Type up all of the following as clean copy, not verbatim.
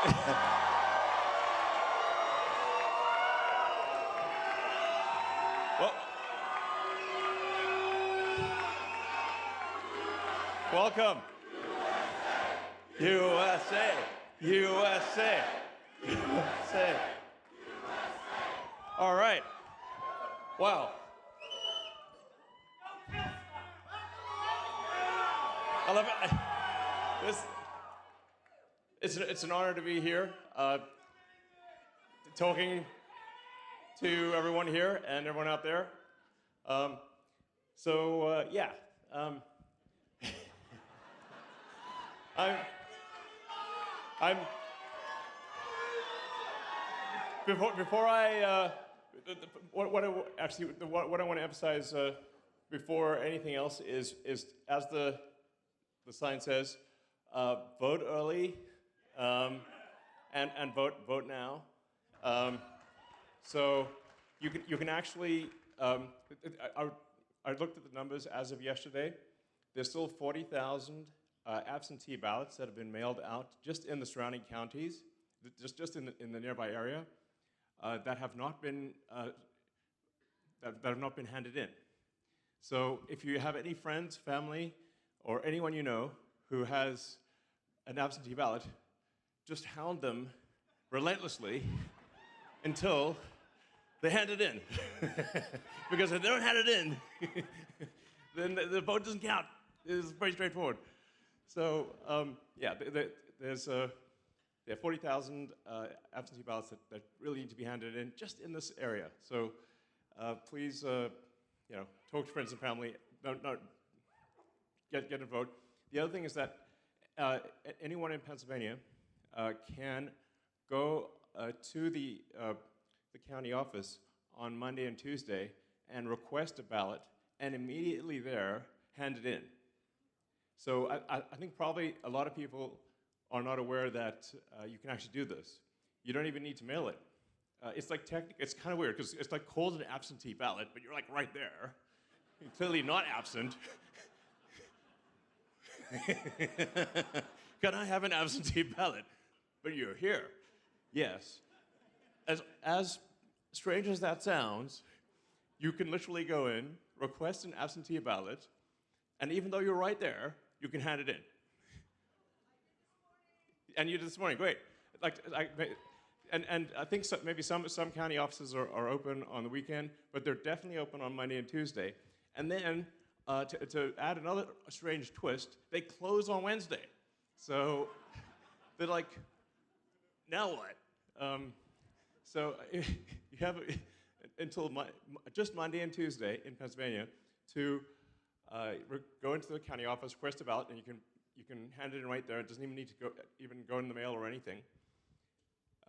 Well, welcome. USA, USA, USA. All right. Wow. I love it. It's an honor to be here, talking to everyone here and everyone out there. Yeah. Before I what I want to emphasize before anything else is as the sign says, vote early and vote now. So you can actually I looked at the numbers as of yesterday. There's still 40,000 absentee ballots that have been mailed out just in the surrounding counties, just in the nearby area, that have not been handed in. So if you have any friends, family, or anyone you know who has an absentee ballot, just hound them relentlessly until they hand it in. Because if they don't hand it in, then the vote doesn't count. It's pretty straightforward. So yeah, there's 40,000 absentee ballots that really need to be handed in just in this area. So please, talk to friends and family. Get a vote. The other thing is that anyone in Pennsylvania can go to the county office on Monday and Tuesday and request a ballot, and immediately there hand it in. So I think probably a lot of people are not aware that you can actually do this. You don't even need to mail it. It's like it's kind of weird because it's like called an absentee ballot, but you're like right there. You're clearly not absent. Can I have an absentee ballot? But you're here. Yes. As strange as that sounds, you can literally go in, request an absentee ballot, and even though you're right there, you can hand it in. And you did this morning, great. And I think maybe some county offices are open on the weekend, but they're definitely open on Monday and Tuesday. And then to add another strange twist, they close on Wednesday. So they're like, now what? So you have until just Monday and Tuesday in Pennsylvania to go into the county office, request a ballot, and you can hand it in right there. It doesn't even need to go in the mail or anything.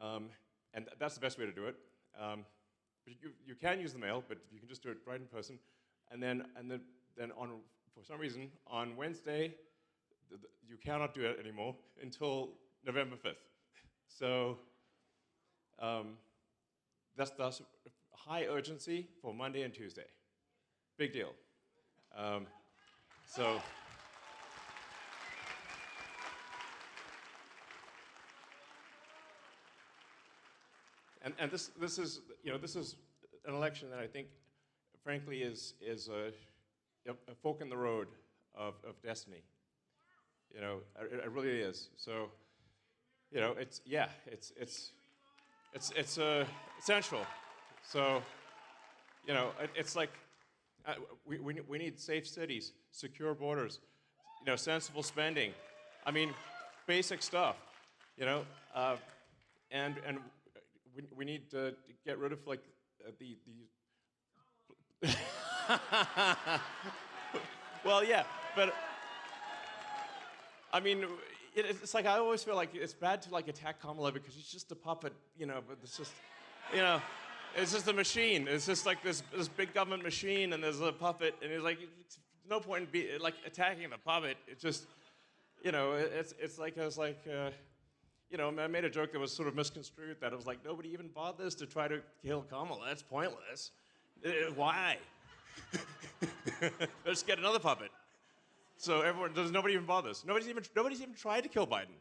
And that's the best way to do it. But you can use the mail, but you can just do it right in person. And then for some reason on Wednesday you cannot do it anymore until November 5th. So that's high urgency for Monday and Tuesday. Big deal. So. And this is an election that I think, frankly, is a fork in the road of destiny. It really is. So, it's essential. So, it's like we need safe cities, secure borders, sensible spending. I mean, basic stuff. And we need to get rid of the well, yeah, but I mean, it's like I always feel like it's bad to attack Kamala because she's just a puppet, but it's just, it's just a machine. It's just like this big government machine, and there's a puppet, and it's like no point in attacking the puppet. It's just, it's like I was like. I made a joke that was sort of misconstrued, that it was like, nobody even bothers to try to kill Kamala. That's pointless. Why? Let's get another puppet. So nobody even bothers. Nobody's even tried to kill Biden.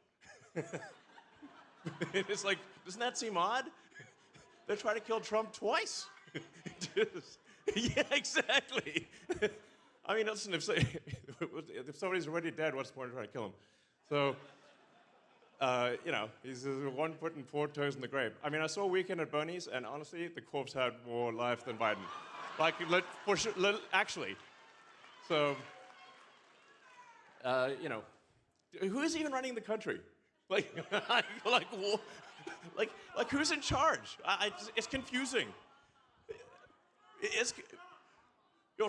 It's like, doesn't that seem odd? They're trying to kill Trump twice. Yeah, exactly. I mean, listen, if somebody's already dead, what's the point of trying to kill him? So, he's one foot and four toes in the grave. I mean, I saw Weekend at Bernie's, and honestly, the corpse had more life than Biden. Like, for sure, actually. So, who is even running the country? Like, like who's in charge? It's confusing.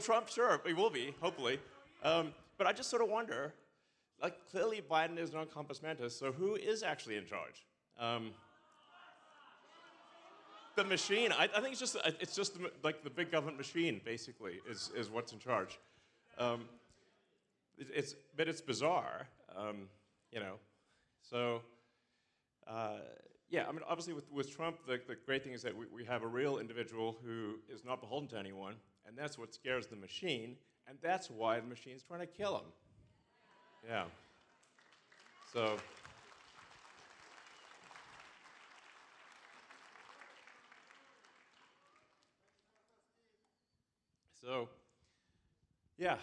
Trump, sure, he will be, hopefully. But I just sort of wonder, like, clearly Biden is non compos mentis, so who is actually in charge? The machine. I think it's just like the big government machine, basically, is what's in charge. But it's bizarre, So, yeah, I mean, obviously with Trump, the great thing is that we have a real individual who is not beholden to anyone, and that's what scares the machine, and that's why the machine's trying to kill him. Yeah. So, yeah.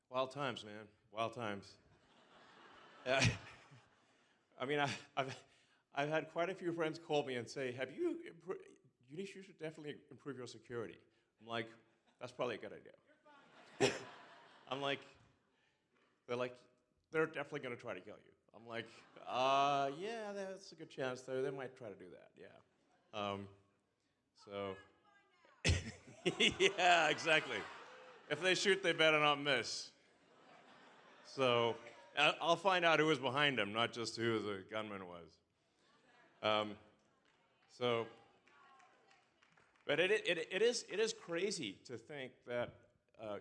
Wild times, man. Wild times. I mean, I've had quite a few friends call me and say, you should definitely improve your security. I'm like, that's probably a good idea. I'm like, they're definitely going to try to kill you. I'm like, yeah, that's a good chance. They might try to do that, yeah. Yeah, exactly. If they shoot, they better not miss. So I'll find out who was behind him, not just who the gunman was. But it is crazy to think that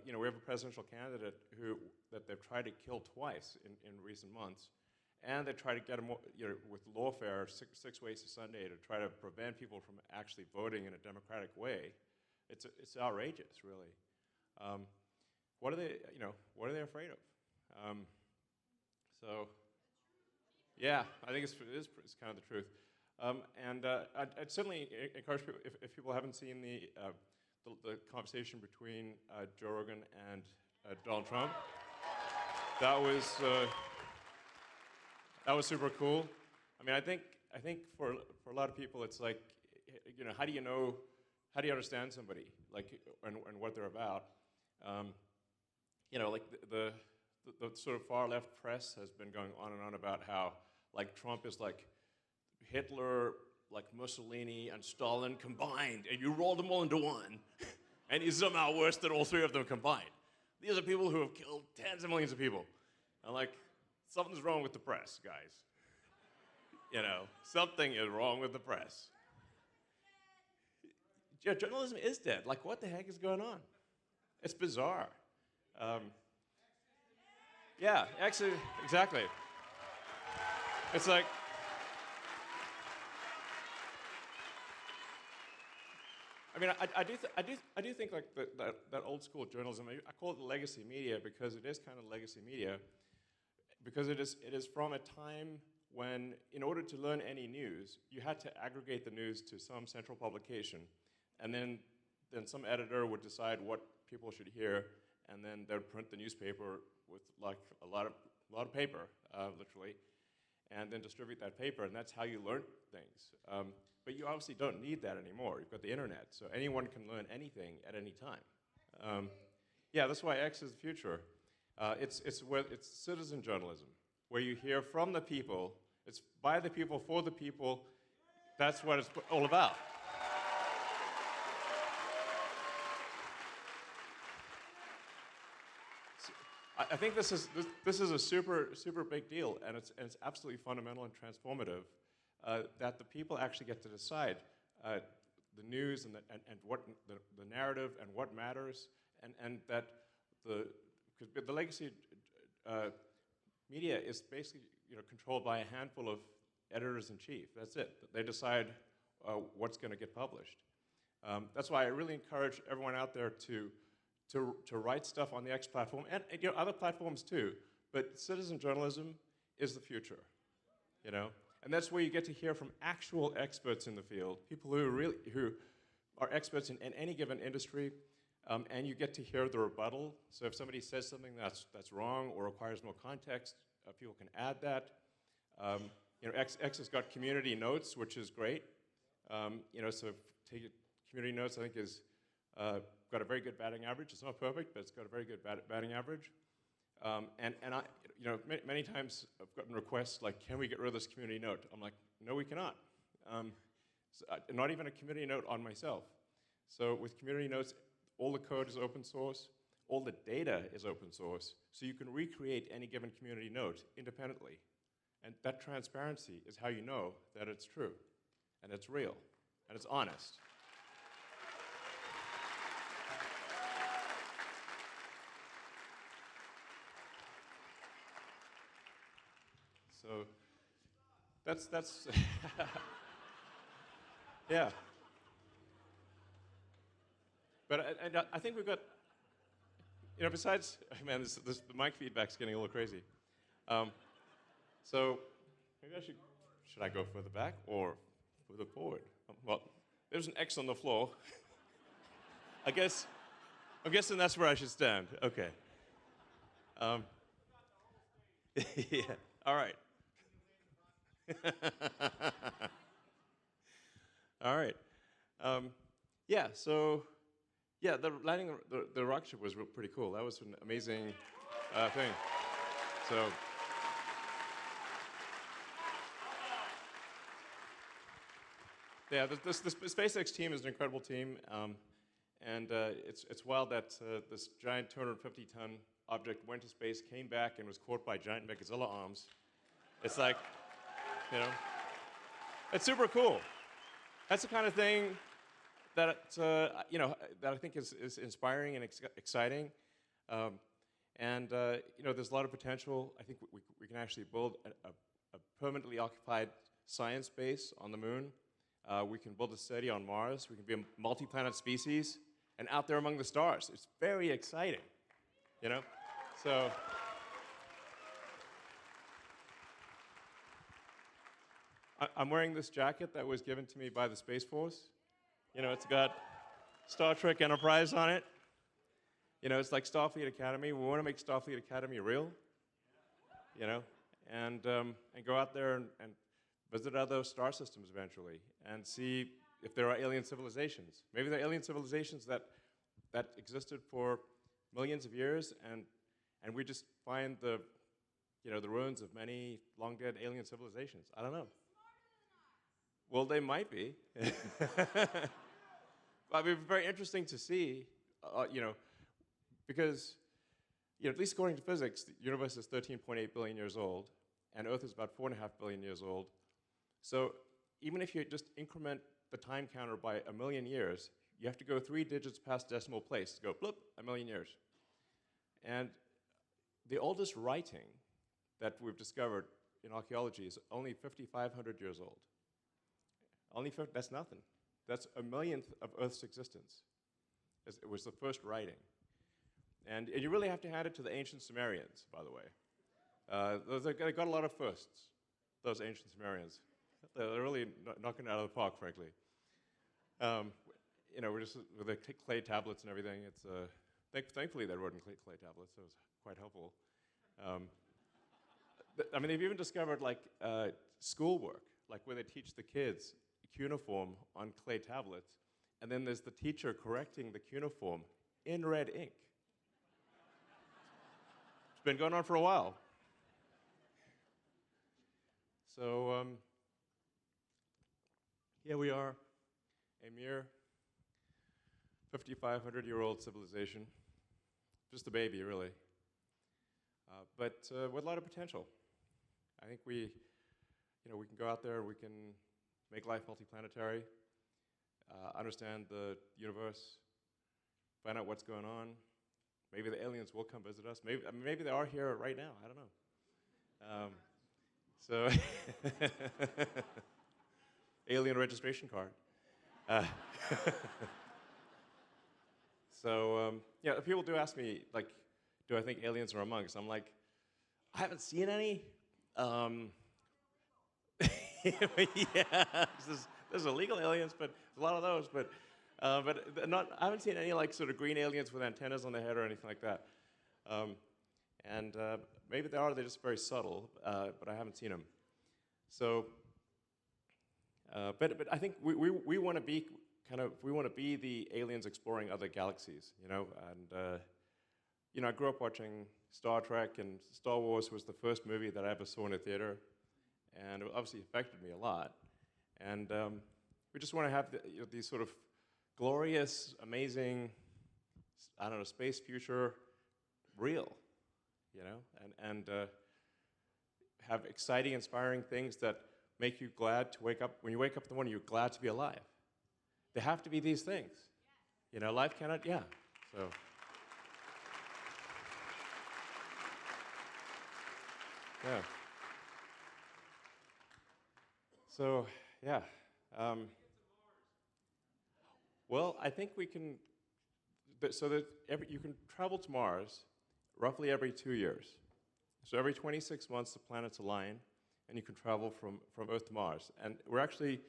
we have a presidential candidate that they've tried to kill twice in recent months, and they try to get him with lawfare six ways to Sunday to try to prevent people from actually voting in a democratic way. It's outrageous, really. What are they afraid of? Yeah, I think it's kind of the truth. I'd certainly encourage people, if people haven't seen the conversation between Joe Rogan and Donald Trump, that was super cool. I mean, I think for a lot of people, it's like, how do you understand somebody, like, and what they're about? Like the sort of far left press has been going on and on about how, like, Trump is like Hitler, like Mussolini and Stalin combined, and you roll them all into one, and he's somehow worse than all three of them combined. These are people who have killed tens of millions of people. I'm like, something's wrong with the press, guys. Something is wrong with the press. Journalism is dead. Like, what the heck is going on? It's bizarre. Yeah, actually, exactly. It's like, I mean, I do think like that old school journalism. I call it the legacy media because it is kind of legacy media, because it is from a time when, in order to learn any news, you had to aggregate the news to some central publication, and then some editor would decide what people should hear, and then they'd print the newspaper with like a lot of paper, literally, and then distribute that paper, and that's how you learn things. But you obviously don't need that anymore. You've got the internet, so anyone can learn anything at any time. Yeah, that's why X is the future. It's citizen journalism, where you hear from the people. It's by the people, for the people. That's what it's all about. I think this is a super big deal, and it's absolutely fundamental and transformative that the people actually get to decide the news and what the narrative and what matters, and that the legacy media is basically controlled by a handful of editors-in-chief. That's it. They decide what's going to get published. That's why I really encourage everyone out there to write stuff on the X platform and other platforms too. But citizen journalism is the future. you know? And that's where you get to hear from actual experts in the field, people who are experts in any given industry, and you get to hear the rebuttal. So if somebody says something that's wrong or requires more context, people can add that. You know, X has got community notes, which is great. You know, so take community notes, I think is got a very good batting average. It's not perfect, but it's got a very good batting average. And I, you know, many times I've gotten requests like, can we get rid of this community note? I'm like, no, we cannot. Not even a community note on myself. So with community notes, all the code is open source, all the data is open source, so you can recreate any given community note independently. And that transparency is how you know that it's true, and it's real, and it's honest. So that's yeah. But I think we've got, you know, besides, man, the mic feedback's getting a little crazy. So maybe should I go further back or further forward? Well, there's an X on the floor. I'm guessing that's where I should stand. Okay. Yeah. All right. All right. Yeah. So. Yeah, the landing the rocket ship was pretty cool. That was an amazing thing. So, yeah, the SpaceX team is an incredible team, and it's wild that this giant 250-ton object went to space, came back, and was caught by giant Megazilla arms. It's like, you know, it's super cool. That's the kind of thing that you know, that I think is inspiring and exciting, and you know, there's a lot of potential. I think we can actually build a permanently occupied science base on the moon. We can build a city on Mars. We can be a multi-planet species, and out there among the stars. It's very exciting, you know. So. I'm wearing this jacket that was given to me by the Space Force. You know, it's got Star Trek Enterprise on it. You know, it's like Starfleet Academy. We want to make Starfleet Academy real, you know, and go out there and visit other star systems eventually and see if there are alien civilizations. Maybe there are alien civilizations that existed for millions of years, and we just find the, you know, the ruins of many long dead alien civilizations. I don't know. Well, they might be. But it'd be very interesting to see, you know, because, you know, at least according to physics, the universe is 13.8 billion years old, and Earth is about 4.5 billion years old. So even if you just increment the time counter by 1 million years, you have to go 3 digits past decimal place to go, bloop, 1 million years. And the oldest writing that we've discovered in archaeology is only 5,500 years old. That's nothing. That's 1/1,000,000th of Earth's existence. It was the first writing. And you really have to hand it to the ancient Sumerians, by the way. They got a lot of firsts, those ancient Sumerians. They're really knocking it out of the park, frankly. You know, we're just with the clay tablets and everything. It's thankfully they wrote in clay tablets, so it was quite helpful. I mean, they've even discovered like schoolwork, like where they teach the kids cuneiform on clay tablets, and then there's the teacher correcting the cuneiform in red ink. It's been going on for a while. So here we are, a mere 5,500-year-old civilization, just a baby, really, but with a lot of potential. I think we can go out there, we can make life multiplanetary, understand the universe, find out what's going on. Maybe the aliens will come visit us. Maybe they are here right now. I don't know. So, alien registration card. So, yeah, people do ask me, like, do I think aliens are among us? I'm like, I haven't seen any. Yeah, there's illegal aliens, but a lot of those. But not. I haven't seen any like sort of green aliens with antennas on their head or anything like that. Um, and maybe they are. They're just very subtle. But I haven't seen them. So, but I think we want to be we want to be the aliens exploring other galaxies. And I grew up watching Star Trek, and Star Wars was the first movie that I ever saw in a theater. And it obviously affected me a lot. And we just want to have these sort of glorious, amazing, I don't know, space future real, and have exciting, inspiring things that make you glad to wake up. When you wake up in the morning, you're glad to be alive. There have to be these things. Life cannot, yeah. So. Yeah. So, yeah. Well, I think we can, so that you can travel to Mars roughly every 2 years. So every 26 months, the planets align, and you can travel from Earth to Mars. And we're actually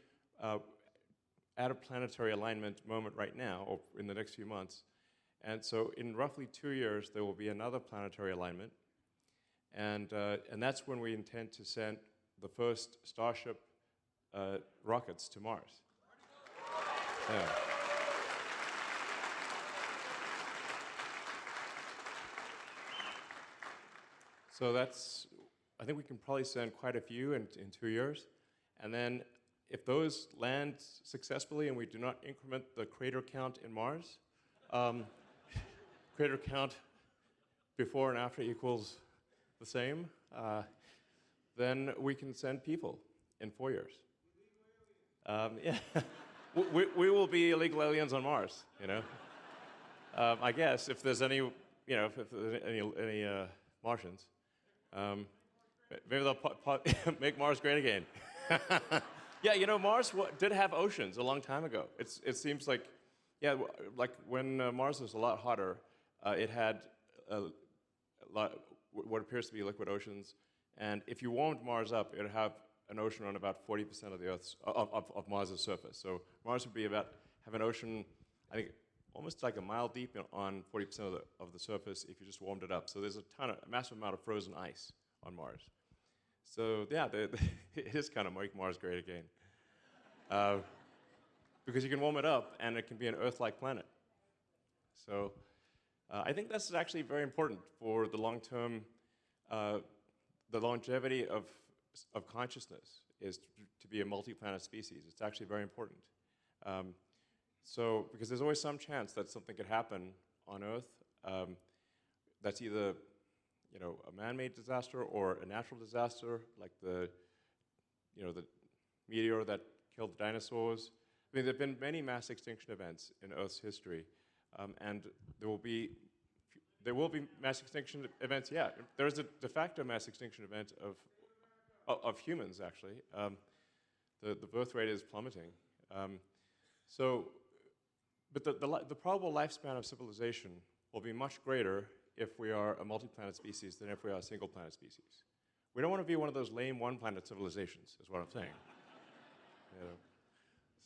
at a planetary alignment moment right now, or in the next few months. And so in roughly 2 years, there will be another planetary alignment. And that's when we intend to send the first Starship rockets to Mars. Yeah. So I think we can probably send quite a few in 2 years. And then if those land successfully and we do not increment the crater count in Mars, crater count before and after equals the same, then we can send people in 4 years. Yeah, we will be illegal aliens on Mars. I guess if there's any, if there's any Martians, maybe they'll make Mars great again. Yeah, Mars did have oceans a long time ago. It seems like, yeah, like when Mars was a lot hotter, it had what appears to be liquid oceans, and if you warmed Mars up, it would have an ocean on about 40% of the Earth's of Mars's surface. So Mars would be have an ocean, I think, almost like a mile deep on 40% of the surface if you just warmed it up. So there's a massive amount of frozen ice on Mars. So yeah, it is kind of make Mars great again, because you can warm it up and it can be an Earth-like planet. So I think this is actually very important for the long-term, the longevity of consciousness is to be a multi-planet species. It's actually very important. So because there's always some chance that something could happen on Earth that's either a man-made disaster or a natural disaster, like the meteor that killed the dinosaurs. I mean, there have been many mass extinction events in Earth's history, and there will be mass extinction events. Yeah, there's a de facto mass extinction event of humans, actually. The birth rate is plummeting. But the probable lifespan of civilization will be much greater if we are a multi-planet species than if we are a single-planet species. We don't want to be one of those lame one-planet civilizations, is what I'm saying.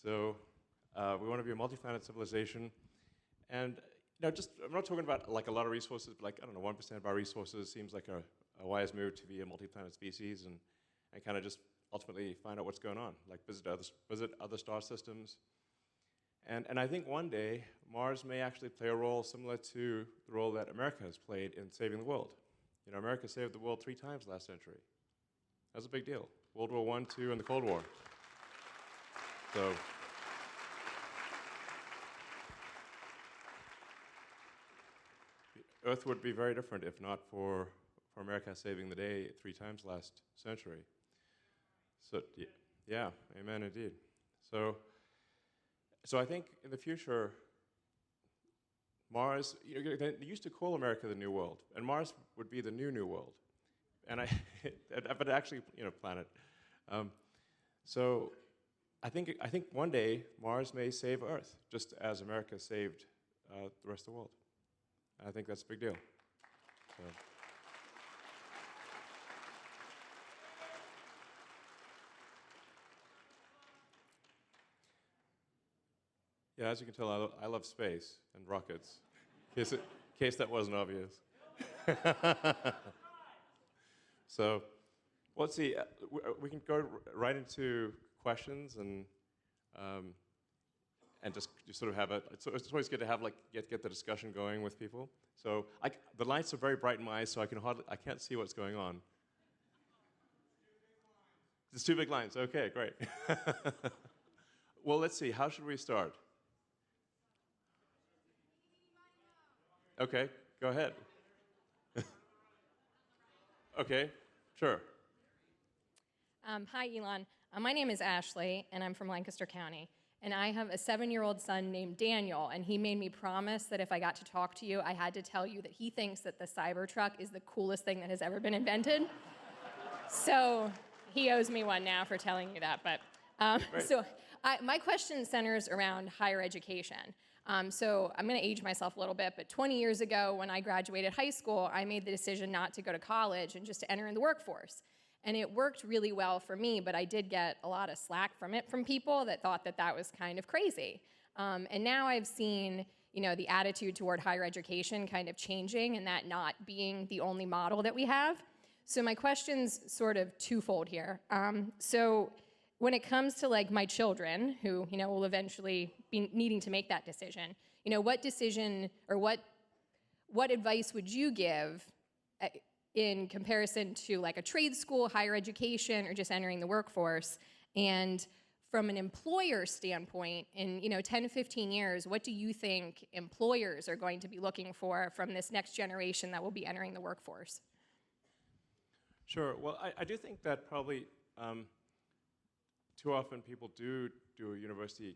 So we want to be a multi-planet civilization, and I'm not talking about like a lot of resources, but like, I don't know, 1% of our resources seems like a wise move to be a multi-planet species, and kind of just ultimately find out what's going on, like visit other star systems. And I think one day, Mars may actually play a role similar to the role that America has played in saving the world. America saved the world 3 times last century. That was a big deal. World War I, II, and the Cold War. So, Earth would be very different if not for America saving the day 3 times last century. So, yeah, amen indeed. So I think in the future, Mars, they used to call America the New World, and Mars would be the new world, but actually, planet. So I think one day Mars may save Earth, just as America saved the rest of the world. And I think that's a big deal. So. Yeah, as you can tell, I love space and rockets, in case that wasn't obvious. So, well, let's see. We can go right into questions and just sort of have it's always good to have get the discussion going with people. So the lights are very bright in my eyes, so I can't see what's going on. There's two big lines. Okay, great. Well, let's see. How should we start? Okay, go ahead. Okay, sure. Hi, Elon. My name is Ashley, and I'm from Lancaster County. And I have a 7-year-old son named Daniel, and he made me promise that if I got to talk to you, I had to tell you that he thinks that the Cybertruck is the coolest thing that has ever been invented. So he owes me one now for telling you that. But my question centers around higher education. So I'm going to age myself a little bit, but 20 years ago when I graduated high school, I made the decision not to go to college and just to enter in the workforce. And it worked really well for me, but I did get a lot of slack from people that thought that that was kind of crazy. And now I've seen, the attitude toward higher education kind of changing and that not being the only model that we have. So my question's sort of twofold here. So when it comes to my children who, will eventually be needing to make that decision, what decision or what advice would you give in comparison to a trade school, higher education, or just entering the workforce? And from an employer standpoint, in 10 to 15 years, what do you think employers are going to be looking for from this next generation that will be entering the workforce? Sure. Well, I do think that probably too often people do a university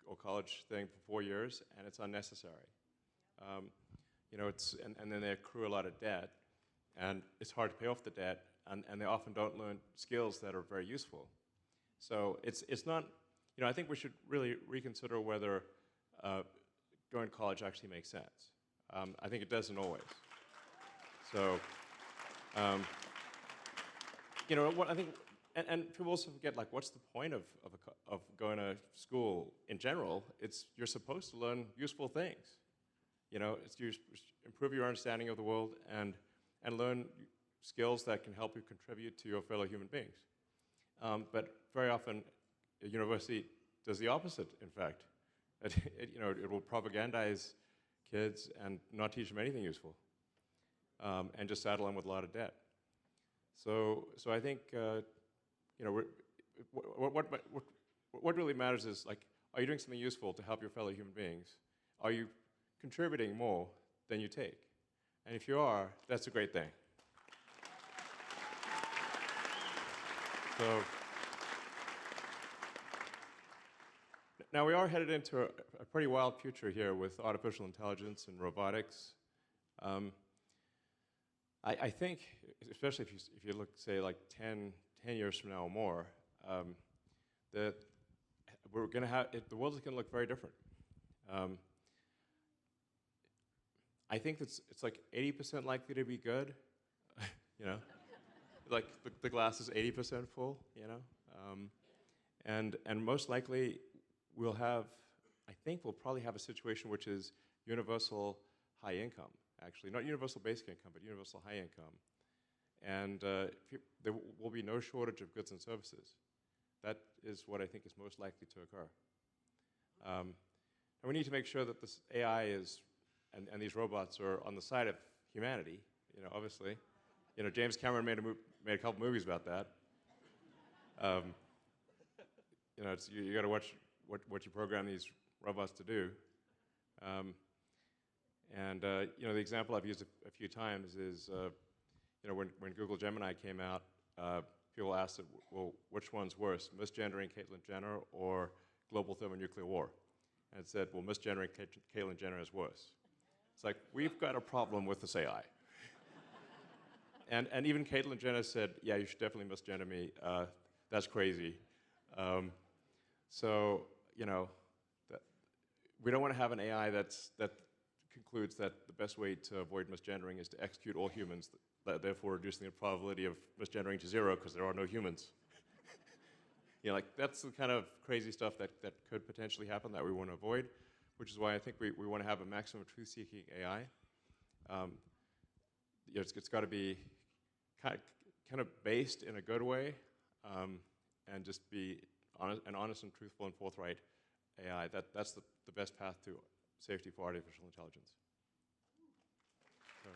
or college thing for 4 years, and it's unnecessary. And then they accrue a lot of debt. And it's hard to pay off the debt, and they often don't learn skills that are very useful. So it's not, I think we should really reconsider whether going to college actually makes sense. I think it doesn't always. So, what I think, and people also forget, what's the point of going to school in general? You're supposed to learn useful things. You improve your understanding of the world and learn skills that can help you contribute to your fellow human beings. But very often, a university does the opposite, in fact. It will propagandize kids and not teach them anything useful, and just saddle them with a lot of debt. So I think, what really matters is, are you doing something useful to help your fellow human beings? Are you contributing more than you take? And if you are, that's a great thing. So now we are headed into a pretty wild future here with artificial intelligence and robotics. I think, especially if you look, say, 10 years from now or more, that we're going to have the world is going to look very different. I think it's 80% likely to be good, the glass is 80% full, and most likely we'll probably have a situation which is universal high income, actually, not universal basic income, but universal high income, and there will be no shortage of goods and services. That is what I think is most likely to occur. And we need to make sure that this AI and these robots are on the side of humanity, obviously. James Cameron made a couple movies about that. You got to watch what you program these robots to do. The example I've used a few times is, when Google Gemini came out, people asked, well, which one's worse, misgendering Caitlyn Jenner or global thermonuclear war? And it said, well, misgendering Caitlyn Jenner is worse. It's we've got a problem with this AI. And even Caitlyn Jenner said, yeah, you should definitely misgender me. That's crazy. We don't want to have an AI that concludes that the best way to avoid misgendering is to execute all humans, therefore reducing the probability of misgendering to 0 because there are no humans. like that's the kind of crazy stuff that could potentially happen that we want to avoid, which is why I think we want to have a maximum truth-seeking AI. It's got to be kind of based in a good way, and just be honest and truthful and forthright AI. That's the best path to safety for artificial intelligence. So.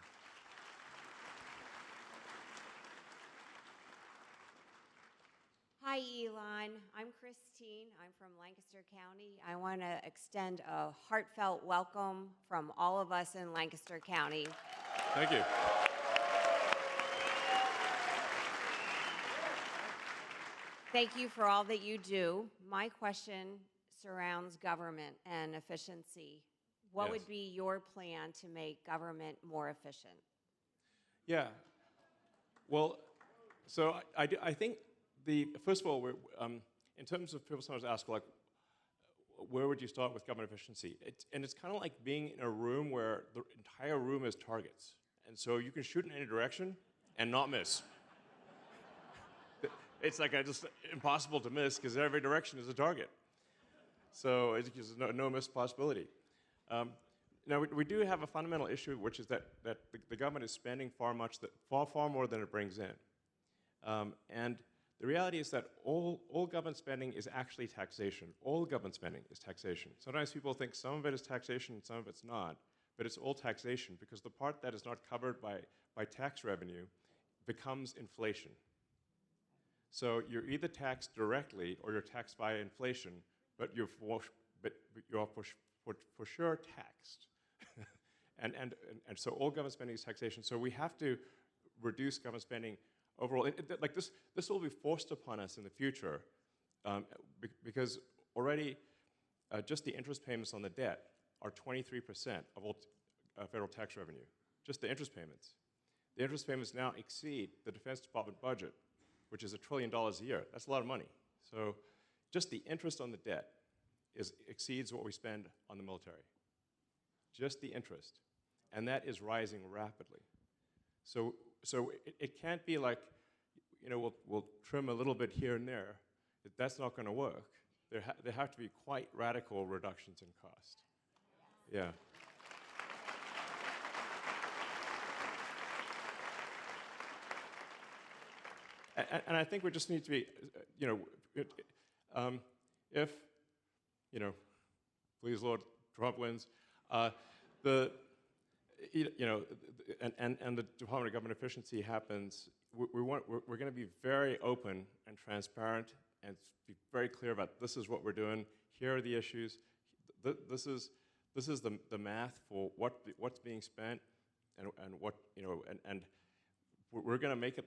Hi, Elon. I'm Christine. I'm from Lancaster County. I want to extend a heartfelt welcome from all of us in Lancaster County. Thank you. Thank you for all that you do. My question surrounds government and efficiency. What would be your plan to make government more efficient? Yeah. Well, so I think first of all, in terms of people sometimes ask, like, where would you start with government efficiency? And it's kind of like being in a room where the entire room is targets. And so you can shoot in any direction and not miss. It's like just impossible to miss because every direction is a target. So it's no missed possibility. Now, we do have a fundamental issue, which is that the government is spending far more than it brings in. And the reality is that all government spending is actually taxation. All government spending is taxation. Sometimes people think some of it is taxation and some of it's not, but it's all taxation because the part that is not covered by tax revenue becomes inflation. So you're either taxed directly or you're taxed by inflation, but you're for sure taxed. and so all government spending is taxation. So we have to reduce government spending overall. Like this will be forced upon us in the future because already just the interest payments on the debt are 23% of all federal tax revenue. Just the interest payments. The interest payments now exceed the Defense Department budget, which is $1 trillion a year. That's a lot of money. So just the interest on the debt exceeds what we spend on the military. Just the interest. And that is rising rapidly. So it can't be like, we'll trim a little bit here and there. That's not going to work. There have to be quite radical reductions in cost. Yeah. And I think we just need to be, if, please Lord, Trump wins, and the Department of Government Efficiency happens, we're going to be very open and transparent and be very clear about this is what we're doing. Here are the issues. This is the math for what's being spent and what and we're going to make it.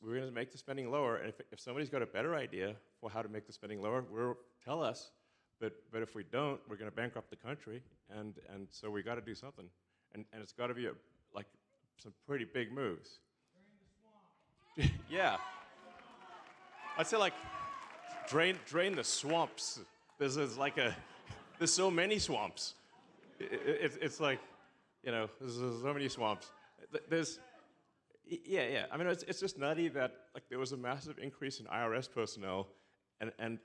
We're going to make the spending lower, and if somebody's got a better idea for how to make the spending lower, tell us. But if we don't, we're going to bankrupt the country, and so we got to do something, and it's got to be like some pretty big moves. Drain the swamp. Yeah, I'd say like drain the swamps. There's so many swamps. It's like there's so many swamps. Yeah. I mean, it's just nutty that there was a massive increase in IRS personnel, and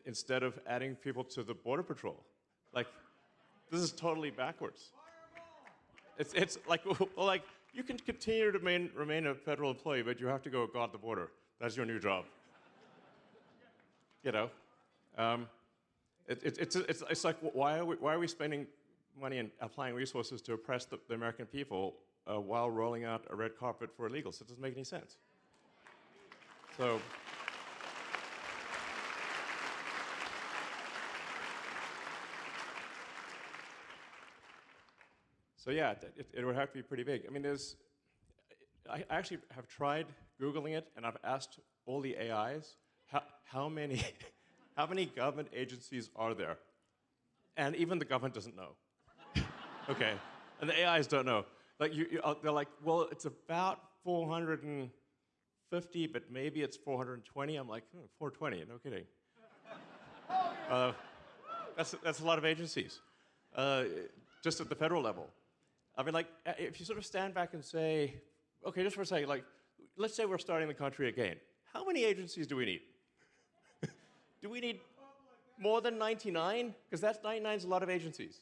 instead of adding people to the Border Patrol, this is totally backwards. It's like you can continue to remain a federal employee, but you have to go guard the border. That's your new job. It's like why are we spending money and applying resources to oppress the American people while rolling out a red carpet for illegals? It doesn't make any sense. So yeah, it would have to be pretty big. I mean, I actually have tried Googling it, and I've asked all the AIs, how many government agencies are there? And even the government doesn't know. Okay, and the AIs don't know. They're like, well, it's about 450, but maybe it's 420. I'm like, 420, no kidding. That's a lot of agencies, just at the federal level. I mean, if you sort of stand back and say, okay, just for a second, let's say we're starting the country again. How many agencies do we need? Do we need more than 99? Because that's 99 is a lot of agencies.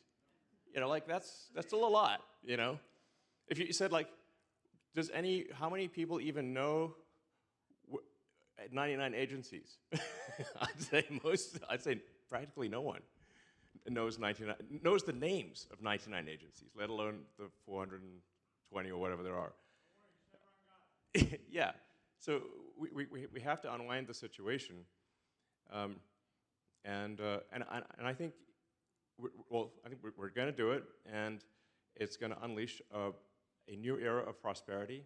You know, like that's still a lot. You know, if you said like, how many people even know 99 agencies? I'd say practically no one knows the names of 99 agencies, let alone the 420 or whatever there are. Yeah. So we have to unwind the situation, and I think we're going to do it, and it's going to unleash a new era of prosperity,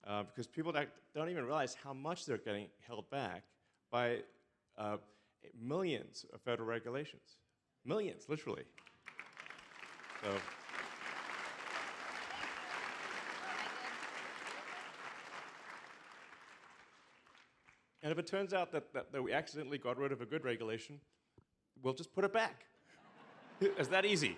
because people don't even realize how much they're getting held back by millions of federal regulations. Millions, literally. So. And if it turns out that we accidentally got rid of a good regulation, we'll just put it back. It's that easy.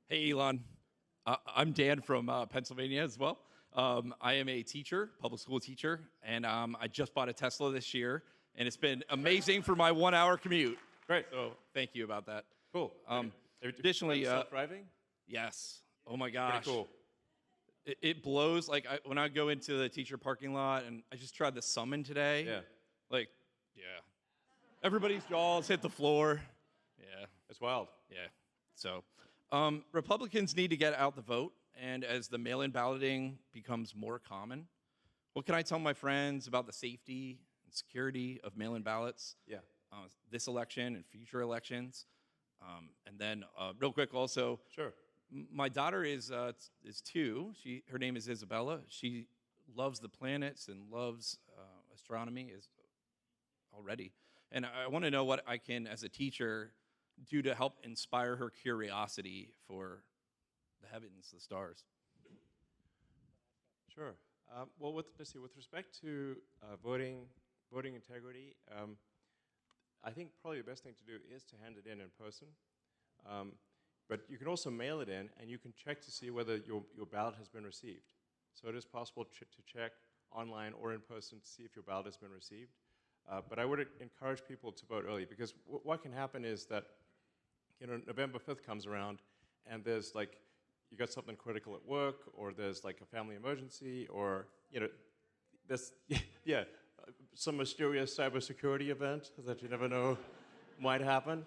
Hey, Elon. I'm Dan from Pennsylvania as well. I am a teacher, public school teacher, and I just bought a Tesla this year, and it's been amazing for my 1 hour commute. Great. So thank you about that. Cool. Additionally, self-driving? Yes. Oh my gosh. Pretty cool. It blows. Like when I go into the teacher parking lot, and I just tried the Summon today. Yeah. Like, yeah. Everybody's jaws hit the floor. Yeah. It's wild. Yeah. So, Republicans need to get out the vote, and as the mail-in balloting becomes more common, what can I tell my friends about the safety and security of mail-in ballots? Yeah. This election and future elections, and then real quick also. Sure. My daughter is 2. Her name is Isabella. She loves the planets and loves astronomy already. And I want to know what I can, as a teacher, do to help inspire her curiosity for the heavens, the stars. Sure. Well, let's see. With respect to voting integrity, I think probably the best thing to do is to hand it in person. But you can also mail it in, and you can check to see whether your ballot has been received. So it is possible to check online or in person to see if your ballot has been received. But I would encourage people to vote early, because what can happen is that, you know, November 5th comes around, and there's like, you got something critical at work, or there's like a family emergency, or, you know, there's, yeah, some mysterious cybersecurity event that you never know might happen.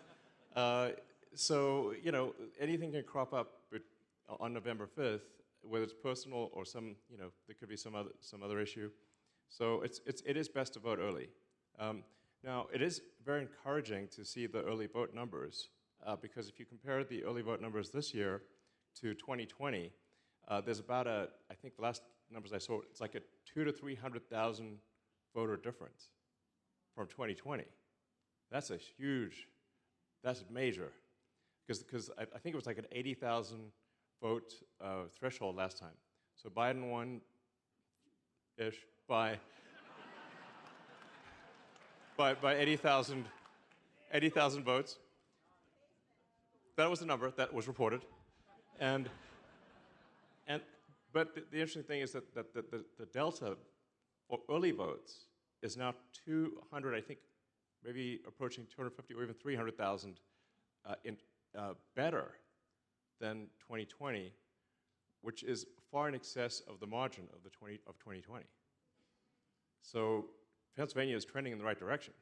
So, you know, anything can crop up on November 5th, whether it's personal or some, you know, there could be some other issue. So it is best to vote early. Now, it is very encouraging to see the early vote numbers, because if you compare the early vote numbers this year to 2020, there's about I think the last numbers I saw, it's like a 200,000 to 300,000 voter difference from 2020. That's that's major. Because I think it was like an 80,000 vote threshold last time. So Biden won-ish by 80,000 votes. That was the number that was reported. But the interesting thing is that the delta for early votes is now 200, I think, maybe approaching 250 or even 300,000 better than 2020, which is far in excess of the margin of 2020. So Pennsylvania is trending in the right direction.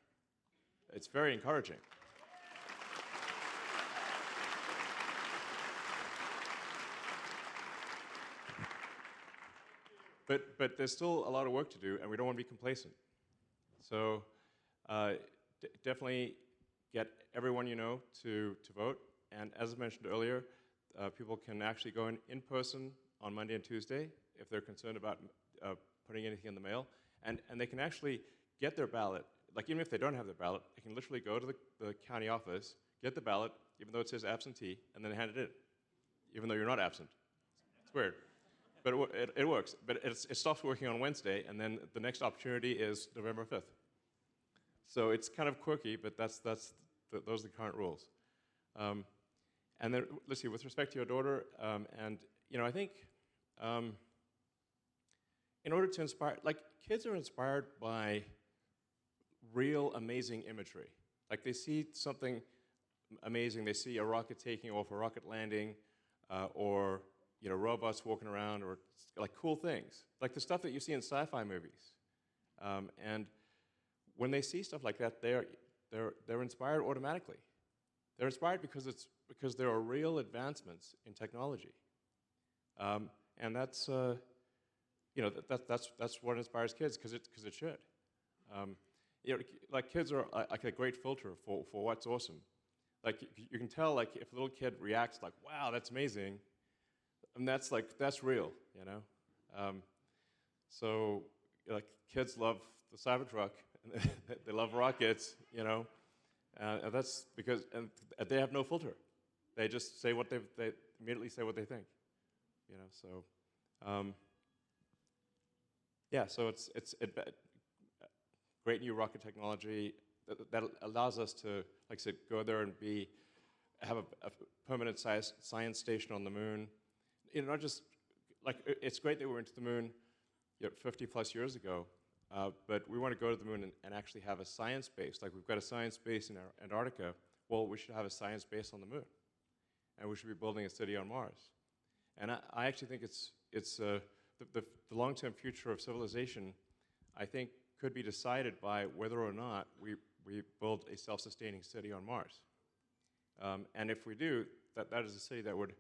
It's very encouraging. But there's still a lot of work to do, and we don't want to be complacent. So definitely get everyone you know to vote. And as I mentioned earlier, people can actually go in person on Monday and Tuesday if they're concerned about putting anything in the mail. And they can actually get their ballot. Like, even if they don't have their ballot, they can literally go to the county office, get the ballot, even though it says absentee, and then hand it in, even though you're not absent. It's weird. But it works. But it stops working on Wednesday, and then the next opportunity is November 5th. So it's kind of quirky, but those are the current rules. And then, let's see, with respect to your daughter, and, you know, I think in order to inspire, like kids are inspired by real amazing imagery. Like they see something amazing, they see a rocket taking off, a rocket landing, or robots walking around, or like cool things, like the stuff that you see in sci-fi movies. And when they see stuff like that, they're inspired automatically. They're inspired because there are real advancements in technology, and that's that's what inspires kids because it should. Like kids are like a great filter for what's awesome. Like you can tell, like if a little kid reacts like, "Wow, that's amazing," and that's real, So like kids love the Cybertruck, and they love rockets, and that's because they have no filter. They just say they immediately say what they think, So yeah, so it's great new rocket technology that allows us to, like I said, go there and have a permanent science station on the moon. Not just like it's great that we went to the moon 50 plus years ago, but we want to go to the moon and actually have a science base. Like we've got a science base in Antarctica. Well, we should have a science base on the moon, and we should be building a city on Mars. And I actually think it's the long-term future of civilization, I think, could be decided by whether or not we build a self-sustaining city on Mars. And if we do, that is a city that would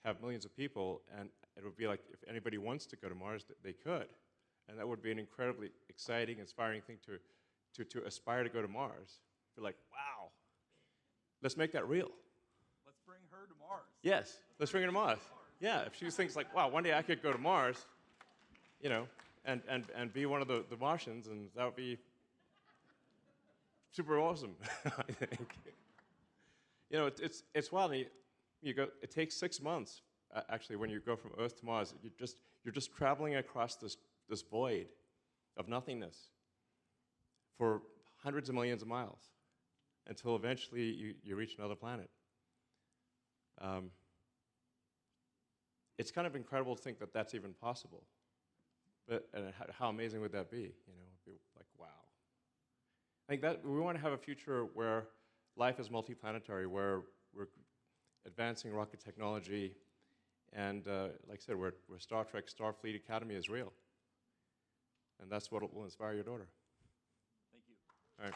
have millions of people, and it would be like if anybody wants to go to Mars, they could. And that would be an incredibly exciting, inspiring thing to aspire to go to Mars. Be like, wow, let's make that real. Let's bring her to Mars. Yes, let's bring her to Mars. Yeah, if she thinks like, wow, one day I could go to Mars, and be one of the Martians, and that would be super awesome, I think. It's wild. It takes 6 months, actually, when you go from Earth to Mars. You're just traveling across this void of nothingness for hundreds of millions of miles until eventually you reach another planet. It's kind of incredible to think that that's even possible. And how amazing would that be? It'd be like, wow. I think that we want to have a future where life is multiplanetary, where we're advancing rocket technology, and like I said, where Star Trek Starfleet Academy is real. And that's what will inspire your daughter. Thank you. All right.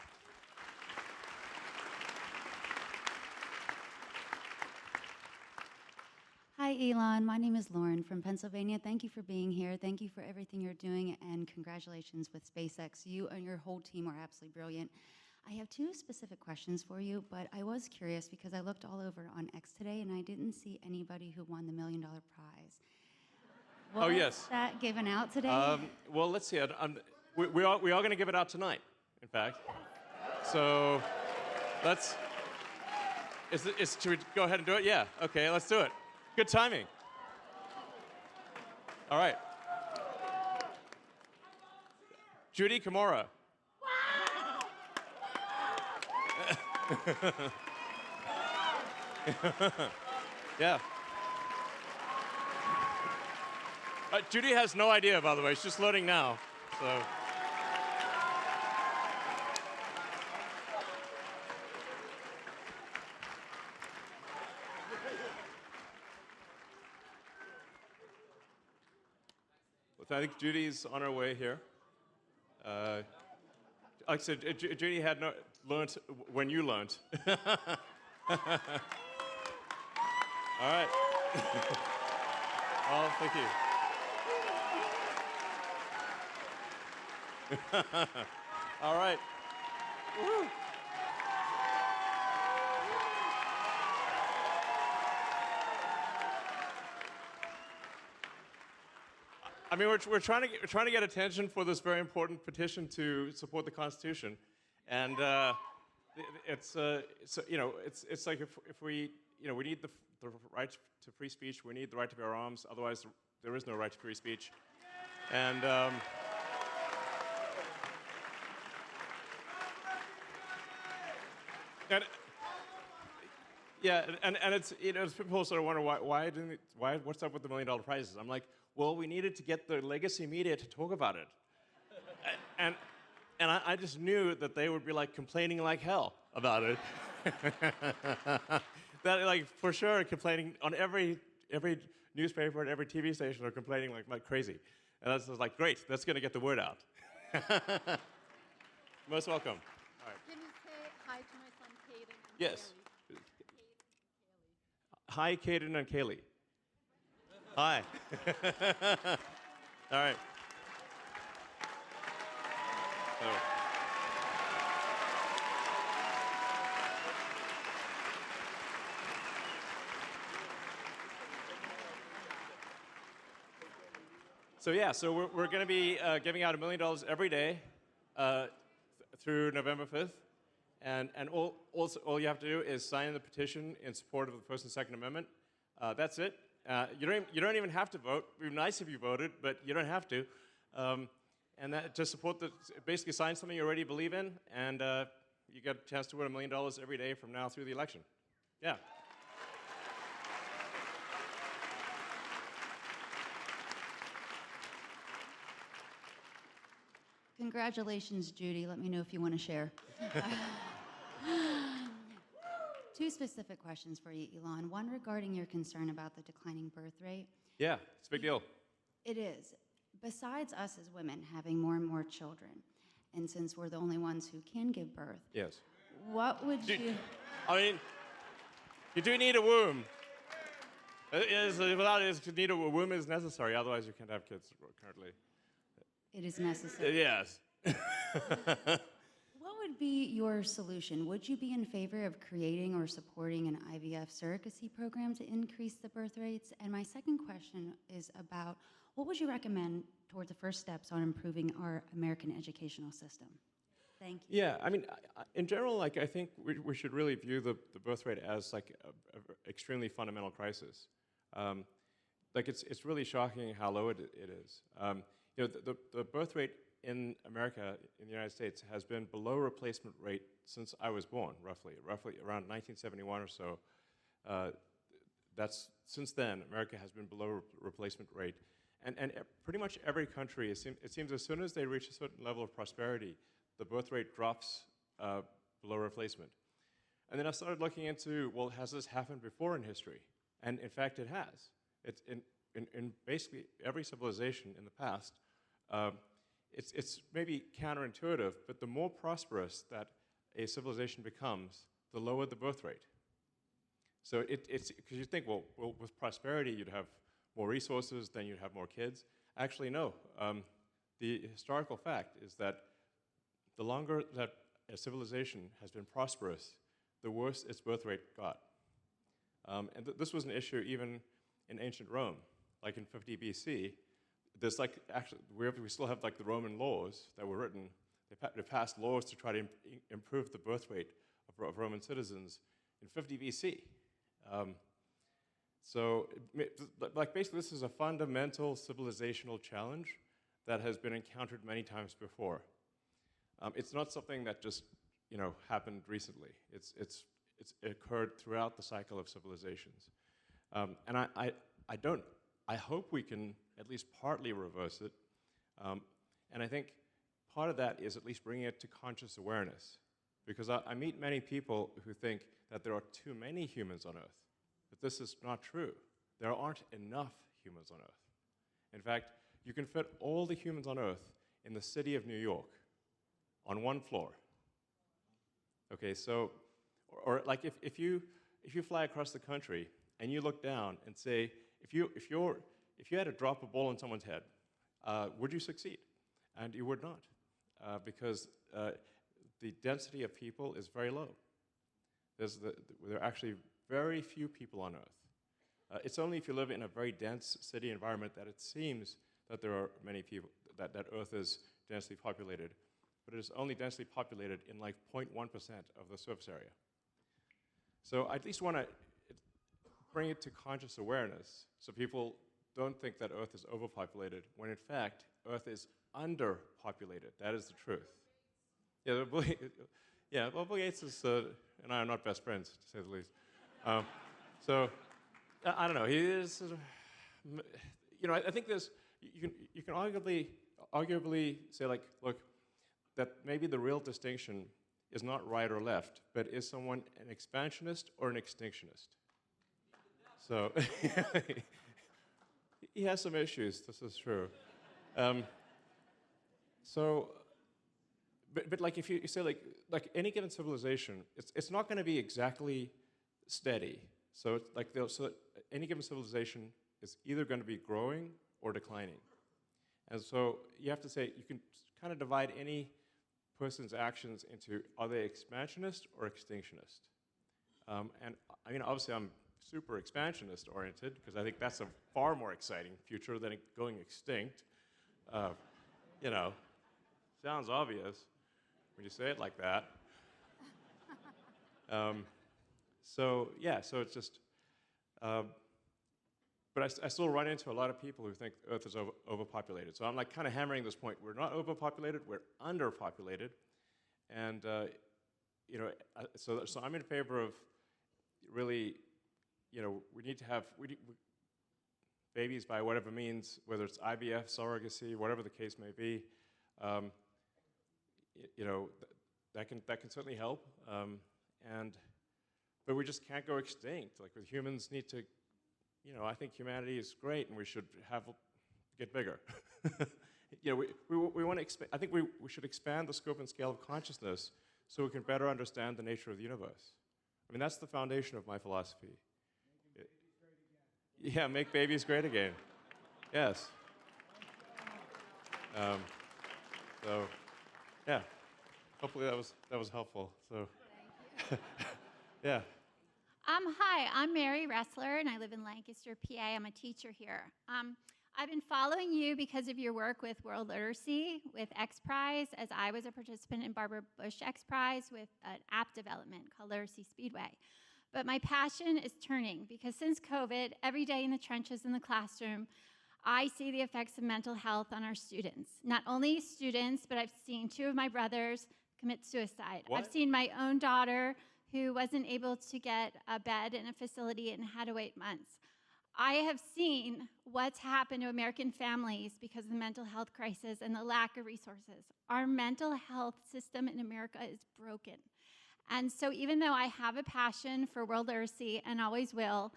Hi, Elon. My name is Lauren from Pennsylvania. Thank you for being here. Thank you for everything you're doing, and congratulations with SpaceX. You and your whole team are absolutely brilliant. I have two specific questions for you, but I was curious because I looked all over on X today, and I didn't see anybody who won the $1 Million prize. Oh, yes. That given out today? Well, let's see. We are going to give it out tonight, in fact. So should we go ahead and do it? Yeah. Okay, let's do it. Good timing. All right. Judy Kimura. Yeah. Judy has no idea, by the way. She's just loading now. So. I think Judy's on her way here. Like I said, Judy had learned when you learned. All right. Oh, thank you. All right. Woo. I mean, we're trying to get attention for this very important petition to support the Constitution, and it's like if we we need the right to free speech, we need the right to bear arms. Otherwise, there is no right to free speech, and yeah, and it's people sort of wonder why what's up with the $1 million prizes. I'm like, well, we needed to get the legacy media to talk about it. and I just knew that they would be like complaining like hell about it. That like for sure complaining on every newspaper and every TV station are complaining like crazy. And I was like, great, that's going to get the word out. Most welcome. All right. Can you say hi to my son, Caden and Yes. Kaylee? Hi, Caden and Kaylee. Hi. All right. So yeah, so we're going to be giving out $1 million every day through November 5th. And all you have to do is sign the petition in support of the First and Second Amendment. That's it. You don't even have to vote. It would be nice if you voted, but you don't have to. And that to support basically sign something you already believe in, and you get a chance to win $1 million every day from now through the election. Yeah. Congratulations, Judy. Let me know if you want to share. Two specific questions for you, Elon. One regarding your concern about the declining birth rate. Yeah, it's a big deal. It is. Besides us as women having more and more children, and since we're the only ones who can give birth, Yes. what would you... I mean, you do need a womb. Without it, you need a womb is necessary. Otherwise, you can't have kids currently. It is necessary. Yes. What would be your solution? Would you be in favor of creating or supporting an IVF surrogacy program to increase the birth rates? And my second question is about what would you recommend towards the first steps on improving our American educational system? Thank you. Yeah, I mean, in general, like I think we should really view the birth rate as like a extremely fundamental crisis. Like it's really shocking how low it is. You know, the birth rate in America, in the United States, has been below replacement rate since I was born, roughly around 1971 or so. Since then, America has been below replacement rate. And pretty much every country, it seems as soon as they reach a certain level of prosperity, the birth rate drops below replacement. And then I started looking into, well, has this happened before in history? And in fact, it has. It's in basically every civilization in the past. It's maybe counterintuitive, but the more prosperous that a civilization becomes, the lower the birth rate. So it's because you think, well, with prosperity, you'd have more resources, then you'd have more kids. Actually, no. The historical fact is that the longer that a civilization has been prosperous, the worse its birth rate got. And this was an issue even in ancient Rome. Like in 50 BC, there's like, actually, we still have like the Roman laws that were written. They passed laws to try to improve the birth rate of Roman citizens in 50 BC. So, like basically, this is a fundamental civilizational challenge that has been encountered many times before. It's not something that just, happened recently. It's occurred throughout the cycle of civilizations. And I hope we can at least partly reverse it. And I think part of that is at least bringing it to conscious awareness. Because I meet many people who think that there are too many humans on Earth. But this is not true. There aren't enough humans on Earth. In fact, you can fit all the humans on Earth in the city of New York on one floor. Okay, so, or like if you fly across the country and you look down and say, if you had to drop a ball on someone's head, would you succeed? And you would not, because the density of people is very low. There are actually very few people on Earth. It's only if you live in a very dense city environment that it seems that there are many people, that Earth is densely populated. But it is only densely populated in like 0.1% of the surface area. So I at least want to bring it to conscious awareness so people don't think that Earth is overpopulated, when in fact, Earth is underpopulated. That is the truth. Yeah, well, Bill Gates and I are not best friends, to say the least. So, I don't know. He is, I think you can arguably say, like, look, that maybe the real distinction is not right or left, but is someone an expansionist or an extinctionist? So he has some issues. This is true. But like if you say like any given civilization, it's not going to be exactly steady. So it's like so any given civilization is either going to be growing or declining, and so you have to say you can kind of divide any person's actions into are they expansionist or extinctionist. And I mean, obviously, I'm super expansionist oriented because I think that's a far more exciting future than going extinct. You know, sounds obvious when you say it like that. So it's just, but I still run into a lot of people who think the Earth is overpopulated. So I'm like kind of hammering this point. We're not overpopulated, we're underpopulated. And, so I'm in favor of really, we need to have babies by whatever means, whether it's IVF, surrogacy, whatever the case may be. That can certainly help. But we just can't go extinct. Like humans need to, I think humanity is great, and we should get bigger. We want to expand. I think we should expand the scope and scale of consciousness so we can better understand the nature of the universe. I mean, that's the foundation of my philosophy. Yeah, make babies great again. Yes. So, yeah. Hopefully that was helpful. So, yeah. Hi, I'm Mary Ressler, and I live in Lancaster, PA. I'm a teacher here. I've been following you because of your work with World Literacy, with X Prize, as I was a participant in Barbara Bush X Prize with an app development called Literacy Speedway. But my passion is turning because since COVID, every day in the trenches in the classroom, I see the effects of mental health on our students. Not only students, but I've seen 2 of my brothers commit suicide. What? I've seen my own daughter who wasn't able to get a bed in a facility and had to wait months. I have seen what's happened to American families because of the mental health crisis and the lack of resources. Our mental health system in America is broken. And so even though I have a passion for world literacy and always will,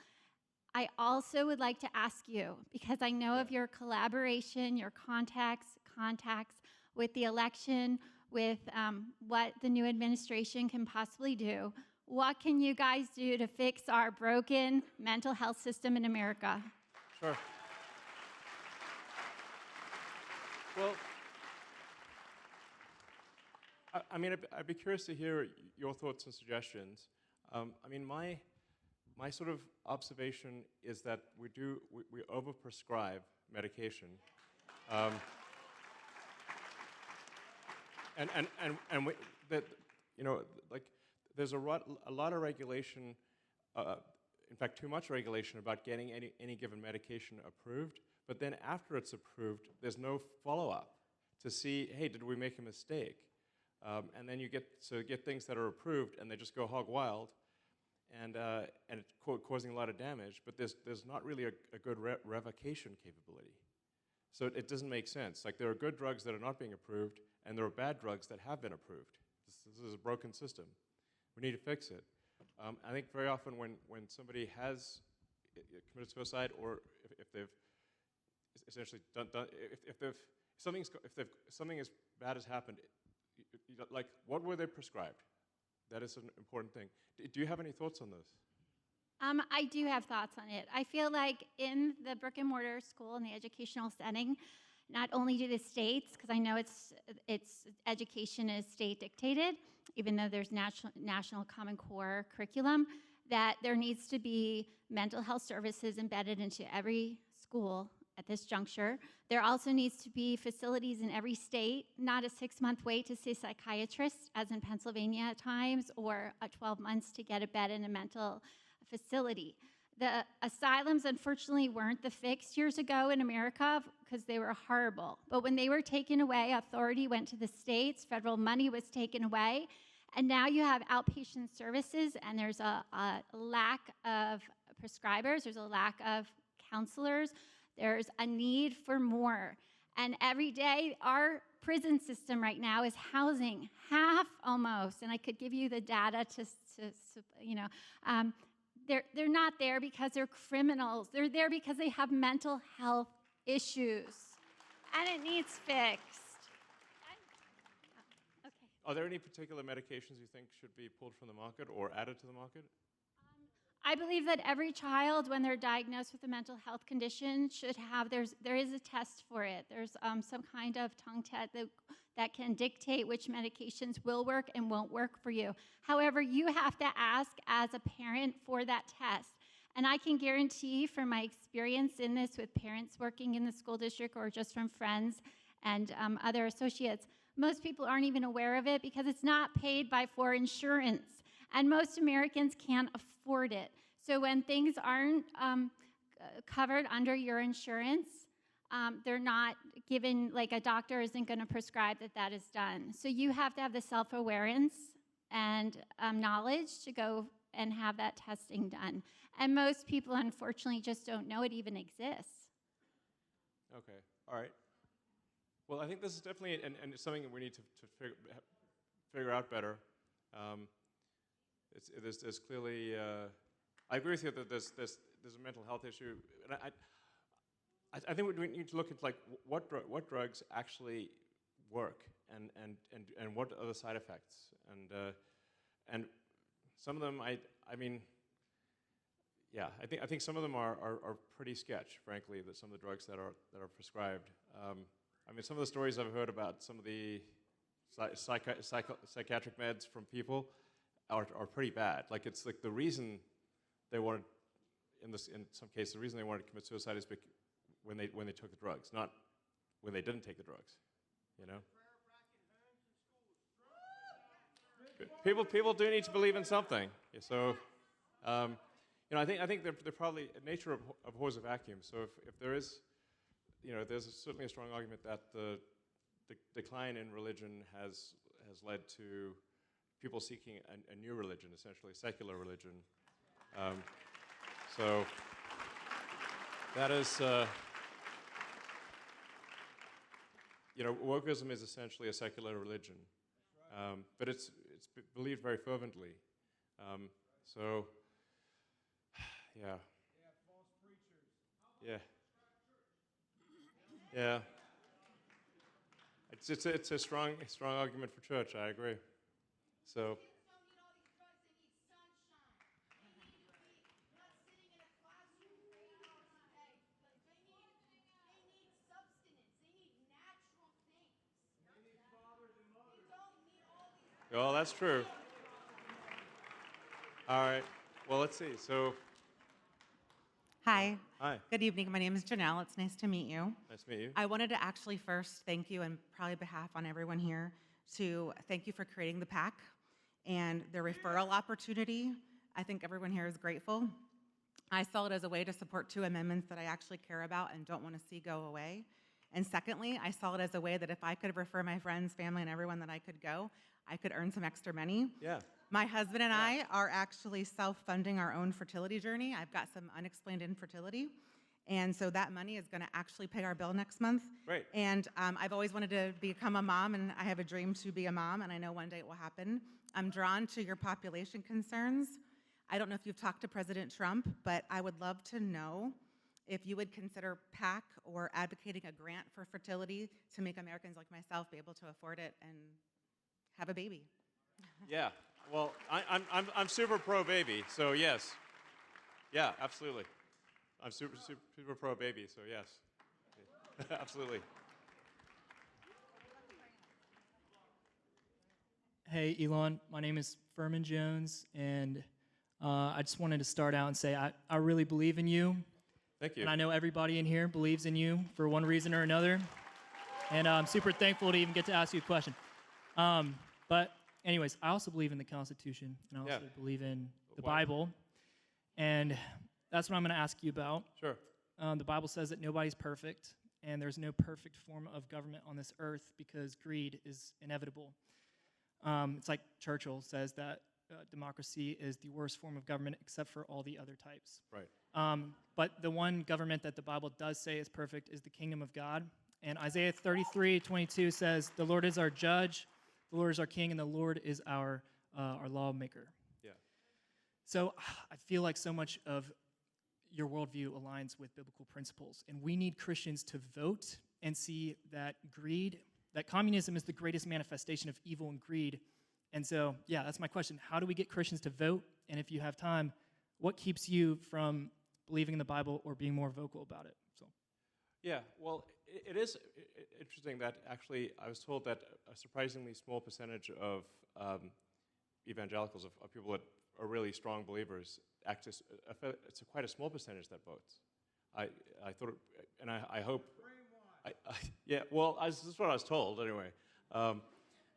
I also would like to ask you, because I know of your collaboration, your contacts with the election, with what the new administration can possibly do. What can you guys do to fix our broken mental health system in America? Sure. Well, I mean, I'd be curious to hear your thoughts and suggestions. I mean, my sort of observation is that we overprescribe medication, there's a lot of regulation. In fact, too much regulation about getting any given medication approved. But then after it's approved, there's no follow-up to see, hey, did we make a mistake? And then you get things that are approved, and they just go hog wild, and it's causing a lot of damage. But there's not really a good revocation capability. So it doesn't make sense. Like there are good drugs that are not being approved, and there are bad drugs that have been approved. This is a broken system. We need to fix it. I think very often when somebody has committed suicide, or if they've essentially if something as bad has happened, like what were they prescribed? That is an important thing. Do you have any thoughts on this? I do have thoughts on it. I feel like in the brick and mortar school, in the educational setting, not only do the states, because I know it's education is state dictated, even though there's national Common Core curriculum, that there needs to be mental health services embedded into every school at this juncture. There also needs to be facilities in every state, not a 6-month wait to see a psychiatrist, as in Pennsylvania at times, or 12 months to get a bed in a mental facility. The asylums, unfortunately, weren't the fix years ago in America because they were horrible. But when they were taken away, authority went to the states, federal money was taken away, and now you have outpatient services, and there's a lack of prescribers, there's a lack of counselors, There's a need for more. And every day, our prison system right now is housing half almost, and I could give you the data they're not there because they're criminals. They're there because they have mental health issues, and it needs fixed. Okay. Are there any particular medications you think should be pulled from the market or added to the market? I believe that every child, when they're diagnosed with a mental health condition, should have, there is a test for it. There's some kind of tongue test that can dictate which medications will work and won't work for you. However, you have to ask as a parent for that test. And I can guarantee from my experience in this with parents working in the school district or just from friends and other associates, most people aren't even aware of it because it's not paid for insurance. And most Americans can't afford it. So when things aren't covered under your insurance, they're not given, like a doctor isn't going to prescribe that is done. So you have to have the self-awareness and knowledge to go and have that testing done. And most people, unfortunately, just don't know it even exists. Okay, all right. Well, I think this is definitely and it's something that we need to figure out better. There's clearly, I agree with you that there's a mental health issue, and I think we need to look at like what drugs actually work and what are the side effects, and some of them I think some of them are pretty sketch, frankly. That some of the drugs that are prescribed. Some of the stories I've heard about some of the psychiatric meds from people are pretty bad. Like it's like the reason they wanted, in some cases, the reason they wanted to commit suicide is when they took the drugs, not when they didn't take the drugs. You know. People do need to believe in something. So, I think they're probably a nature abhors a vacuum. So if there is, there's certainly a strong argument that the decline in religion has led to people seeking a new religion, essentially a secular religion. So that is, wokeism is essentially a secular religion, but it's believed very fervently. So, yeah. False preachers. Yeah. Yeah. It's a strong argument for church. I agree. So. Well, that's true. All right. Well, let's see. So. Hi. Hi. Good evening. My name is Janelle. It's nice to meet you. Nice to meet you. I wanted to actually first thank you, and probably behalf on everyone here, to thank you for creating the PAC and the referral opportunity. I think everyone here is grateful. I saw it as a way to support 2 amendments that I actually care about and don't want to see go away. And secondly, I saw it as a way that if I could refer my friends, family, and everyone that I could go, I could earn some extra money. Yeah. My husband and I are actually self-funding our own fertility journey. I've got some unexplained infertility. And so that money is going to actually pay our bill next month. Right. And I've always wanted to become a mom, and I have a dream to be a mom, and I know one day it will happen. I'm drawn to your population concerns. I don't know if you've talked to President Trump, but I would love to know if you would consider PAC or advocating a grant for fertility to make Americans like myself be able to afford it and have a baby. Yeah. Well, I'm super pro baby, so yes. Yeah, absolutely. I'm super pro baby, so yes. Absolutely. Hey, Elon. My name is Furman Jones, and I just wanted to start out and say I really believe in you. Thank you. And I know everybody in here believes in you for one reason or another. And I'm super thankful to even get to ask you a question. But anyways, I also believe in the Constitution, and I also believe in the Bible. And that's what I'm going to ask you about. Sure. The Bible says that nobody's perfect, and there's no perfect form of government on this earth because greed is inevitable. It's like Churchill says that democracy is the worst form of government except for all the other types. Right. But the one government that the Bible does say is perfect is the kingdom of God. And Isaiah 33:22 says, "The Lord is our judge, the Lord is our king, and the Lord is our lawmaker." Yeah. So I feel like so much of your worldview aligns with biblical principles. And we need Christians to vote and see that that communism is the greatest manifestation of evil and greed. And so, yeah, that's my question. How do we get Christians to vote? And if you have time, what keeps you from believing in the Bible or being more vocal about it? So, Yeah, well, it is interesting that actually I was told that a surprisingly small percentage of evangelicals, of people that are really strong believers, it's quite a small percentage that votes. I thought, and I hope. Yeah, well, this is what I was told anyway.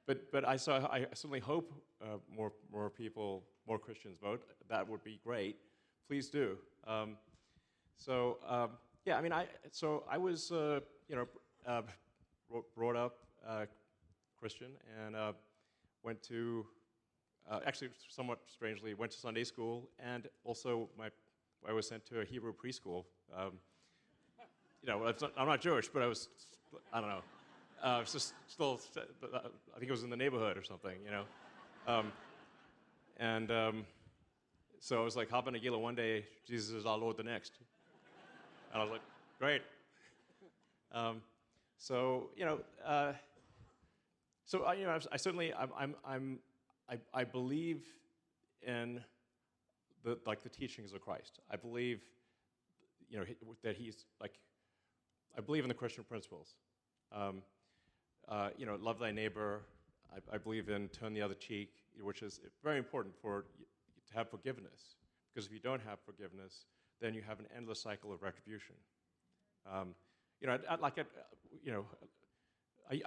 But I certainly hope more people, more Christians vote. That would be great. Please do. Yeah, I mean, I was brought up Christian and went to actually somewhat strangely went to Sunday school, and also I was sent to a Hebrew preschool. I'm not Jewish, but I don't know. It's just still, I think it was in the neighborhood or something, So I was like, hop in a Gila one day, Jesus is our Lord the next. And I was like, great. I certainly, I believe in the teachings of Christ. I believe, that he's I believe in the Christian principles. Love thy neighbor. I believe in turn the other cheek, which is very important to have forgiveness. Because if you don't have forgiveness, then you have an endless cycle of retribution. I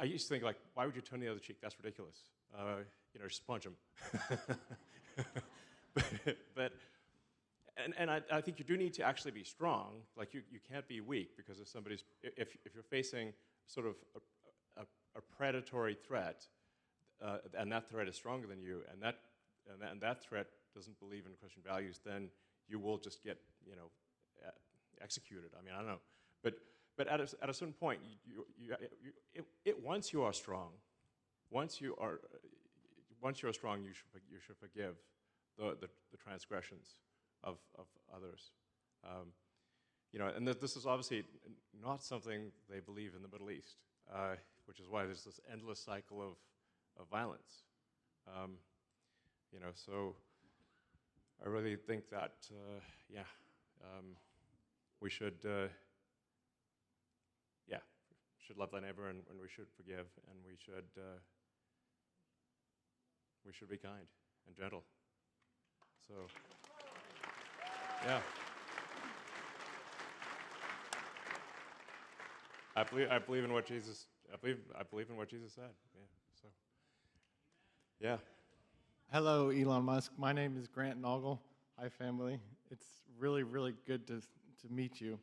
used to think, why would you turn the other cheek? That's ridiculous. Just punch him. I think you do need to actually be strong. You can't be weak, because if you're facing sort of a predatory threat, and that threat is stronger than you, and that threat doesn't believe in Christian values, then you will just get executed. I mean, I don't know, but at a certain point, once you are strong, you should forgive the transgressions of others. And this is obviously not something they believe in the Middle East, which is why there's this endless cycle of violence. So I really think that, we should love thy neighbor, and we should forgive, and we should be kind and gentle. So, yeah. I believe in what Jesus. I believe in what Jesus said. Yeah. So. Yeah. Hello, Elon Musk. My name is Grant Noggle. Hi, family. It's really, really good to meet you.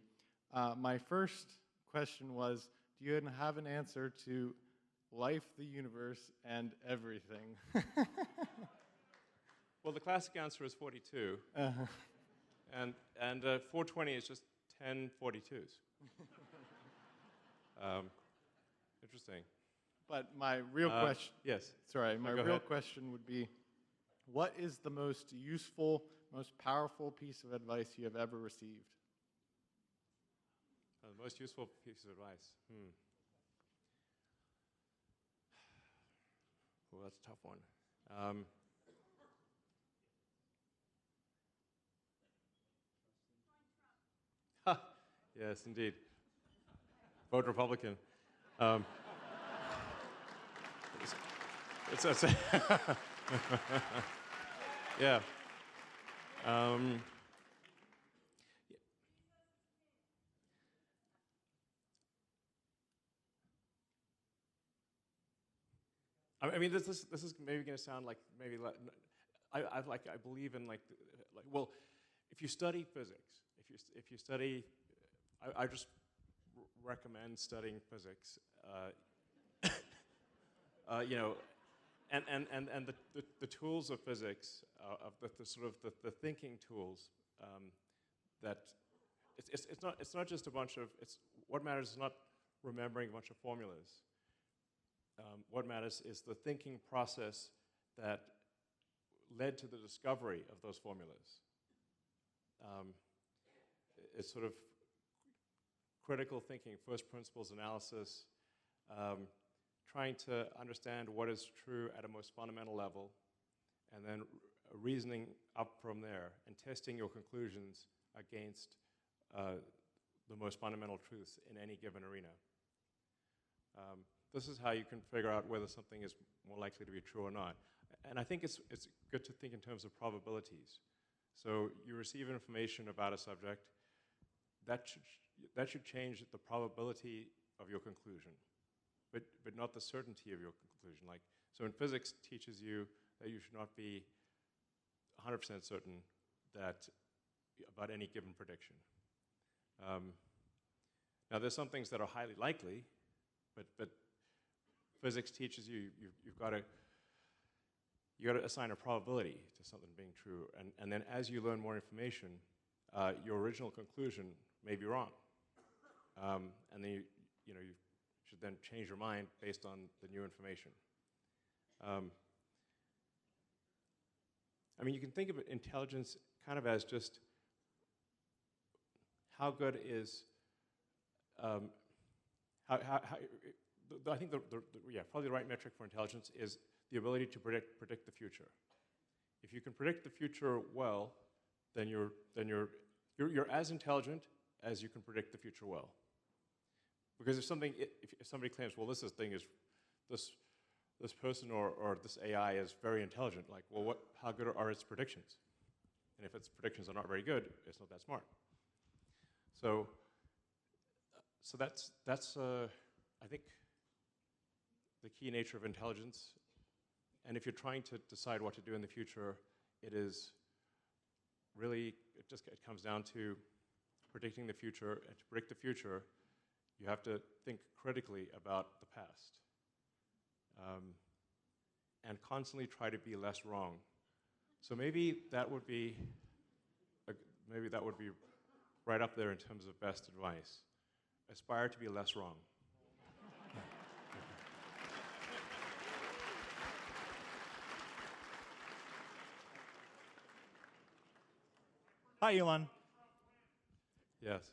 My first question was, do you have an answer to life, the universe, and everything? Well, the classic answer is 42. Uh-huh. And 420 is just 10 42s. Interesting. But my real question... Yes. Sorry, my Go real ahead. question would be, what is the most useful, most powerful piece of advice you have ever received? The most useful piece of advice. Well, that's a tough one. Yes, indeed. Vote Republican. It's yeah. I mean, this is maybe going to sound like maybe I believe in well, if you study physics, if you study, I just recommend studying physics. the tools of physics, of the sort of the thinking tools, that it's not just a bunch of, what matters is not remembering a bunch of formulas. What matters is the thinking process that led to the discovery of those formulas. It's sort of critical thinking, first principles analysis, trying to understand what is true at a most fundamental level, and then reasoning up from there and testing your conclusions against the most fundamental truths in any given arena. This is how you can figure out whether something is more likely to be true or not. And I think it's good to think in terms of probabilities. So you receive information about a subject, that should change the probability of your conclusion, but not the certainty of your conclusion. Like, so in physics teaches you that you should not be 100% certain about any given prediction. Now there's some things that are highly likely, but physics teaches you've got to assign a probability to something being true, and then as you learn more information, your original conclusion may be wrong, and then you should then change your mind based on the new information. I mean, you can think of intelligence kind of as just how good is I think probably the right metric for intelligence is the ability to predict the future. If you can predict the future well, then you're as intelligent as you can predict the future well. Because if somebody claims, well, this person or this AI is very intelligent, like, well, how good are its predictions? And if its predictions are not very good, it's not that smart. So that's I think the key nature of intelligence. And if you're trying to decide what to do in the future, it is really, it comes down to predicting the future. And to predict the future, you have to think critically about the past. And constantly try to be less wrong. So maybe that would be right up there in terms of best advice. Aspire to be less wrong. Hi, Elon. Yes.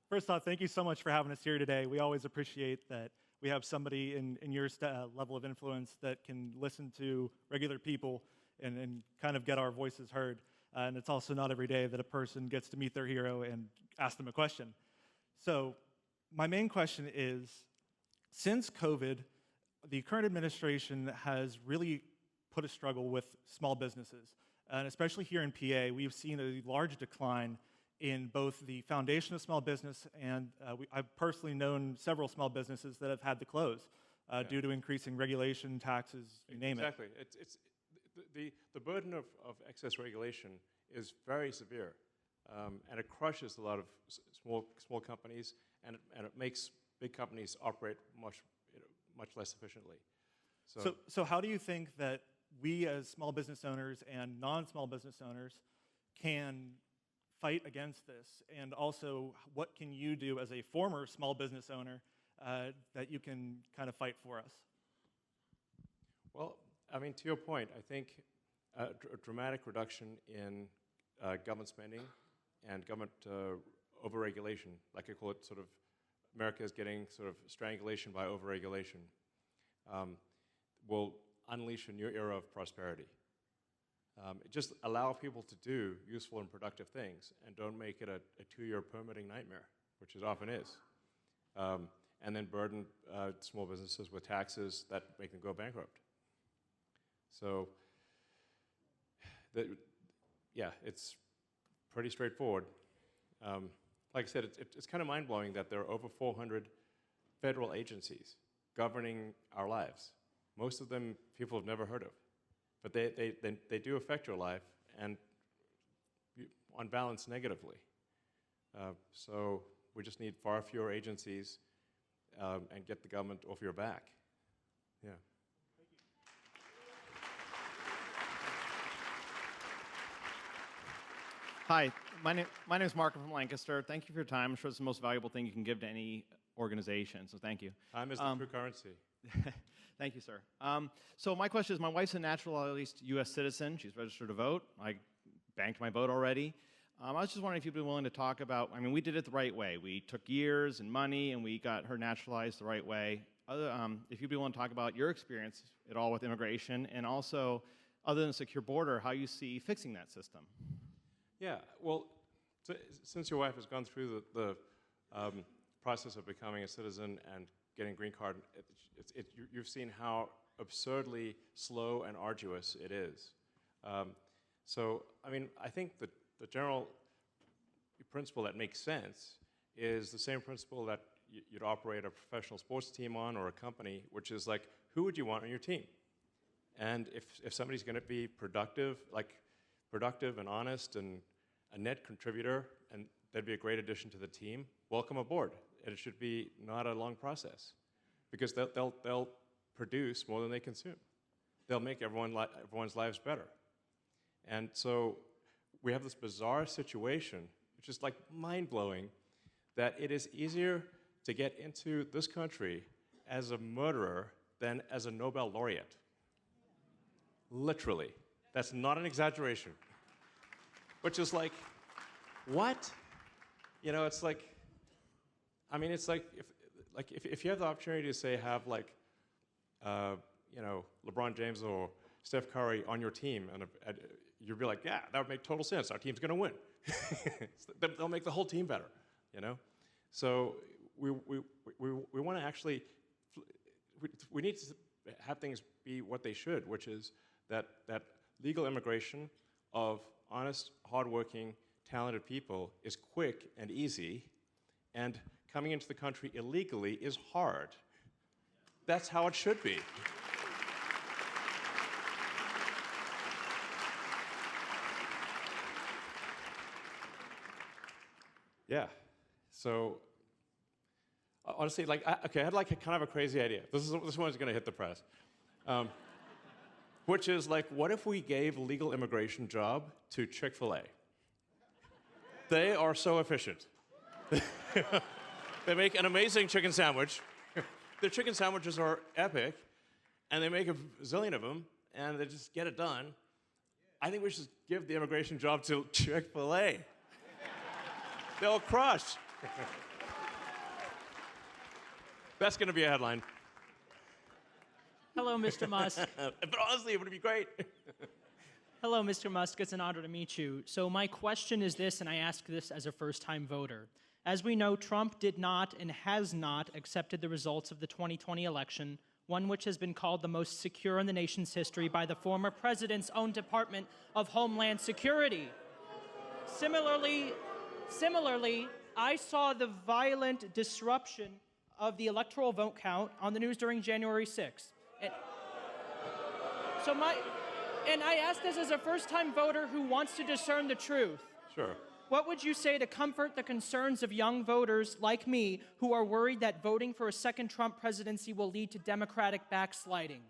First off, thank you so much for having us here today. We always appreciate that we have somebody in your level of influence that can listen to regular people and kind of get our voices heard. And it's also not every day that a person gets to meet their hero and ask them a question. So my main question is, since COVID, the current administration has really put a struggle with small businesses. And especially here in PA, we've seen a large decline in both the foundation of small business and I've personally known several small businesses that have had to close due to increasing regulation, taxes, you name it. Exactly. The burden of excess regulation is very severe, and it crushes a lot of small companies, and it makes big companies operate much less efficiently. So how do you think that we as small business owners and non-small business owners can fight against this? And also, what can you do as a former small business owner that you can kind of fight for us? Well, I mean, to your point, I think a dramatic reduction in government spending and government overregulation, like I call it, sort of America is getting sort of strangulation by overregulation, will unleash a new era of prosperity. Just allow people to do useful and productive things and don't make it a 2-year permitting nightmare, which it often is. And then burden small businesses with taxes that make them go bankrupt. So, it's pretty straightforward. Like I said, it's kind of mind-blowing that there are over 400 federal agencies governing our lives. Most of them people have never heard of. But they do affect your life, and on balance, negatively. So we just need far fewer agencies and get the government off your back. Yeah. Hi, my name is Mark from Lancaster. Thank you for your time. I'm sure it's the most valuable thing you can give to any organization, so thank you. Time is the true currency. Thank you, sir. So my question is, my wife's a naturalized U.S. citizen. She's registered to vote. I banked my vote already. I was just wondering if you'd be willing to talk about, I mean, we did it the right way. We took years and money, and we got her naturalized the right way. If you'd be willing to talk about your experience at all with immigration, and also, other than a secure border, how you see fixing that system. Yeah, well, since your wife has gone through the process of becoming a citizen and getting a green card, you've seen how absurdly slow and arduous it is. So, I mean, I think the general principle that makes sense is the same principle that you'd operate a professional sports team on or a company, which is like, who would you want on your team? And if somebody's going to be productive and honest and a net contributor, and they'd be a great addition to the team, welcome aboard. And it should be not a long process, because they'll produce more than they consume. They'll make everyone's lives better. And so we have this bizarre situation, which is like mind-blowing, that it is easier to get into this country as a murderer than as a Nobel laureate. Literally. That's not an exaggeration. Which is like, what? You know, it's like, I mean, it's like if you have the opportunity to say have like, you know, LeBron James or Steph Curry on your team, and you'd be like, yeah, that would make total sense. Our team's going to win. They'll make the whole team better, you know. So we want to actually, we need to have things be what they should, which is that legal immigration of honest, hardworking, talented people is quick and easy, and coming into the country illegally is hard. That's how it should be. Yeah. So honestly, like, I had like a kind of a crazy idea. This one's going to hit the press. Which is like, what if we gave a legal immigration job to Chick-fil-A? They are so efficient. They make an amazing chicken sandwich. Their chicken sandwiches are epic, and they make a zillion of them, and they just get it done. I think we should give the immigration job to Chick-fil-A. They'll crush. That's going to be a headline. Hello, Mr. Musk. But honestly, it would be great. Hello, Mr. Musk. It's an honor to meet you. So my question is this, and I ask this as a first-time voter. As we know, Trump did not and has not accepted the results of the 2020 election, one which has been called the most secure in the nation's history by the former president's own Department of Homeland Security. Similarly, I saw the violent disruption of the electoral vote count on the news during January 6th. And I ask this as a first-time voter who wants to discern the truth. Sure. What would you say to comfort the concerns of young voters like me who are worried that voting for a second Trump presidency will lead to Democratic backsliding?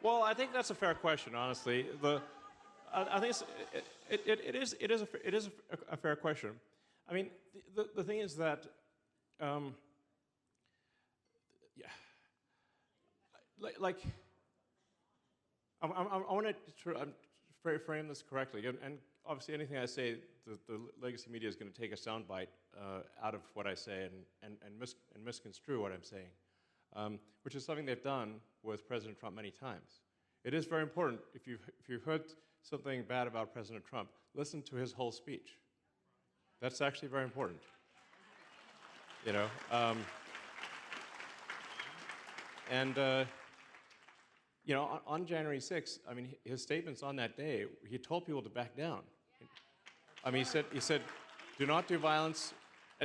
Well, I think that's a fair question, honestly. I think it is a fair question. I mean, the thing is that, yeah, like I want to frame this correctly, and obviously anything I say, the legacy media is going to take a soundbite out of what I say and misconstrue what I'm saying, which is something they've done with President Trump many times. It is very important, if you've heard something bad about President Trump, listen to his whole speech. That's actually very important. You know, you know, on January 6th, I mean, his statements on that day, he told people to back down. I mean, he said, do not do violence.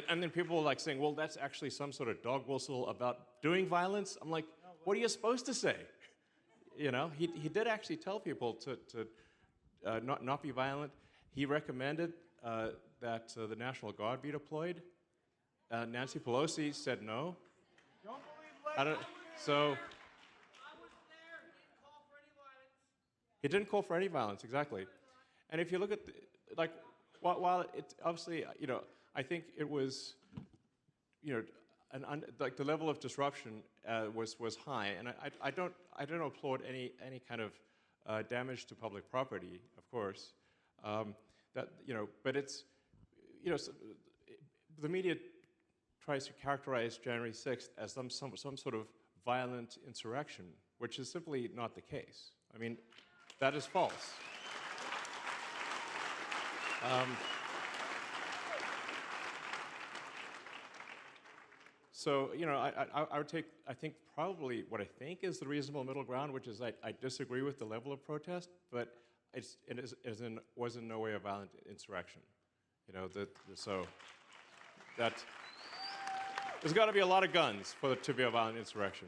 And then people were like saying, well, that's actually some sort of dog whistle about doing violence. I'm like, what are you supposed to say? You know, he did actually tell people to not be violent. He recommended that the National Guard be deployed. Nancy Pelosi said no. So, He didn't call for any violence, exactly. And if you look at, while it obviously, I think it was, like the level of disruption was high, and I don't applaud any kind of damage to public property, of course. But it's, the media tries to characterize January 6th as some sort of violent insurrection, which is simply not the case. I mean, that is false. So, I would take, I think probably what I think is the reasonable middle ground, which is I disagree with the level of protest, but it was in no way a violent insurrection. So that there's got to be a lot of guns for it to be a violent insurrection,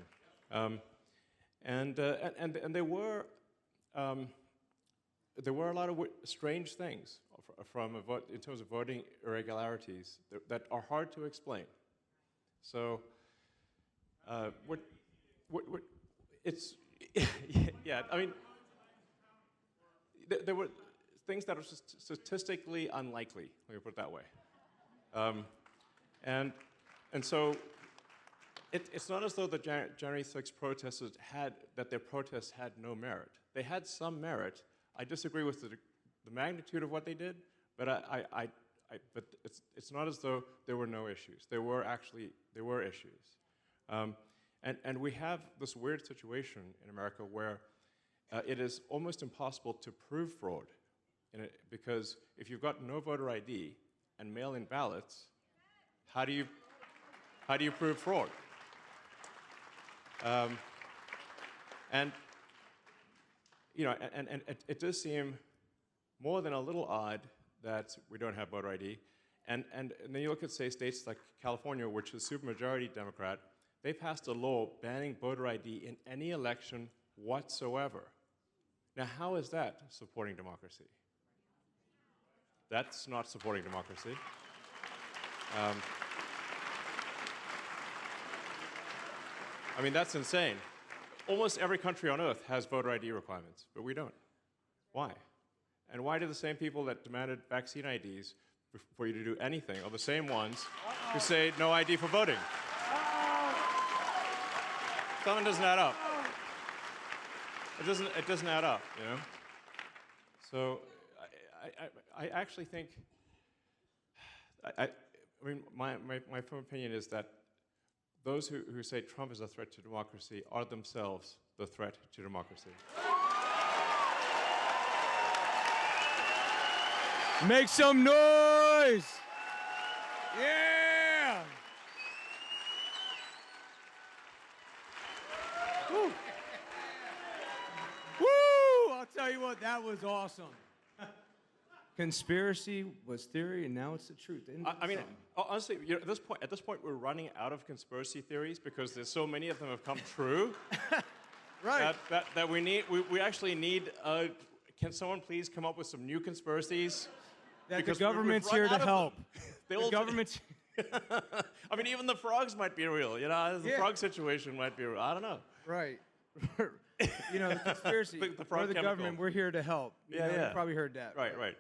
and there were a lot of strange things in terms of voting irregularities that are hard to explain. So, it's yeah. I mean, there were things that are statistically unlikely. Let me put it that way. And so, it's not as though the January 6th protesters their protests had no merit. They had some merit. I disagree with the magnitude of what they did, but but it's not as though there were no issues. There were issues, and we have this weird situation in America where it is almost impossible to prove fraud, because if you've got no voter ID and mail-in ballots, how do you prove fraud? And it does seem more than a little odd that we don't have voter ID. And then you look at, say, states like California, which is supermajority Democrat, they passed a law banning voter ID in any election whatsoever. Now, how is that supporting democracy? That's not supporting democracy. I mean, that's insane. Almost every country on earth has voter ID requirements, but we don't. Why? And why do the same people that demanded vaccine IDs for you to do anything are the same ones who say no ID for voting? Something doesn't add up. It doesn't add up, So I actually think, I mean, my firm opinion is that those who say Trump is a threat to democracy are themselves the threat to democracy. Make some noise! Yeah! Woo! Woo! I'll tell you what, that was awesome. Conspiracy was theory, and now it's the truth. I mean, honestly, at this point, we're running out of conspiracy theories because there's so many of them have come true. Right. That we actually need. Can someone please come up with some new conspiracies? That the government's here to help. The government's. I mean, even the frogs might be real. The frog situation might be real. I don't know. Right. The conspiracy. For the government, we're here to help. Yeah. You probably heard that. Right.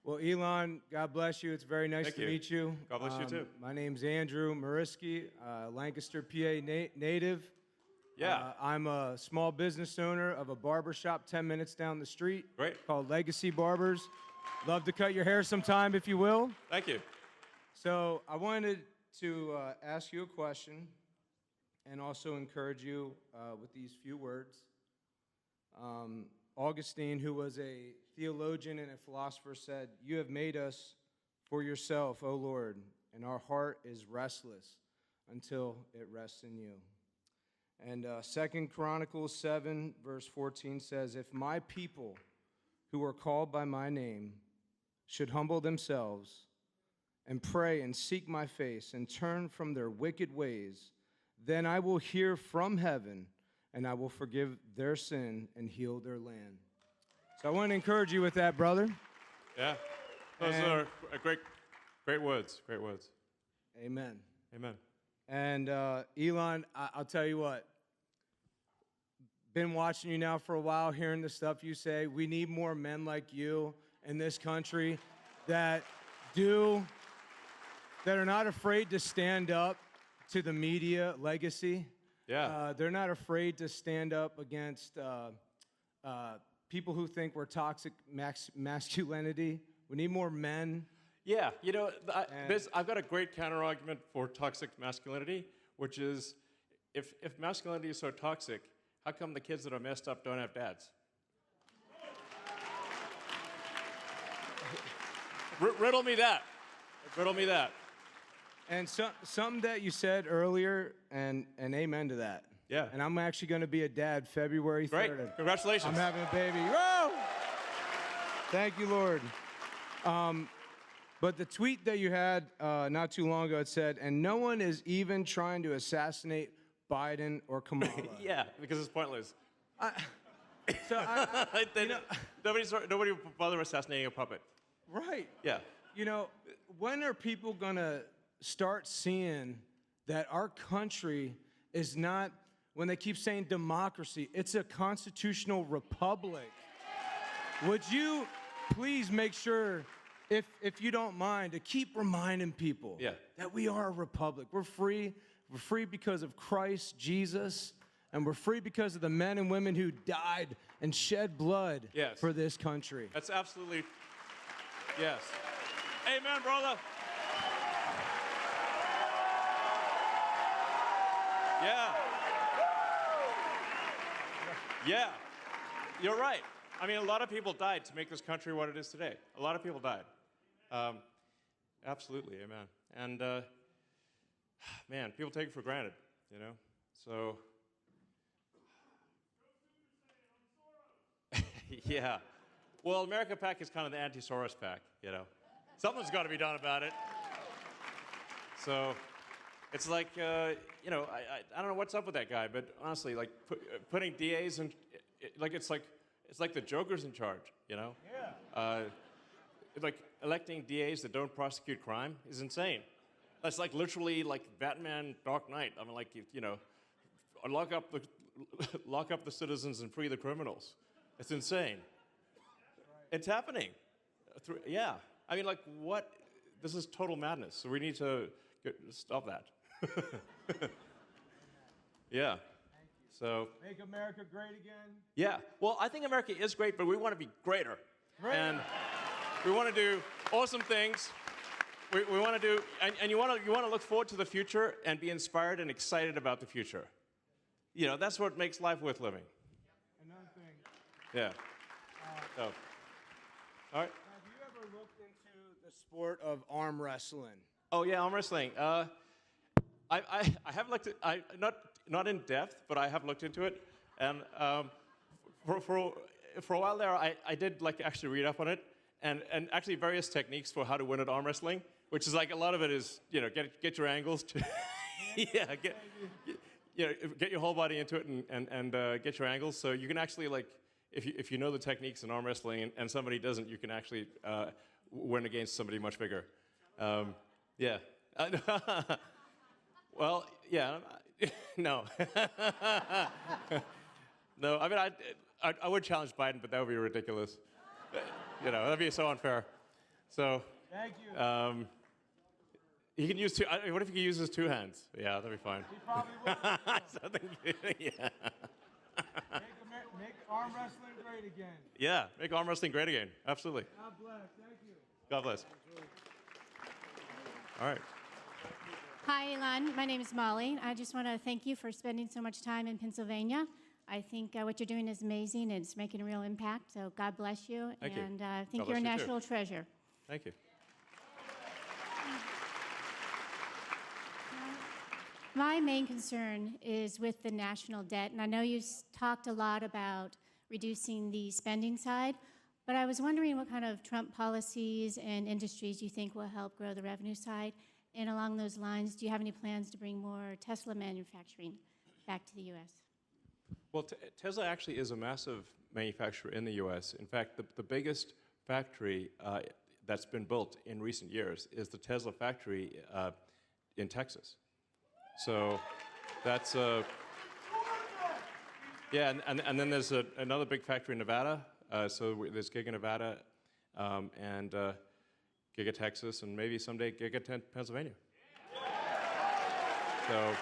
Well, Elon, God bless you. It's very nice to meet you. God bless you too. My name's Andrew Mariski, Lancaster, PA native. Yeah. I'm a small business owner of a barber shop 10 minutes down the street. Great. Called Legacy Barbers. Love to cut your hair sometime if you will. Thank you. So I wanted to ask you a question and also encourage you with these few words. Augustine, who was a theologian and a philosopher, said, "You have made us for yourself, O Lord, and our heart is restless until it rests in you." And 2 Chronicles 7, verse 14 says, "If my people who are called by my name should humble themselves and pray and seek my face and turn from their wicked ways, then I will hear from heaven and I will forgive their sin and heal their land." So I want to encourage you with that, brother. Yeah, those are great words. Great words. Amen. Amen. And Elon, I'll tell you what. been watching you now for a while, hearing the stuff you say. We need more men like you in this country that are not afraid to stand up to the media legacy. Yeah. They're not afraid to stand up against people who think we're toxic masculinity. We need more men. Yeah, I've got a great counter-argument for toxic masculinity, which is, if masculinity is so toxic, how come the kids that are messed up don't have dads? Riddle me that. Riddle me that. And something that you said earlier, and amen to that. Yeah. And I'm actually going to be a dad February 3rd. Great. Congratulations. I'm having a baby. Whoa! Thank you, Lord. But the tweet that you had not too long ago, it said, and no one is even trying to assassinate Biden or Kamala. Yeah, because it's pointless. Nobody would bother assassinating a puppet. Right. Yeah. When are people going to start seeing that our country is not, when they keep saying democracy, it's a constitutional republic? Would you please make sure, if you don't mind, to keep reminding people that we are a republic. We're free. We're free because of Christ Jesus, and we're free because of the men and women who died and shed blood for this country. That's absolutely, yes. Amen, brother. Yeah. Yeah. You're right. I mean, a lot of people died to make this country what it is today. A lot of people died. Absolutely, amen. And, man, people take it for granted, So, yeah. Well, America PAC is kind of the anti-Soros PAC, Something's got to be done about it. So, it's like, I don't know what's up with that guy, but honestly, like putting DAs in, it's like the Joker's in charge, Yeah. Like electing DAs that don't prosecute crime is insane. That's like literally like Batman Dark Knight. I mean, like, lock up the citizens and free the criminals. It's insane. It's happening. Yeah. I mean, like, what? This is total madness. So we need to stop that. Yeah. So. Make America great again. Yeah. Well, I think America is great, but we want to be greater. And we want to do awesome things. We want to do, and you want to look forward to the future and be inspired and excited about the future. That's what makes life worth living. Another thing. Yeah. So. All right. Have you ever looked into the sport of arm wrestling? Oh yeah, arm wrestling. I have looked at, not in depth, but I have looked into it, and for a while there, I did actually read up on it, and actually various techniques for how to win at arm wrestling, which is like a lot of it is get your angles to get your whole body into it and get your angles, so you can actually if you know the techniques in arm wrestling and somebody doesn't, you can actually win against somebody much bigger. Yeah. Well, yeah, no. No, I mean, I would challenge Biden, but that would be ridiculous. That'd be so unfair. So. Thank you. He can use two. What if he uses his two hands? Yeah, that'd be fine. He probably will. Yeah. Make arm wrestling great again. Yeah, make arm wrestling great again. Absolutely. God bless. Thank you. God bless. All right. Hi, Elon. My name is Molly. I just want to thank you for spending so much time in Pennsylvania. I think what you're doing is amazing, and it's making a real impact. So God bless you. Thank you. And I think God you're a bless you national too. treasure. Thank you. My main concern is with the national debt, and I know you talked a lot about reducing the spending side, but I was wondering what kind of Trump policies and industries you think will help grow the revenue side. And along those lines, do you have any plans to bring more Tesla manufacturing back to the U.S.? Well, Tesla actually is a massive manufacturer in the U.S. In fact, the biggest factory that's been built in recent years is the Tesla factory in Texas. So that's Yeah, and then there's another big factory in Nevada. There's Giga Nevada, and Giga Texas, and maybe someday Giga Pennsylvania. So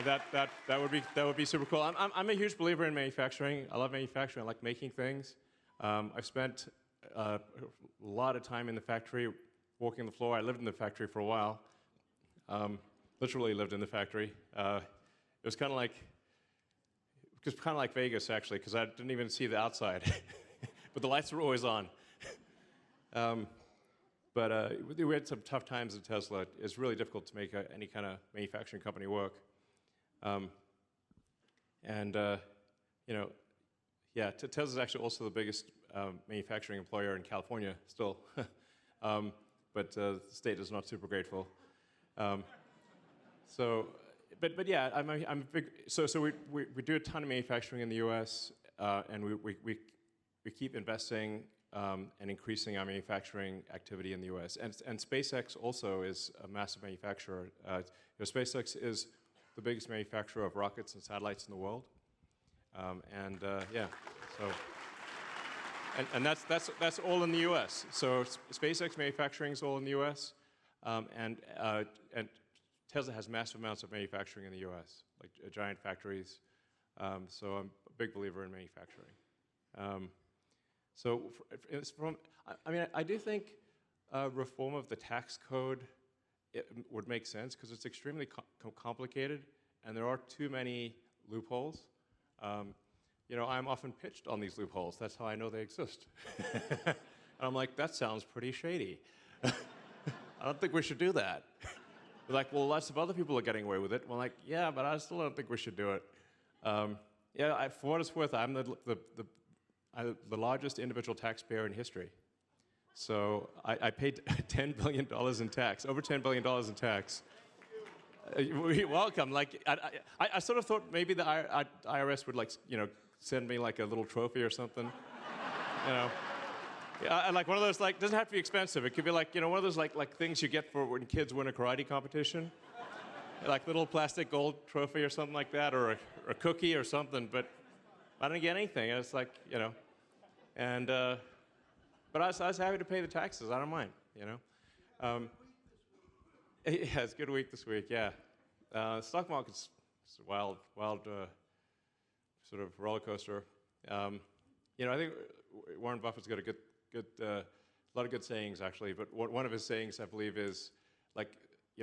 that would be super cool. I'm a huge believer in manufacturing. I love manufacturing. I like making things. I've spent a lot of time in the factory, walking the floor. I lived in the factory for a while. Literally lived in the factory. It was kind of like Vegas, actually, because I didn't even see the outside. But the lights were always on. We had some tough times at Tesla. It's really difficult to make any kind of manufacturing company work. Tesla's actually also the biggest manufacturing employer in California still. But the state is not super grateful. I'm a big. So we do a ton of manufacturing in the U.S. And we keep investing and increasing our manufacturing activity in the U.S. And SpaceX also is a massive manufacturer. SpaceX is the biggest manufacturer of rockets and satellites in the world. That's all in the U.S. So SpaceX manufacturing is all in the U.S. And Tesla has massive amounts of manufacturing in the U.S., like giant factories. So I'm a big believer in manufacturing. I do think reform of the tax code would make sense because it's extremely complicated and there are too many loopholes. I'm often pitched on these loopholes. That's how I know they exist. And I'm like, that sounds pretty shady. I don't think we should do that. They're like, well, lots of other people are getting away with it. We're like, yeah, but I still don't think we should do it. For what it's worth, I'm the largest individual taxpayer in history. So I paid $10 billion in tax, over $10 billion in tax. You're welcome. Like, I sort of thought maybe the IRS would send me like a little trophy or something. Like one of those, doesn't have to be expensive. It could be like, one of those like things you get for when kids win a karate competition. Like little plastic gold trophy or something like that, or a cookie or something, but I didn't get anything. It's like, but I was happy to pay the taxes. I don't mind, Yeah, it's a good week this week, yeah. Stock market's a wild sort of roller coaster. I think Warren Buffett's got a lot of good sayings, actually, but one of his sayings, I believe, is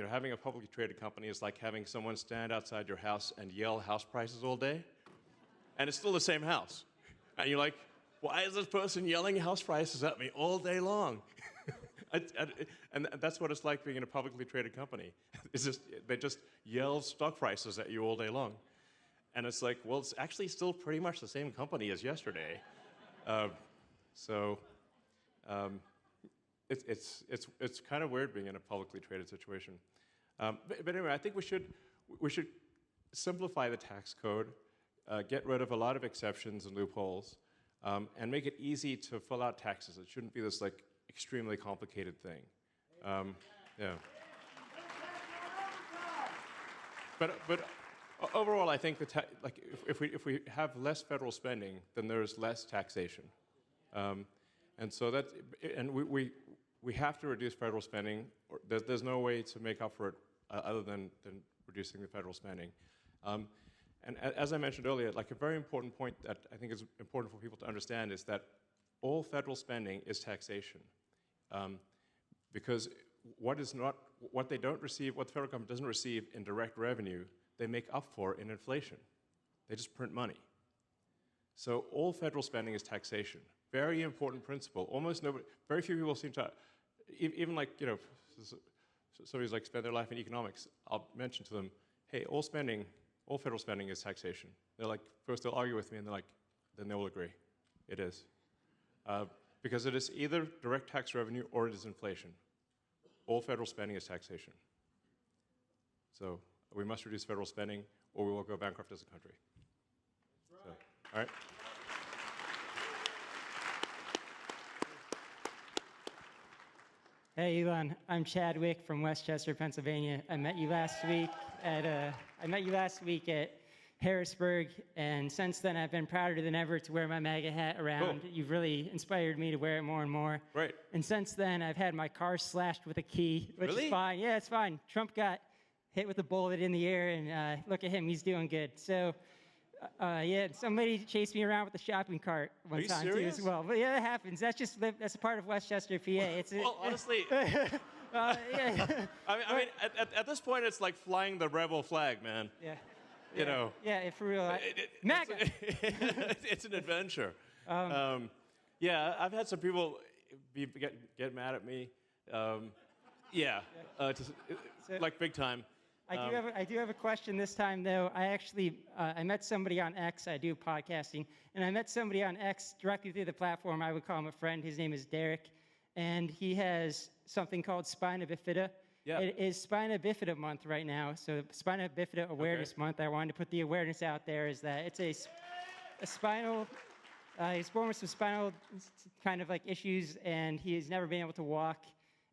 having a publicly traded company is like having someone stand outside your house and yell house prices all day, and it's still the same house. And you're like, why is this person yelling house prices at me all day long? And that's what it's like being in a publicly traded company. They just yell stock prices at you all day long. And it's like, well, it's actually still pretty much the same company as yesterday. It's kind of weird being in a publicly traded situation. But anyway, I think we should simplify the tax code, get rid of a lot of exceptions and loopholes, and make it easy to fill out taxes. It shouldn't be this extremely complicated thing. But overall, I think if we have less federal spending, then there's less taxation. We have to reduce federal spending. There's no way to make up for it other than reducing the federal spending. And as I mentioned earlier, a very important point that I think is important for people to understand is that all federal spending is taxation. Because what the federal government doesn't receive in direct revenue, they make up for in inflation. They just print money. So all federal spending is taxation. Very important principle. Very few people seem to, even somebody's spend their life in economics, I'll mention to them, hey, all federal spending is taxation. They're like, first they'll argue with me, and then they will agree. It is. Because it is either direct tax revenue or it is inflation. All federal spending is taxation. So we must reduce federal spending or we will go bankrupt as a country. So, all right. Hey, Elon. I'm Chadwick from Westchester, Pennsylvania. I met you last week at Harrisburg, and since then I've been prouder than ever to wear my MAGA hat around. Cool. You've really inspired me to wear it more and more. Right. And since then I've had my car slashed with a key, which Really? is fine. Yeah, it's fine. Trump got hit with a bullet in the air, and look at him, he's doing good. So, yeah, somebody chased me around with a shopping cart one time too as well. But yeah, that happens. That's a part of Westchester, PA. Well, honestly, yeah. I mean, at this point, it's like flying the rebel flag, man. Yeah. You know. Yeah, for real. MAGA. It's an adventure. Yeah, I've had some people get mad at me. Like big time. I do have a question this time, though. I met somebody on X. I do podcasting, and I met somebody on X directly through the platform. I would call him a friend. His name is Derek, and he has something called Spina Bifida. Yeah. It is Spina Bifida Month right now, so Spina Bifida Awareness Month. I wanted to put the awareness out there is that it's a spinal. He's born with some spinal kind of like issues, and he's never been able to walk.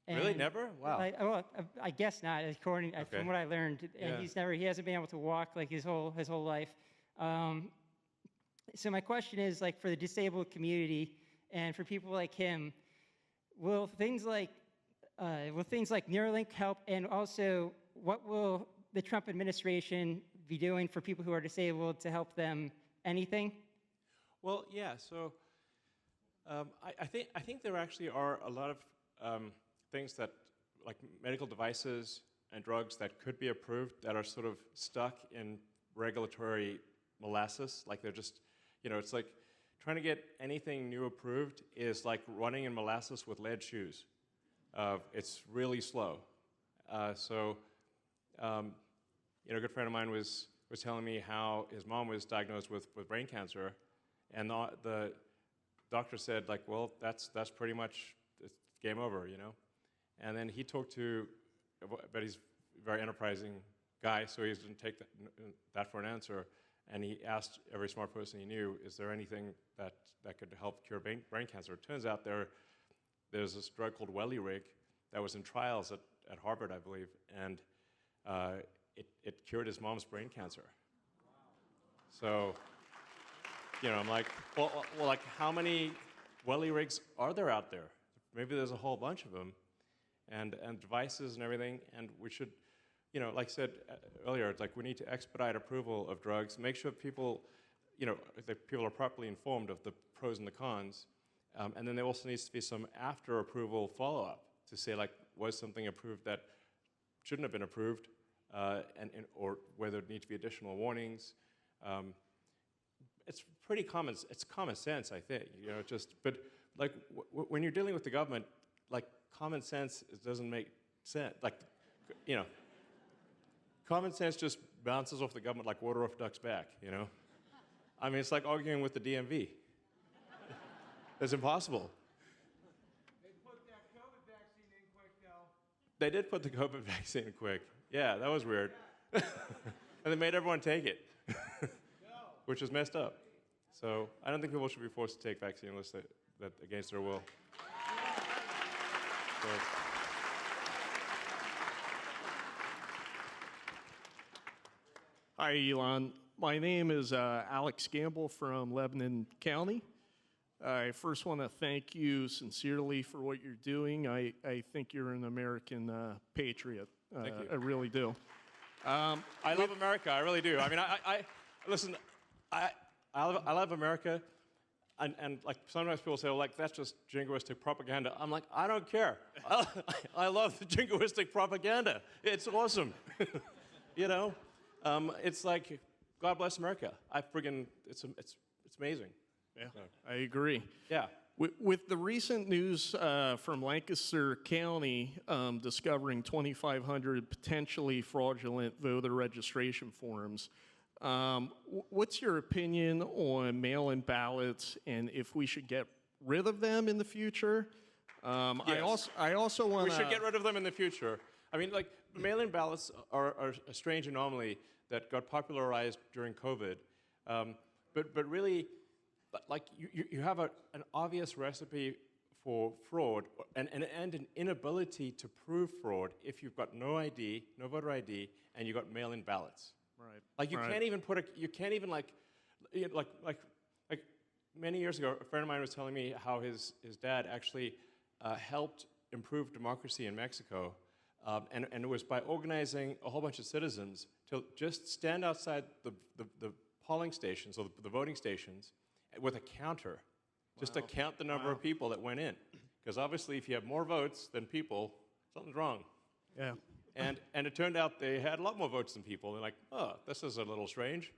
And Really? Never? Wow. I guess not. According from what I learned, and he hasn't been able to walk like his whole life. So my question is, like, for the disabled community and for people like him, will things like Neuralink help? And also, what will the Trump administration be doing for people who are disabled to help them? Anything? Well, yeah. So I think there actually are a lot of things that, like medical devices and drugs that could be approved that are sort of stuck in regulatory molasses. Like they're just, it's like trying to get anything new approved is like running in molasses with lead shoes. It's really slow. A good friend of mine was telling me how his mom was diagnosed with brain cancer, and the doctor said, like, well, that's pretty much it's game over, And then he talked to, but he's a very enterprising guy, so he didn't take that for an answer. And he asked every smart person he knew, is there anything that could help cure brain cancer? It turns out there's this drug called Wellirig that was in trials at Harvard, I believe, and it cured his mom's brain cancer. So, I'm like, well, like how many Wellirigs are there out there? Maybe there's a whole bunch of them. And devices and everything, and we should, like I said earlier, it's like we need to expedite approval of drugs, make sure people, that people are properly informed of the pros and the cons, and then there also needs to be some after approval follow-up to say, like, was something approved that shouldn't have been approved, or whether there need to be additional warnings. It's pretty common. It's common sense, I think. But like when you're dealing with the government, like, common sense doesn't make sense. Like, common sense just bounces off the government like water off a duck's back, I mean, it's like arguing with the DMV. It's impossible. They put that COVID vaccine in quick, though. They did put the COVID vaccine in quick. Yeah, that was weird. And they made everyone take it, which is messed up. So I don't think people should be forced to take vaccine unless that against their will. Hi, Elon. My name is Alex Gamble from Lebanon County. I first want to thank you sincerely for what you're doing. I think you're an American patriot. Thank you. I really do. I love America. I really do. I mean, listen. I love America. And like sometimes people say, well, like that's just jingoistic propaganda. I'm like, I don't care. I love the jingoistic propaganda. It's awesome. It's like, God bless America. It's amazing. Yeah, I agree. Yeah. With the recent news from Lancaster County discovering 2,500 potentially fraudulent voter registration forms, what's your opinion on mail-in ballots and if we should get rid of them in the future? Yes. I also want to... We should get rid of them in the future. I mean, like, mail-in ballots are a strange anomaly that got popularized during COVID. But really, like, you have an obvious recipe for fraud and an inability to prove fraud if you've got no ID, no voter ID, and you've got mail-in ballots. Right. Like you Right. can't even you can't even like many years ago, a friend of mine was telling me how his dad actually helped improve democracy in Mexico, and it was by organizing a whole bunch of citizens to just stand outside the polling stations or the voting stations with a counter, just to count the number of people that went in, because obviously if you have more votes than people, something's wrong. Yeah. And it turned out they had a lot more votes than people. They're like, oh, this is a little strange.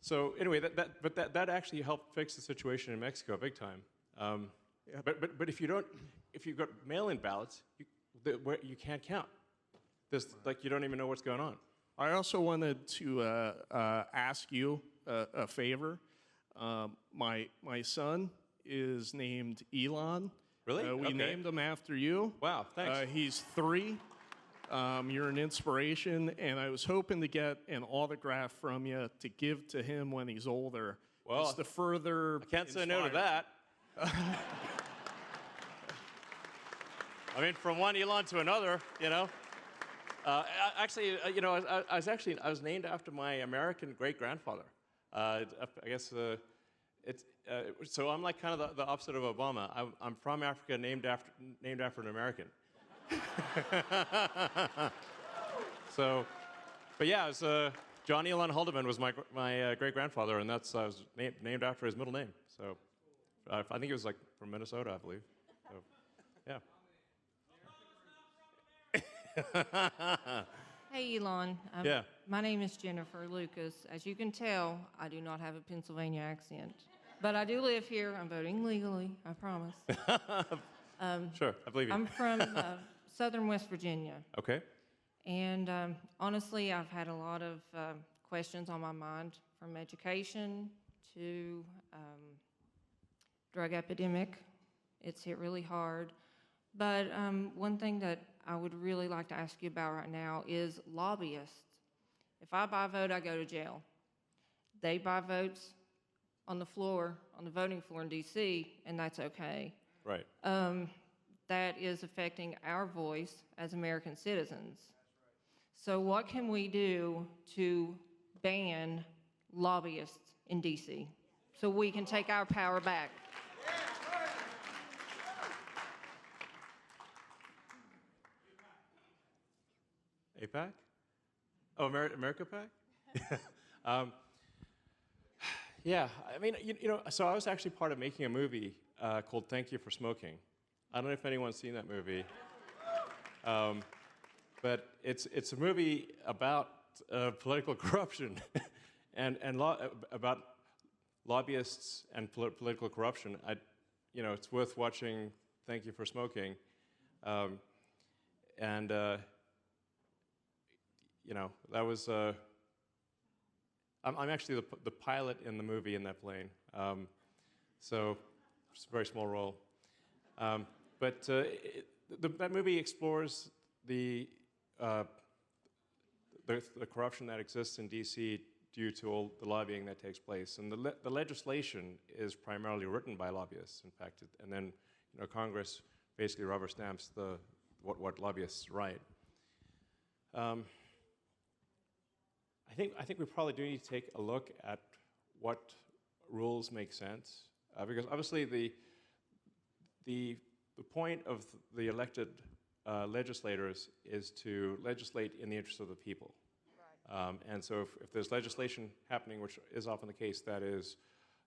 So anyway, that actually helped fix the situation in Mexico big time. But if you've got mail-in ballots, you can't count. There's like you don't even know what's going on. I also wanted to ask you a favor. My son is named Elon. Really? We Okay. named him after you. Wow, thanks. He's 3. You're an inspiration, and I was hoping to get an autograph from you to give to him when he's older. Well, just to further. I can't say no to that. I mean, from one Elon to another, you know. Actually, you know, I was named after my American great-grandfather. I guess so. I'm like kind of the opposite of Obama. I'm from Africa, named after an American. So, but yeah, it was, John Elon Haldeman was my great-grandfather, and I was named after his middle name. So, I think he was like from Minnesota, I believe. So, yeah. Hey, Elon. Yeah. My name is Jennifer Lucas. As you can tell, I do not have a Pennsylvania accent. But I do live here. I'm voting legally, I promise. Sure, I believe you. I'm from southern West Virginia. Okay. And honestly, I've had a lot of questions on my mind, from education to drug epidemic. It's hit really hard. But one thing that I would really like to ask you about right now is lobbyists. If I buy a vote, I go to jail. They buy votes on the floor, on the voting floor in D.C., and that's okay. Right. That is affecting our voice as American citizens. So what can we do to ban lobbyists in D.C. so we can take our power back? APAC? Oh, America PAC? Yeah, I mean, you know, so I was actually part of making a movie called Thank You for Smoking. I don't know if anyone's seen that movie. But it's a movie about political corruption and about lobbyists and political corruption. You know, it's worth watching Thank You for Smoking. You know, that was, I'm actually the pilot in the movie in that plane. So it's a very small role. But that movie explores the corruption that exists in D.C. due to all the lobbying that takes place. And the legislation is primarily written by lobbyists, in fact. And then, you know, Congress basically rubber stamps what lobbyists write. I think we probably do need to take a look at what rules make sense, because obviously the point of the elected legislators is to legislate in the interest of the people. Right. And so if there's legislation happening, which is often the case, that is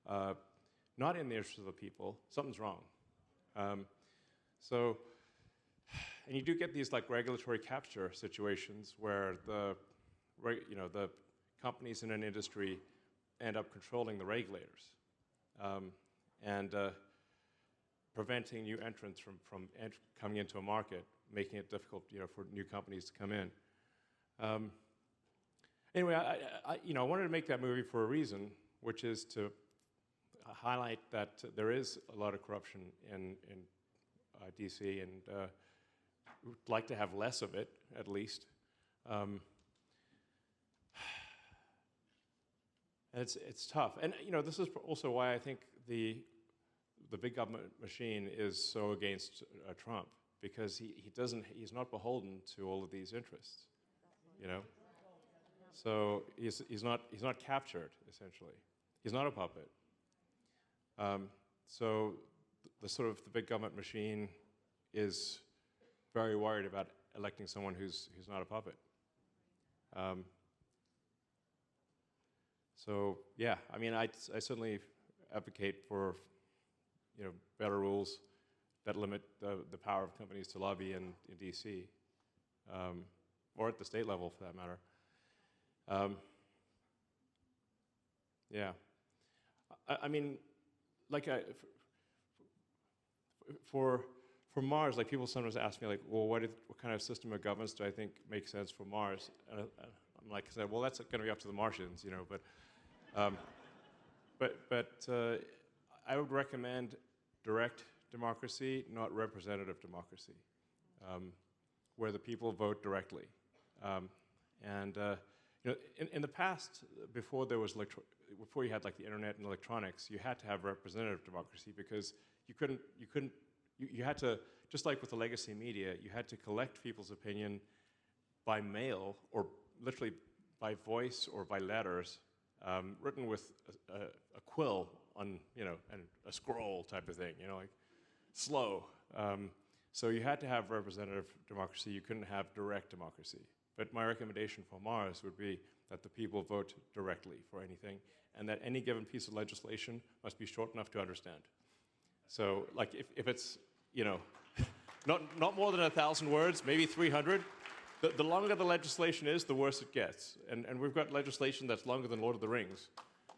not in the interest of the people, something's wrong. So, and you do get these like regulatory capture situations where the companies in an industry end up controlling the regulators and preventing new entrants from coming into a market, making it difficult, you know, for new companies to come in. Anyway, I wanted to make that movie for a reason, which is to highlight that there is a lot of corruption in DC, and would like to have less of it, at least. It's tough, and you know, this is also why I think the big government machine is so against Trump, because he's not beholden to all of these interests, you know. So he's not captured, essentially. He's not a puppet. So the big government machine is very worried about electing someone who's not a puppet. So yeah, I mean, I certainly advocate for better rules that limit the power of companies to lobby in D.C. Or at the state level, for that matter. Yeah, I mean, like for Mars, like people sometimes ask me, like, well, what kind of system of governance do I think makes sense for Mars? And I'm like, well, that's going to be up to the Martians, But I would recommend direct democracy, not representative democracy, where the people vote directly. In the past, before you had like the internet and electronics, you had to have representative democracy because you had to, just like with the legacy media, you had to collect people's opinion by mail or literally by voice or by letters, written with a quill on, and a scroll type of thing, like slow. So you had to have representative democracy. You couldn't have direct democracy. But my recommendation for Mars would be that the people vote directly for anything, and that any given piece of legislation must be short enough to understand. So, like, if it's, not more than 1,000 words, maybe 300, the longer the legislation is, the worse it gets. And we've got legislation that's longer than Lord of the Rings.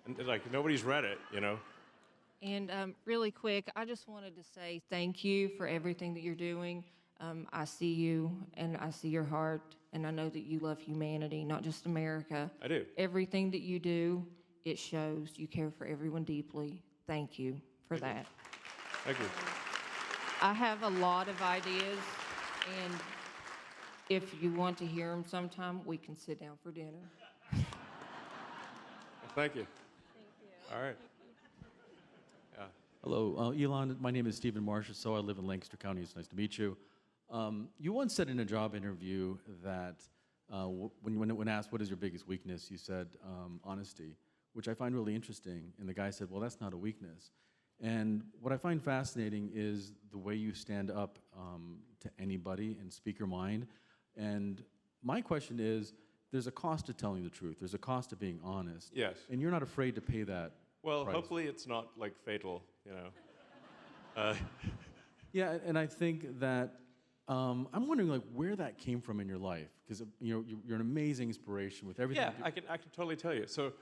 And, like, nobody's read it, And really quick, I just wanted to say thank you for everything that you're doing. I see you, and I see your heart, and I know that you love humanity, not just America. I do. Everything that you do, it shows you care for everyone deeply. Thank you for that. Thank you. I have a lot of ideas, and if you want to hear them sometime, we can sit down for dinner. Thank you. All right. Yeah. Hello, Elon. My name is Stephen Marsh, so I live in Lancaster County. It's nice to meet you. You once said in a job interview that when asked what is your biggest weakness, you said honesty, which I find really interesting. And the guy said, well, that's not a weakness. And what I find fascinating is the way you stand up to anybody and speak your mind. And my question is, there's a cost to telling the truth. There's a cost to being honest. Yes. And you're not afraid to pay that Well, price. hopefully it's not, like, fatal, Yeah, and I think that I'm wondering, like, where that came from in your life, because you're an amazing inspiration with everything. Yeah, you do. I can totally tell you. So,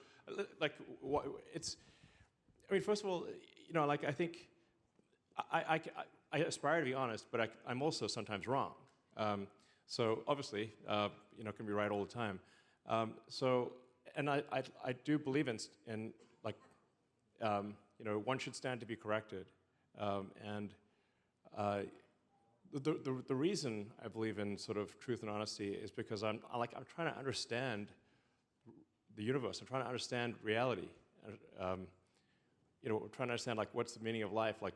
like, first of all, like, I think I aspire to be honest, but I'm also sometimes wrong. So obviously, can be right all the time. And I do believe in like, one should stand to be corrected, and the reason I believe in sort of truth and honesty is because I'm trying to understand the universe. I'm trying to understand reality. We're trying to understand, like, what's the meaning of life? Like,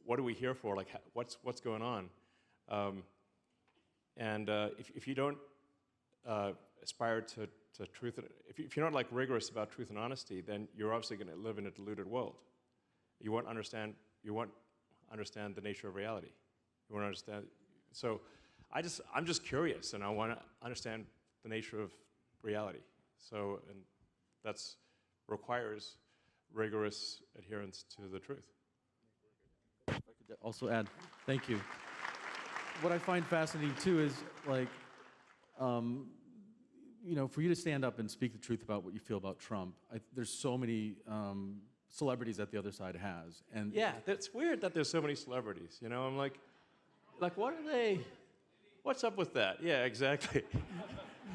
what are we here for? Like, what's going on? If you don't aspire to truth, if you're not, like, rigorous about truth and honesty, then you're obviously going to live in a deluded world. You won't understand the nature of reality. You won't understand. So, I'm just curious, and I want to understand the nature of reality. So, and that's requires rigorous adherence to the truth. If I could also add, thank you. What I find fascinating too is, like, for you to stand up and speak the truth about what you feel about Trump. There's so many celebrities that the other side has, and yeah, that's weird that there's so many celebrities. I'm like, what are they? What's up with that? Yeah, exactly.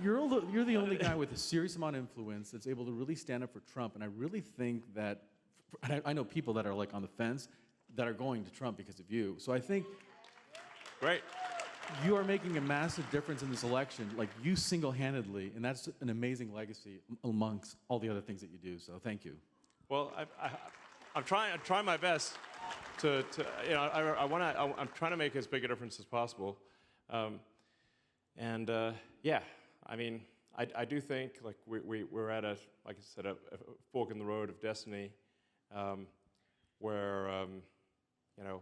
You're the only guy with a serious amount of influence that's able to really stand up for Trump, and I really think that, and I know people that are, like, on the fence that are going to Trump because of you. So I think, right, you are making a massive difference in this election, like, you single-handedly, and that's an amazing legacy amongst all the other things that you do. So thank you. Well, I'm trying my best to I'm trying to make as big a difference as possible, yeah. I mean, I do think like we're at like I said, a fork in the road of destiny, where you know,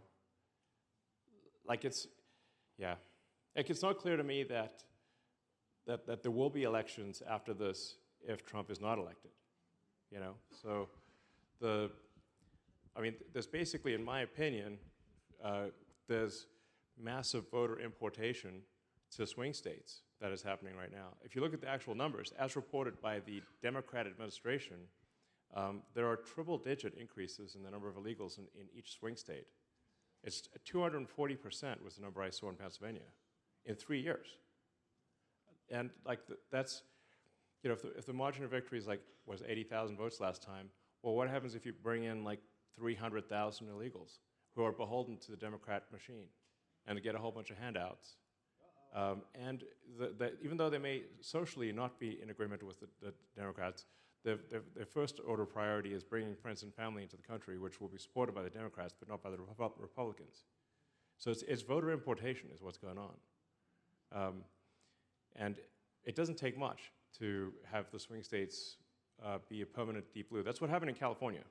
like it's not clear to me that there will be elections after this if Trump is not elected. You know, so there's basically, in my opinion, there's massive voter importation to swing states that is happening right now. If you look at the actual numbers, as reported by the Democrat administration, there are triple-digit increases in the number of illegals in each swing state. It's 240% was the number I saw in Pennsylvania in 3 years. And like that's, you know, if the margin of victory is like, was 80,000 votes last time, well, what happens if you bring in like 300,000 illegals who are beholden to the Democrat machine and get a whole bunch of handouts? And even though they may socially not be in agreement with the Democrats, their first order priority is bringing friends and family into the country, which will be supported by the Democrats, but not by the Republicans. So it's voter importation is what's going on. And it doesn't take much to have the swing states be a permanent deep blue. That's what happened in California.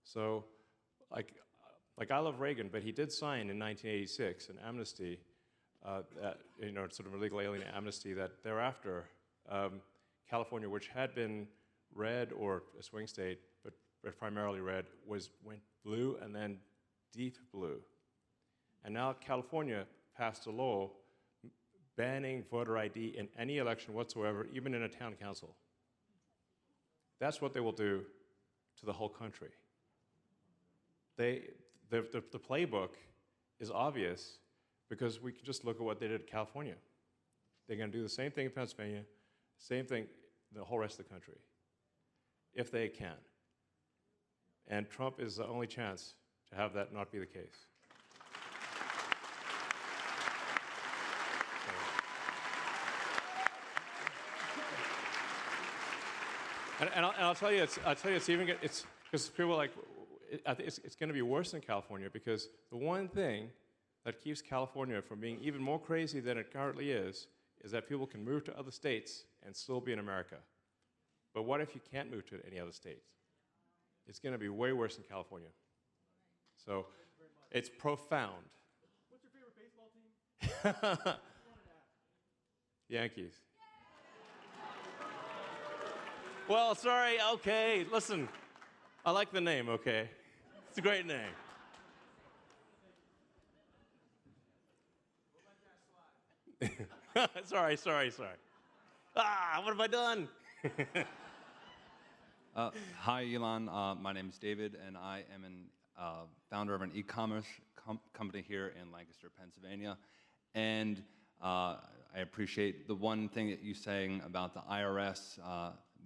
So, like I love Reagan, but he did sign in 1986 an amnesty, that, you know, sort of a legal alien amnesty that thereafter, California, which had been red or a swing state, but primarily red, went blue and then deep blue. And now California passed a law banning voter ID in any election whatsoever, even in a town council. That's what they will do to the whole country. The playbook is obvious because we can just look at what they did in California. They're going to do the same thing in Pennsylvania, same thing in the whole rest of the country, if they can. And Trump is the only chance to have that not be the case. And I'll tell you, it's even because people are like, I think it's going to be worse in California because the one thing that keeps California from being even more crazy than it currently is that people can move to other states and still be in America. But what if you can't move to any other states? It's going to be way worse in California. So it's profound. What's your favorite baseball team? Yankees. Well, sorry, okay, listen. I like the name, okay? It's a great name. Sorry. What have I done? Hi, Elon. My name is David, and I am a founder of an e-commerce company here in Lancaster, Pennsylvania. And I appreciate the one thing that you're saying about the IRS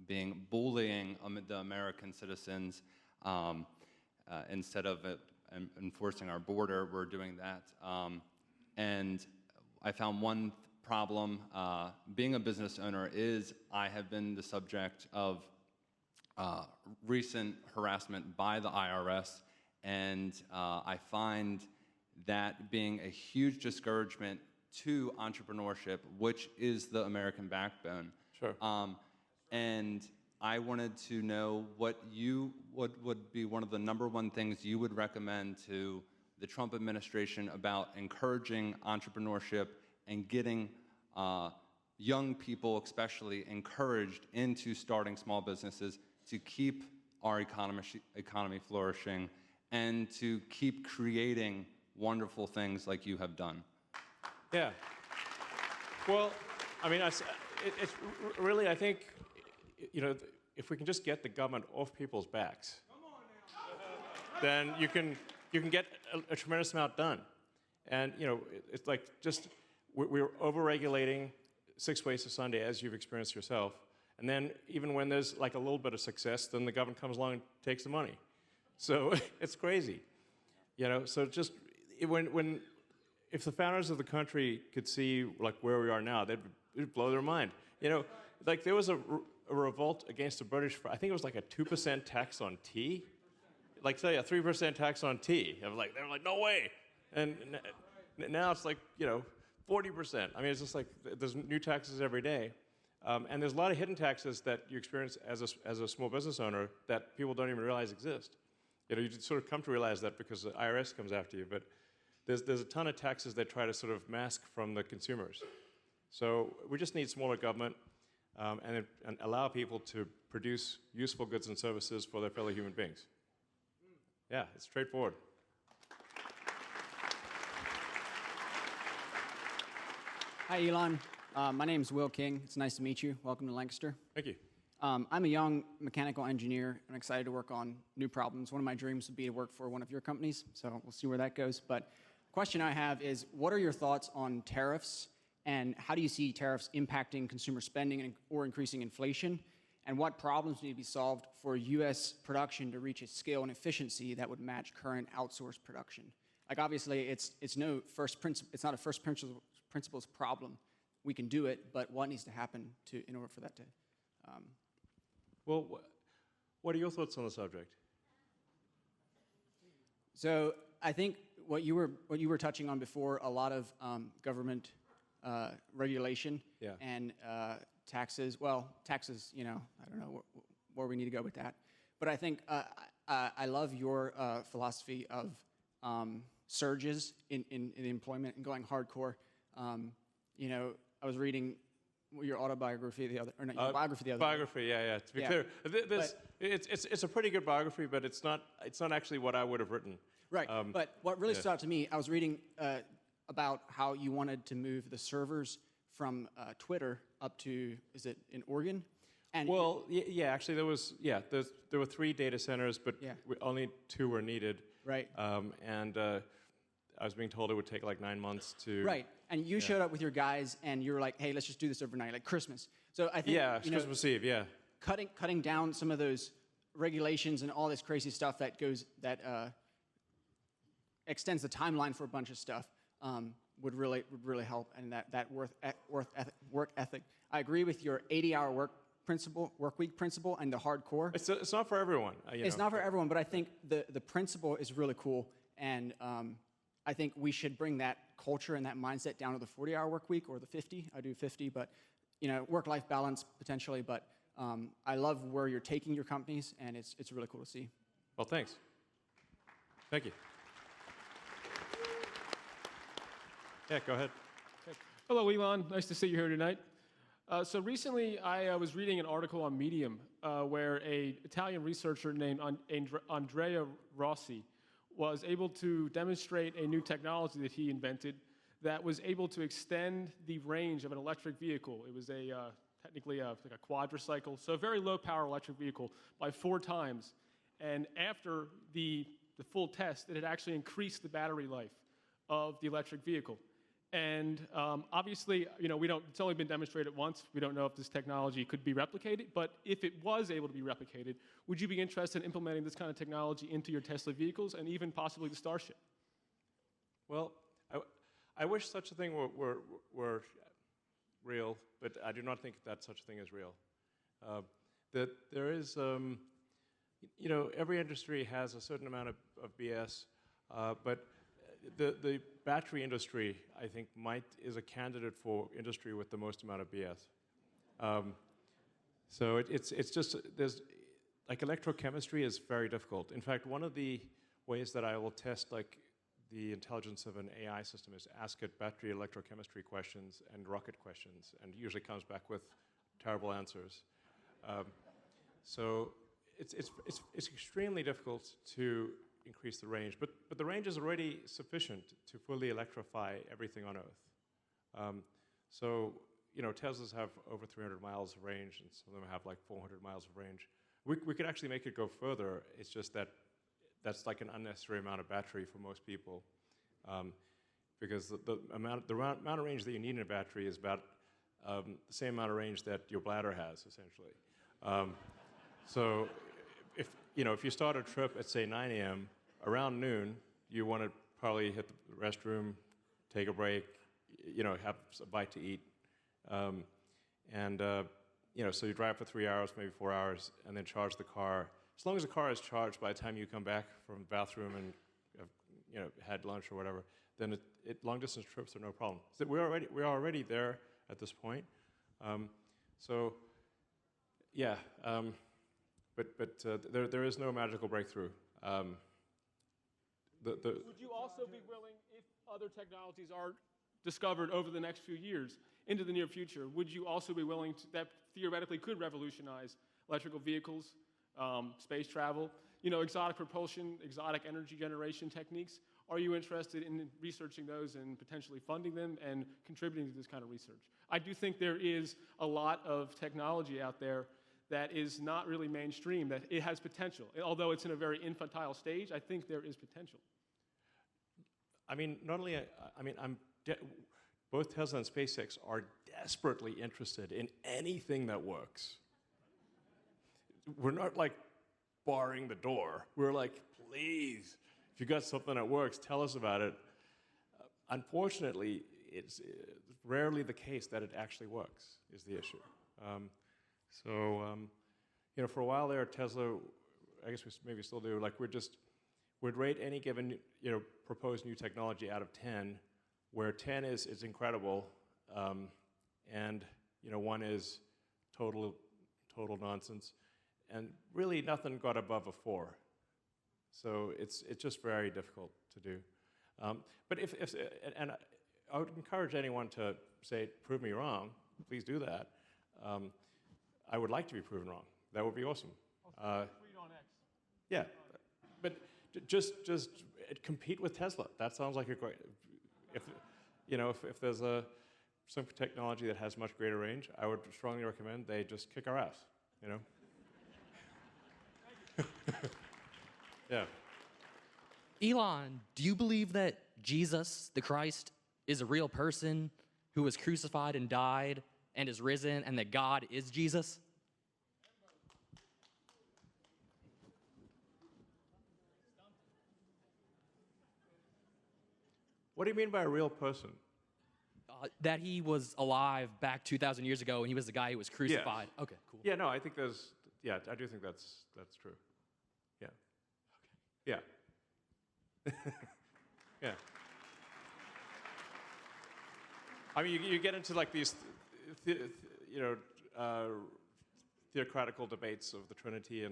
being bullying the American citizens. Instead of enforcing our border, we're doing that. And I found one problem being a business owner is I have been the subject of recent harassment by the IRS, and I find that being a huge discouragement to entrepreneurship, which is the American backbone. Sure. And I wanted to know what would be one of the #1 things you would recommend to the Trump administration about encouraging entrepreneurship and getting young people especially encouraged into starting small businesses to keep our economy flourishing and to keep creating wonderful things like you have done. Yeah. Well, I mean, it's really, I think, you know, if we can just get the government off people's backs, then you can get a tremendous amount done. And, you know, it's like just, we're over-regulating 6 ways to Sunday, as you've experienced yourself. And then even when there's like a little bit of success, then the government comes along and takes the money. So it's crazy. You know, so just if the founders of the country could see like where we are now, it'd blow their mind. You know, like there was a revolt against the British for, I think it was like a 2% tax on tea. Like say a 3% tax on tea. They were like, no way. And now it's like, you know, 40%. I mean, it's just like there's new taxes every day. And there's a lot of hidden taxes that you experience as a small business owner that people don't even realize exist. You just sort of come to realize that because the IRS comes after you, but there's a ton of taxes they try to sort of mask from the consumers. So we just need smaller government and allow people to produce useful goods and services for their fellow human beings. Yeah, it's straightforward. Hi, Elon. My name is Will King. It's nice to meet you. Welcome to Lancaster. Thank you. I'm a young mechanical engineer. I'm excited to work on new problems. One of my dreams would be to work for one of your companies, so we'll see where that goes. But the question I have is, what are your thoughts on tariffs, and how do you see tariffs impacting consumer spending or increasing inflation? And what problems need to be solved for U.S. production to reach a scale and efficiency that would match current outsourced production? Like, obviously, it's not a first principles problem. We can do it, but what needs to happen in order for that to? Well, what are your thoughts on the subject? So I think what you were touching on before, a lot of government regulation and taxes. Well, taxes, I don't know where we need to go with that. But I think I love your philosophy of surges in employment and going hardcore. I was reading your autobiography the other, or not your biography the other biography, day. yeah. To be clear, it's a pretty good biography, but it's not actually what I would have written. Right. But what really stood out to me, I was reading about how you wanted to move the servers from Twitter up to, is it in Oregon? And actually there were 3 data centers, but only 2 were needed. Right. And I was being told it would take like 9 months to. Right. And you showed up with your guys, and you were like, "Hey, let's just do this overnight, like Christmas." So I think Christmas Eve, cutting down some of those regulations and all this crazy stuff that extends the timeline for a bunch of stuff would really help, and that work ethic. I agree with your 80-hour work week principle and the hardcore. It's not for everyone. It's not for everyone, but I think the principle is really cool, and I think we should bring that culture and that mindset down to the 40-hour work week or the 50. I do 50, but work-life balance potentially. But I love where you're taking your companies, and it's really cool to see. Well, thanks. Thank you. Yeah, go ahead. Hello, Elon. Nice to see you here tonight. So recently, I was reading an article on Medium where an Italian researcher named Andrea Rossi was able to demonstrate a new technology that he invented that was able to extend the range of an electric vehicle. It was technically like a quadricycle, so a very low-power electric vehicle by 4 times. And after the full test, it had actually increased the battery life of the electric vehicle. And obviously, it's only been demonstrated once. We don't know if this technology could be replicated, but if it was able to be replicated, would you be interested in implementing this kind of technology into your Tesla vehicles and even possibly the Starship? Well, I wish such a thing were real, but I do not think that such a thing is real. That there is, every industry has a certain amount of BS, but the battery industry, I think, is a candidate for industry with the most amount of BS. So it's just, like electrochemistry is very difficult. In fact, one of the ways that I will test the intelligence of an AI system is ask it battery electrochemistry questions and rocket questions, and it usually comes back with terrible answers. So it's extremely difficult to increase the range, but the range is already sufficient to fully electrify everything on Earth. So Teslas have over 300 miles of range, and some of them have like 400 miles of range. We could actually make it go further. It's just that's like an unnecessary amount of battery for most people, because the amount of range that you need in a battery is about the same amount of range that your bladder has, essentially. So if you start a trip at say 9 a.m., around noon, you want to probably hit the restroom, take a break, have a bite to eat, so you drive for 3 hours, maybe 4 hours, and then charge the car. As long as the car is charged by the time you come back from the bathroom and had lunch or whatever, then long distance trips are no problem. So we're already there at this point, So, yeah, but there is no magical breakthrough. Would you also be willing, if other technologies are discovered over the next few years into the near future, would you also be willing to, that theoretically could revolutionize electrical vehicles, space travel, exotic propulsion, exotic energy generation techniques? Are you interested in researching those and potentially funding them and contributing to this kind of research? I do think there is a lot of technology out there that is not really mainstream, that it has potential. Although it's in a very infantile stage, I think there is potential. I mean, not only, both Tesla and SpaceX are desperately interested in anything that works. We're not like barring the door. We're like, please, if you got something that works, tell us about it. Unfortunately, it's rarely the case that it actually works, is the issue. For a while there, Tesla, I guess we maybe still do, like we'd rate any given, proposed new technology out of 10, where 10 is incredible, and 1 is total nonsense, and really nothing got above a 4. So it's just very difficult to do. But and I would encourage anyone to say, prove me wrong. Please do that. I would like to be proven wrong. That would be awesome. Yeah, but just compete with Tesla. That sounds like a great. If there's some technology that has much greater range, I would strongly recommend they just kick our ass. Yeah. Elon, do you believe that Jesus, the Christ, is a real person who was crucified and died and is risen, and that God is Jesus? What do you mean by a real person? That he was alive back 2,000 years ago, and he was the guy who was crucified. Yes. Okay, cool. Yeah, no, I think I do think that's true. Yeah. Okay. Yeah. Yeah. I mean, you get into like these, theocratical debates of the Trinity,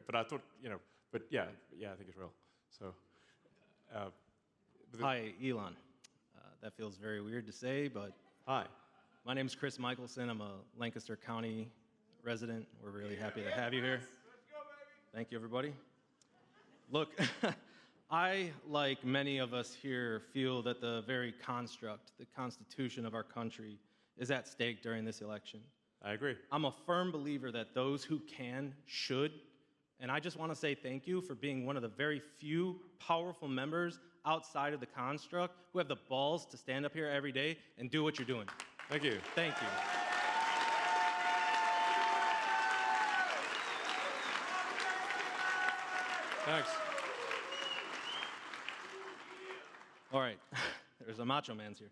but I thought, but yeah, I think it's real. So. Hi, Elon. That feels very weird to say, but hi. My name is Chris Michelson. I'm a Lancaster County resident. We're really happy to have you here. Thank you, everybody. Look, I, like many of us here, feel that the very construct, the Constitution of our country, is at stake during this election. I agree. I'm a firm believer that those who can should, and I just want to say thank you for being one of the very few powerful members outside of the construct who have the balls to stand up here every day and do what you're doing. Thank you. Thank you. Thanks. All right, there's a macho man's here.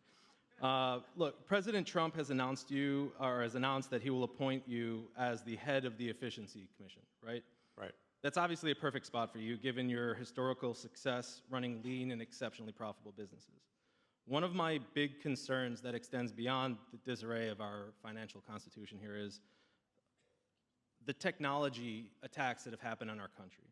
Look, President Trump has announced that he will appoint you as the head of the Efficiency Commission, right? Right. That's obviously a perfect spot for you, given your historical success running lean and exceptionally profitable businesses. One of my big concerns that extends beyond the disarray of our financial constitution here is the technology attacks that have happened on our country.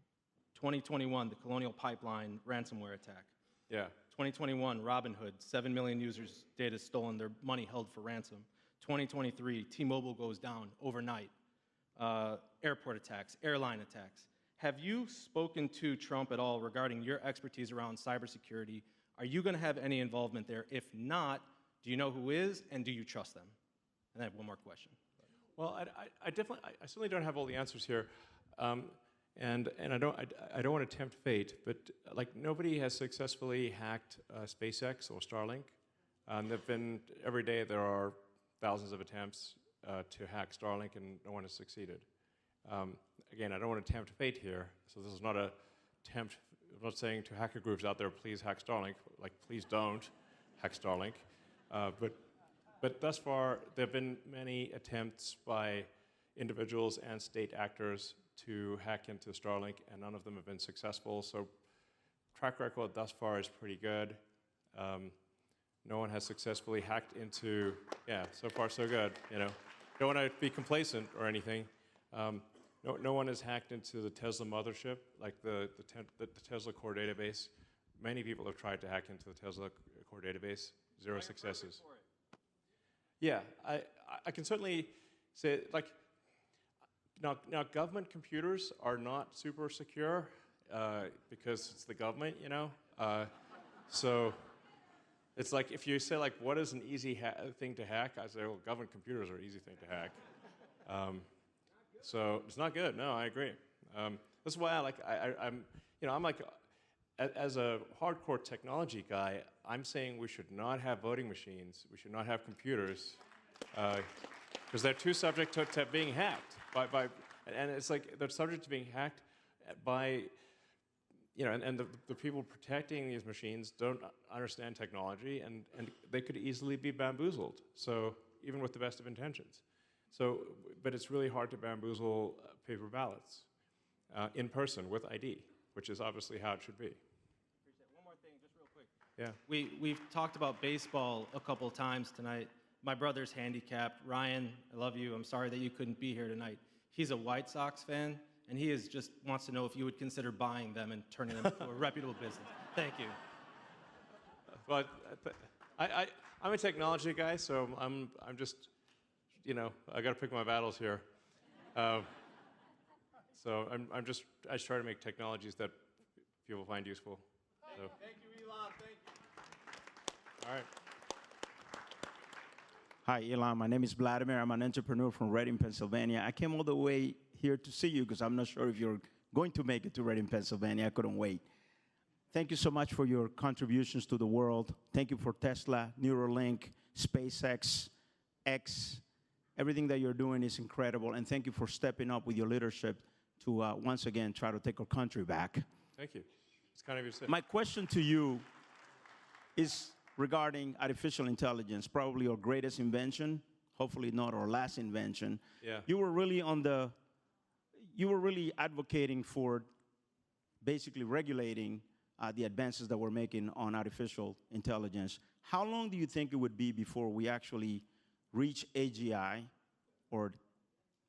2021, the Colonial Pipeline ransomware attack. Yeah. 2021, Robinhood, 7 million users' data stolen, their money held for ransom. 2023, T-Mobile goes down overnight. Airport attacks, airline attacks. Have you spoken to Trump at all regarding your expertise around cybersecurity? Are you going to have any involvement there? If not, do you know who is, and do you trust them? And I have one more question. Well, I certainly don't have all the answers here, and I don't want to tempt fate, but like nobody has successfully hacked SpaceX or Starlink. There've been every day there are thousands of attempts to hack Starlink, and no one has succeeded. Again, I don't want to tempt fate here, so this is not a tempt. I'm not saying to hacker groups out there, please hack Starlink. Like, please don't hack Starlink. But thus far, there have been many attempts by individuals and state actors to hack into Starlink, and none of them have been successful. So, track record thus far is pretty good. No one has successfully hacked into. Yeah, so far so good. don't want to be complacent or anything. No one has hacked into the Tesla mothership, like the Tesla core database. Many people have tried to hack into the Tesla core database. Zero successes. Yeah, I can certainly say, like, now government computers are not super secure because it's the government, you know? So it's like if you say, like, what is an easy thing to hack? I say, well, government computers are an easy thing to hack. So it's not good. No, I agree. That's why I'm like, as a hardcore technology guy, I'm saying we should not have voting machines. We should not have computers, because they're too subject to being hacked and it's like they're subject to being hacked by, and the people protecting these machines don't understand technology, and they could easily be bamboozled. So even with the best of intentions. So, but it's really hard to bamboozle paper ballots in person with ID, which is obviously how it should be. One more thing, just real quick. Yeah. We've talked about baseball a couple of times tonight. My brother's handicapped. Ryan, I love you. I'm sorry that you couldn't be here tonight. He's a White Sox fan, and he just wants to know if you would consider buying them and turning them into a reputable business. Thank you. But I'm a technology guy, so I'm just, I got to pick my battles here. So I just try to make technologies that people find useful. So. Thank you, Elon. Thank you. All right. Hi, Elon. My name is Vladimir. I'm an entrepreneur from Reading, Pennsylvania. I came all the way here to see you because I'm not sure if you're going to make it to Reading, Pennsylvania. I couldn't wait. Thank you so much for your contributions to the world. Thank you for Tesla, Neuralink, SpaceX, X. Everything that you're doing is incredible. And thank you for stepping up with your leadership to once again try to take our country back. Thank you. It's kind of your say. My question to you is regarding artificial intelligence, probably your greatest invention, hopefully not our last invention. Yeah. You were really advocating for basically regulating the advances that we're making on artificial intelligence. How long do you think it would be before we actually reach AGI, or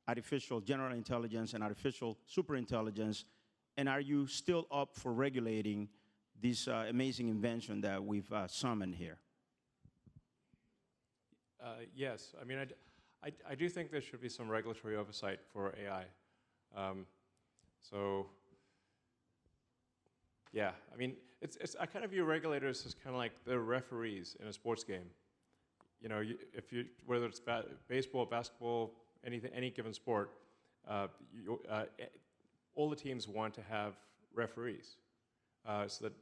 artificial general intelligence and artificial superintelligence? And are you still up for regulating this amazing invention that we've summoned here? Yes. I mean, I do think there should be some regulatory oversight for AI. So, yeah. I mean, I kind of view regulators as kind of like the referees in a sports game. Whether it's baseball, basketball, any given sport, all the teams want to have referees. So that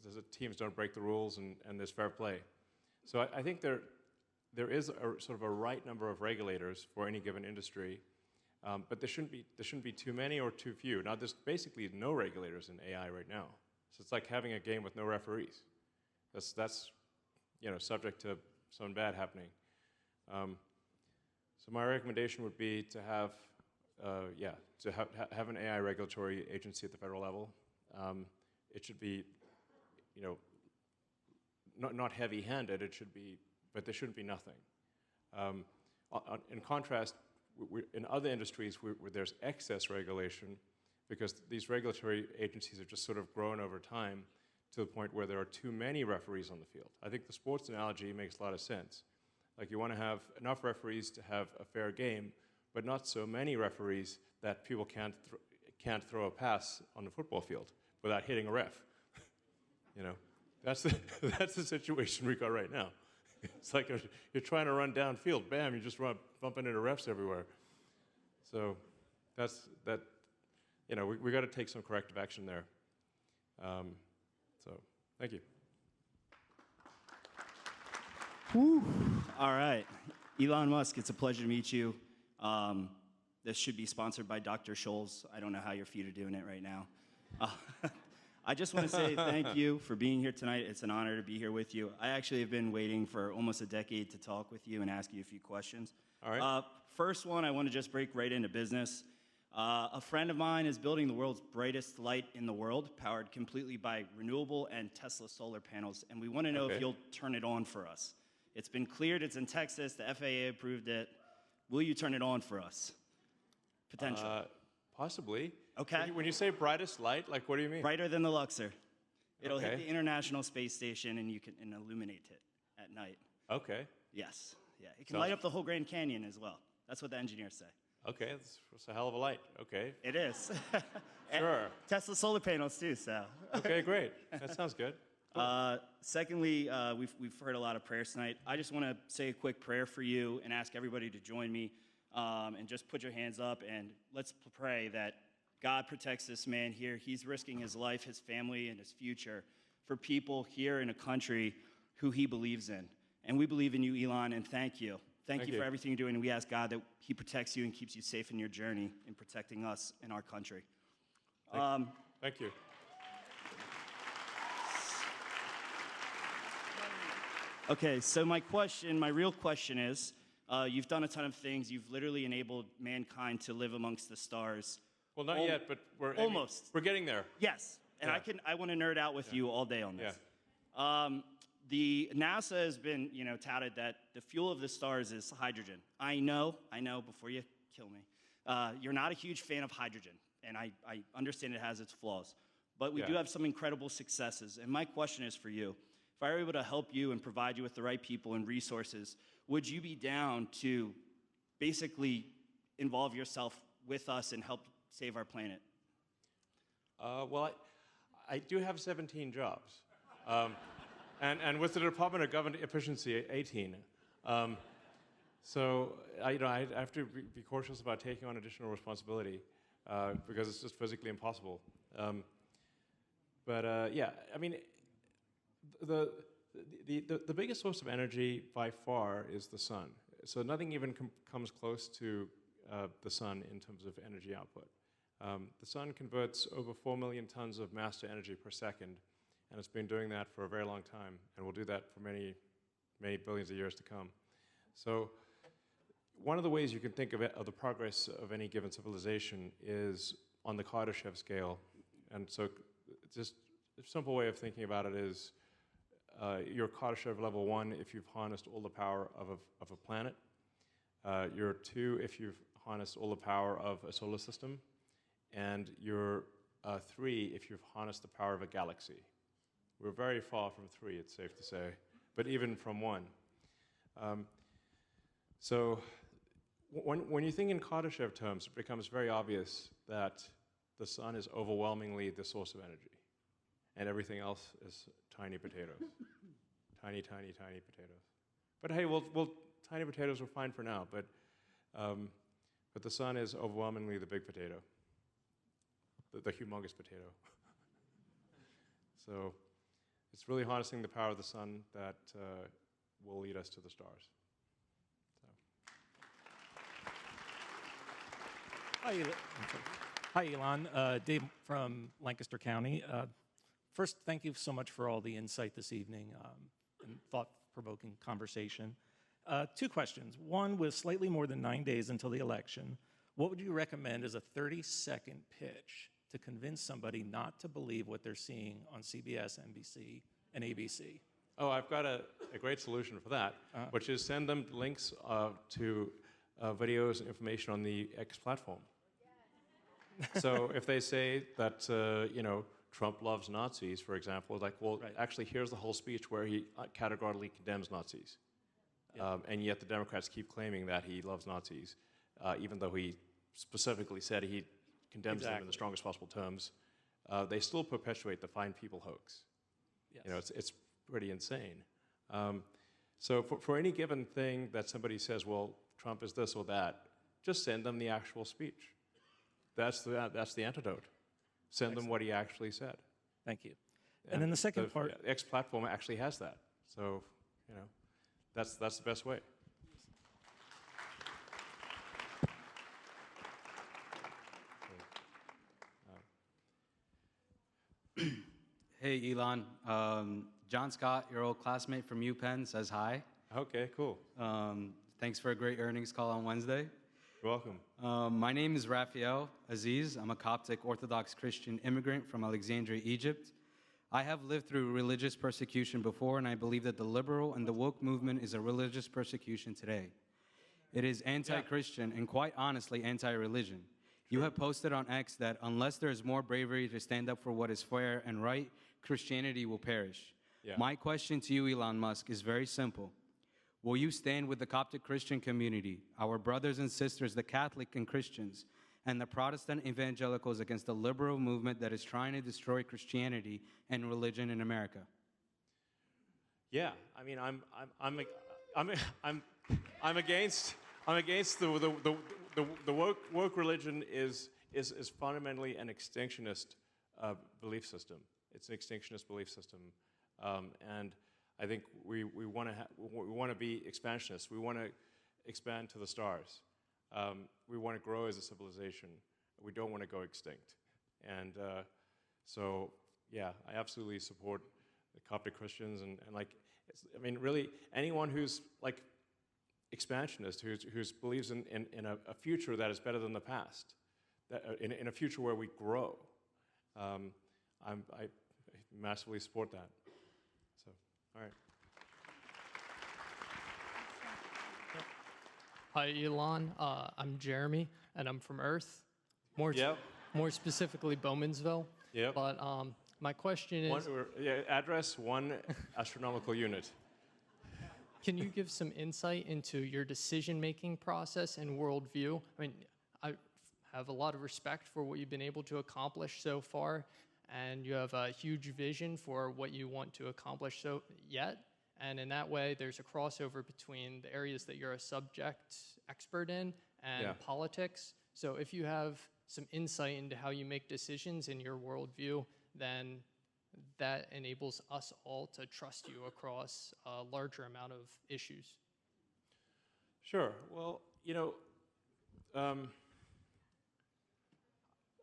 the teams don't break the rules and there's fair play. So I think there is sort of a right number of regulators for any given industry, but there shouldn't be too many or too few. Now there's basically no regulators in AI right now, so it's like having a game with no referees. That's subject to something bad happening. So my recommendation would be to have have an AI regulatory agency at the federal level. It should be, not heavy-handed. It should be, but there shouldn't be nothing. In contrast, in other industries where there's excess regulation, because these regulatory agencies have just sort of grown over time to the point where there are too many referees on the field. I think the sports analogy makes a lot of sense. Like, you want to have enough referees to have a fair game, but not so many referees that people can't throw a pass on the football field without hitting a ref. That's the situation we got right now. It's like you're trying to run downfield, bam, you just bumping into refs everywhere. So we got to take some corrective action there. So thank you. Whew. All right. Elon Musk, it's a pleasure to meet you. This should be sponsored by Dr. Scholl's. I don't know how your feet are doing it right now. I just want to say thank you for being here tonight. It's an honor to be here with you. I actually have been waiting for almost a decade to talk with you and ask you a few questions. All right. First one, I want to just break right into business. A friend of mine is building the world's brightest light in the world, powered completely by renewable and Tesla solar panels, and we want to know if you'll turn it on for us. It's been cleared. It's in Texas. The FAA approved it. Will you turn it on for us? Potential. Possibly. Okay. When you say brightest light, like what do you mean? Brighter than the Luxor. It'll hit Okay. the International Space Station and you can illuminate it at night. Okay. Yes. Yeah. It can light up the whole Grand Canyon as well. That's what the engineers say. Okay, that's a hell of a light. Okay. It is. Sure. Tesla solar panels too. So. Okay, great. That sounds good. Secondly, we've heard a lot of prayers tonight. I just want to say a quick prayer for you and ask everybody to join me and just put your hands up and let's pray that God protects this man here. He's risking his life, his family, and his future for people here in a country who he believes in. And we believe in you, Elon, and thank you. Thank you for everything you're doing. And we ask God that he protects you and keeps you safe in your journey in protecting us and our country. Thank you. Okay, so my real question is, you've done a ton of things. You've literally enabled mankind to live amongst the stars. Well, not yet, but we're almost. We're getting there. Yes, and Yeah. I want to nerd out with you all day on this. The NASA has been, touted that the fuel of the stars is hydrogen. I know. Before you kill me, you're not a huge fan of hydrogen, and I understand it has its flaws, but we do have some incredible successes. And my question is for you: if I were able to help you and provide you with the right people and resources, would you be down to basically involve yourself with us and help save our planet? Well, I do have 17 jobs. And with the Department of Government Efficiency, 18. So I have to be cautious about taking on additional responsibility because it's just physically impossible. Yeah, I mean, the biggest source of energy by far is the sun. So nothing even comes close to the sun in terms of energy output. The sun converts over 4 million tons of mass to energy per second, and it's been doing that for a very long time, and will do that for many, many billions of years to come. So one of the ways you can think of the progress of any given civilization is on the Kardashev scale. And so just a simple way of thinking about it is you're Kardashev level 1 if you've harnessed all the power of a planet. You're 2 if you've harnessed all the power of a solar system. And you're 3 if you've harnessed the power of a galaxy. We're very far from 3, it's safe to say, but even from 1. So when you think in Kardashev terms, it becomes very obvious that the sun is overwhelmingly the source of energy, and everything else is tiny potatoes. Tiny, tiny, tiny potatoes. But hey, tiny potatoes are fine for now, but the sun is overwhelmingly the big potato, the humongous potato. So it's really harnessing the power of the sun that will lead us to the stars. Hi, Elon. Dave from Lancaster County. First, thank you so much for all the insight this evening and thought-provoking conversation. 2 questions. One, with slightly more than 9 days until the election, what would you recommend as a 30-second pitch to convince somebody not to believe what they're seeing on CBS, NBC, and ABC? Oh, I've got a great solution for that, which is send them links to videos and information on the X platform. So if they say that, Trump loves Nazis, for example, like, well, actually, here's the whole speech where he categorically condemns Nazis. And yet the Democrats keep claiming that he loves Nazis, even though he specifically said he condemns them in the strongest possible terms. They still perpetuate the fine people hoax. Yes. It's pretty insane. So for any given thing that somebody says, well, Trump is this or that, just send them the actual speech. That's the antidote. Send them what he actually said. Thank you. And then the second part. X platform actually has that. So, that's the best way. Hey, Elon. John Scott, your old classmate from UPenn, says hi. Okay, cool. Thanks for a great earnings call on Wednesday. You're welcome. My name is Raphael Aziz. I'm a Coptic Orthodox Christian immigrant from Alexandria, Egypt. I have lived through religious persecution before, and I believe that the liberal and the woke movement is a religious persecution today. It is anti-Christian and quite honestly anti-religion. You have posted on X that unless there is more bravery to stand up for what is fair and right, Christianity will perish. Yeah. My question to you, Elon Musk, is very simple. Will you stand with the Coptic Christian community, our brothers and sisters, the Catholic and Christians, and the Protestant evangelicals against the liberal movement that is trying to destroy Christianity and religion in America? Yeah, I mean, I'm against the woke religion is fundamentally an extinctionist belief system. It's an extinctionist belief system, and I think we want to be expansionists. We want to expand to the stars. We want to grow as a civilization. We don't want to go extinct. And so, yeah, I absolutely support the Coptic Christians and like, I mean, really anyone who's like expansionist, who believes in a future that is better than the past, that, in a future where we grow. I massively support that. So, all right. Hi, Elon. I'm Jeremy, and I'm from Earth. More specifically, Bowmansville. Yeah. But my question is... address 1 astronomical unit. Can you give some insight into your decision-making process and worldview? I mean, I have a lot of respect for what you've been able to accomplish so far, and you have a huge vision for what you want to accomplish yet. And in that way, there's a crossover between the areas that you're a subject expert in and politics. So if you have some insight into how you make decisions in your worldview, then that enables us all to trust you across a larger amount of issues. Sure. Well, you know, I'm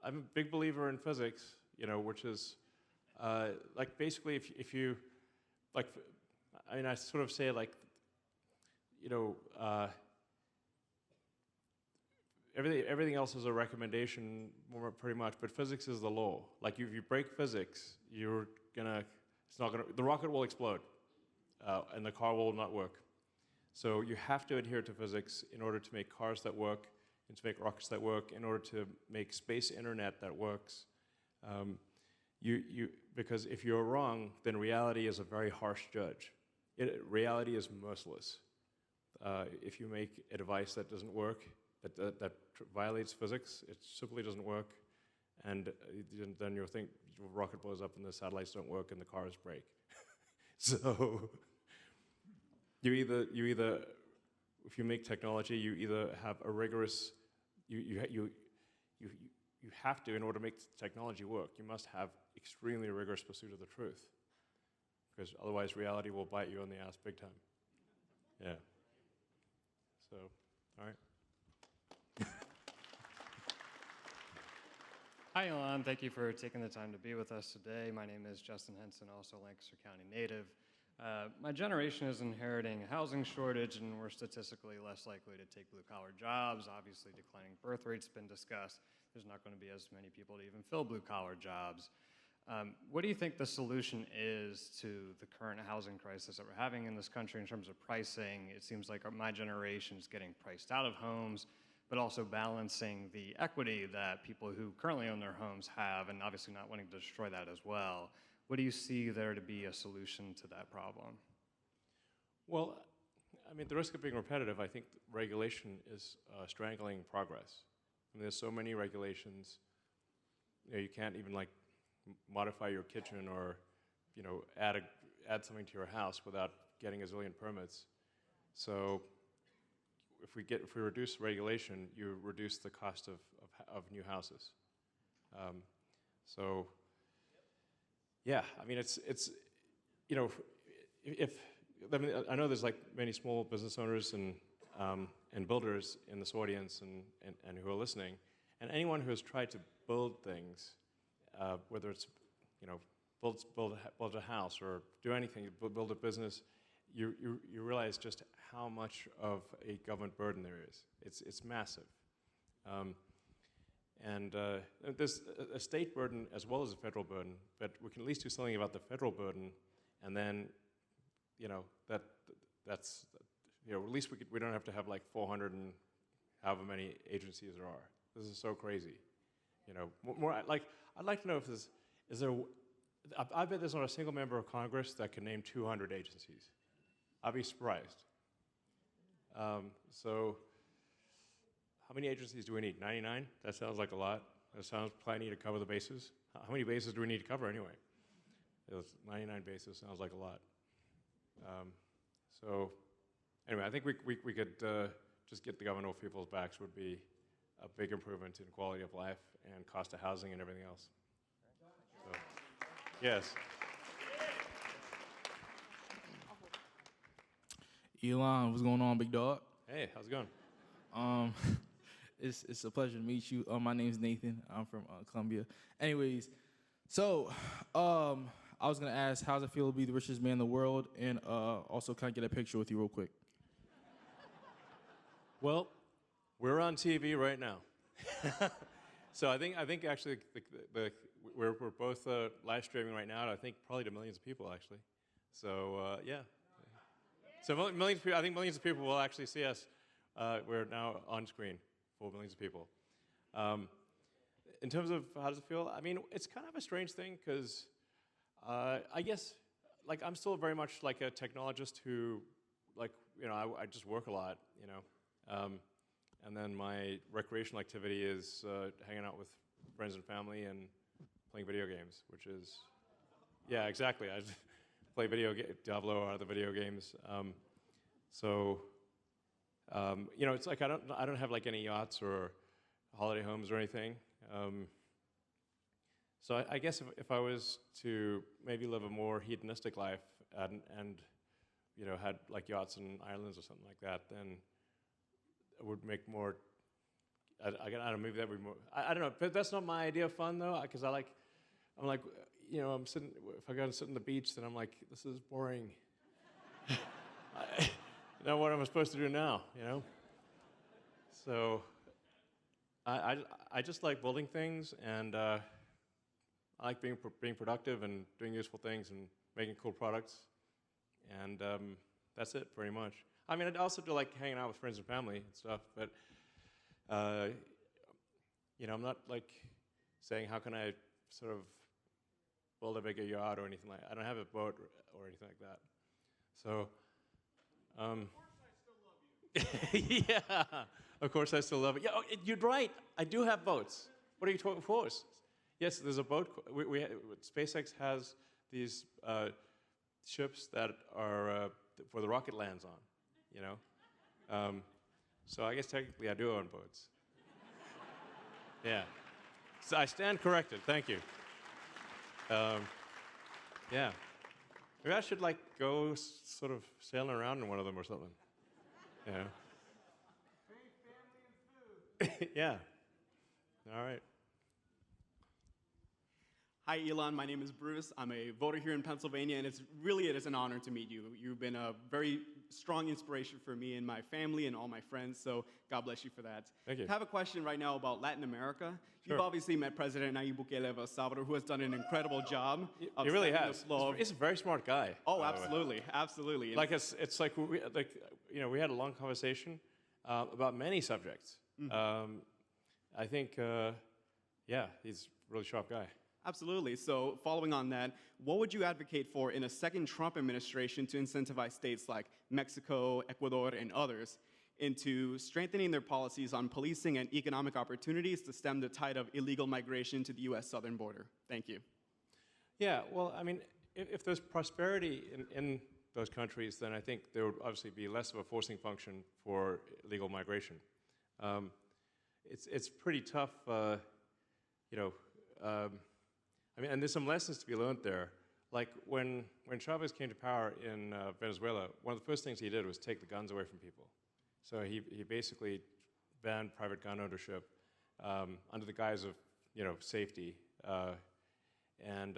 a big believer in physics, you know, which is like basically if you, like, I mean, I sort of say like, you know, everything else is a recommendation, pretty much, but physics is the law. Like, if you break physics, the rocket will explode, and the car will not work. So you have to adhere to physics in order to make cars that work, and to make rockets that work, in order to make space internet that works. Because if you're wrong, then reality is a very harsh judge. Reality is merciless. If you make a device that doesn't work, that violates physics, it simply doesn't work, and then your rocket blows up and the satellites don't work and the cars break. So you either, if you make technology, you either have a rigorous, you have to, in order to make technology work, you must have extremely rigorous pursuit of the truth, because otherwise reality will bite you on the ass big time. Yeah. So, all right. Hi, Elon. Thank you for taking the time to be with us today. My name is Justin Henson, also Lancaster County native. My generation is inheriting a housing shortage, and we're statistically less likely to take blue-collar jobs. Obviously, declining birth rate's been discussed. There's not going to be as many people to even fill blue-collar jobs. What do you think the solution is to the current housing crisis that we're having in this country in terms of pricing? It seems like my generation is getting priced out of homes, but also balancing the equity that people who currently own their homes have, and obviously not wanting to destroy that as well. What do you see there to be a solution to that problem? Well, I mean, the risk of being repetitive, I think regulation is strangling progress. I mean, there's so many regulations. You know, you can't even like modify your kitchen or, you know, add something to your house without getting a zillion permits. So if we reduce regulation, you reduce the cost of new houses. So yeah, I mean, it's you know, I mean, I know there's like many small business owners and builders in this audience and who are listening, and anyone who has tried to build things, whether it's, you know, build a house or do anything, build a business, you realize just how much of a government burden there is. It's massive. And there's a state burden as well as a federal burden, but we can at least do something about the federal burden, and then, you know, that's at least we don't have to have like 400 and however many agencies there are. This is so crazy. I'd like to know if I bet there's not a single member of Congress that can name 200 agencies. I'd be surprised. So how many agencies do we need? 99? That sounds like a lot. That sounds plenty to cover the bases. How many bases do we need to cover anyway? 99 bases sounds like a lot. So anyway, I think we could just get the government off people's backs would be a big improvement in quality of life and cost of housing and everything else. So, yes. Elon, what's going on, big dog? Hey, how's it going? It's a pleasure to meet you. My name's Nathan. I'm from Columbia. Anyways, so I was gonna ask, how's it feel to be the richest man in the world, and also can I get a picture with you real quick? Well, we're on TV right now. So I think actually we're both live streaming right now. I think probably to millions of people actually. So yeah. So millions of people, I think millions of people will actually see us. We're now on screen for millions of people. In terms of how does it feel? I mean, it's kind of a strange thing because I guess like I'm still very much like a technologist who I just work a lot, and then my recreational activity is hanging out with friends and family and playing video games, which is, yeah, exactly. I play Diablo or other video games. It's like I don't have like any yachts or holiday homes or anything. So I guess if I was to maybe live a more hedonistic life and had like yachts and islands or something like that, then it would make more. I don't know, maybe that would be more. I don't know, but that's not my idea of fun though, because I'm like, I'm sitting. If I go and sit on the beach, then I'm like, this is boring. What am I supposed to do now? So I just like building things, and I like being productive and doing useful things and making cool products, and that's it pretty much. I mean, I also do like hanging out with friends and family and stuff, but I'm not like saying how can I sort of build a bigger yacht or anything like that. I don't have a boat or anything like that. So, yeah, of course I still love it. Yeah, you're right. I do have boats. What are you talking for? Yes, there's a boat. SpaceX has these ships that are for the rocket lands on. So I guess technically I do own boats. Yeah. So I stand corrected. Thank you. Yeah. Maybe I should go sort of sailing around in one of them or something. Yeah. Yeah. All right. Hi, Elon. My name is Bruce. I'm a voter here in Pennsylvania, and it is an honor to meet you. You've been a very strong inspiration for me and my family and all my friends, so God bless you for that. Thank you. I have a question right now about Latin America. Sure. You've obviously met President Nayib Bukele of El Salvador, who has done an incredible job. Of He really setting has. the flow. He's a very smart guy. Oh, absolutely, absolutely. Like it's like we had a long conversation about many subjects. Mm-hmm. I think, yeah, he's a really sharp guy. Absolutely. So following on that, what would you advocate for in a second Trump administration to incentivize states like Mexico, Ecuador, and others into strengthening their policies on policing and economic opportunities to stem the tide of illegal migration to the U.S. southern border? Thank you. Yeah, well, I mean, if there's prosperity in those countries, then I think there would obviously be less of a forcing function for illegal migration. It's pretty tough, I mean, and there's some lessons to be learned there. Like when Chavez came to power in Venezuela, one of the first things he did was take the guns away from people. So he basically banned private gun ownership under the guise of safety. And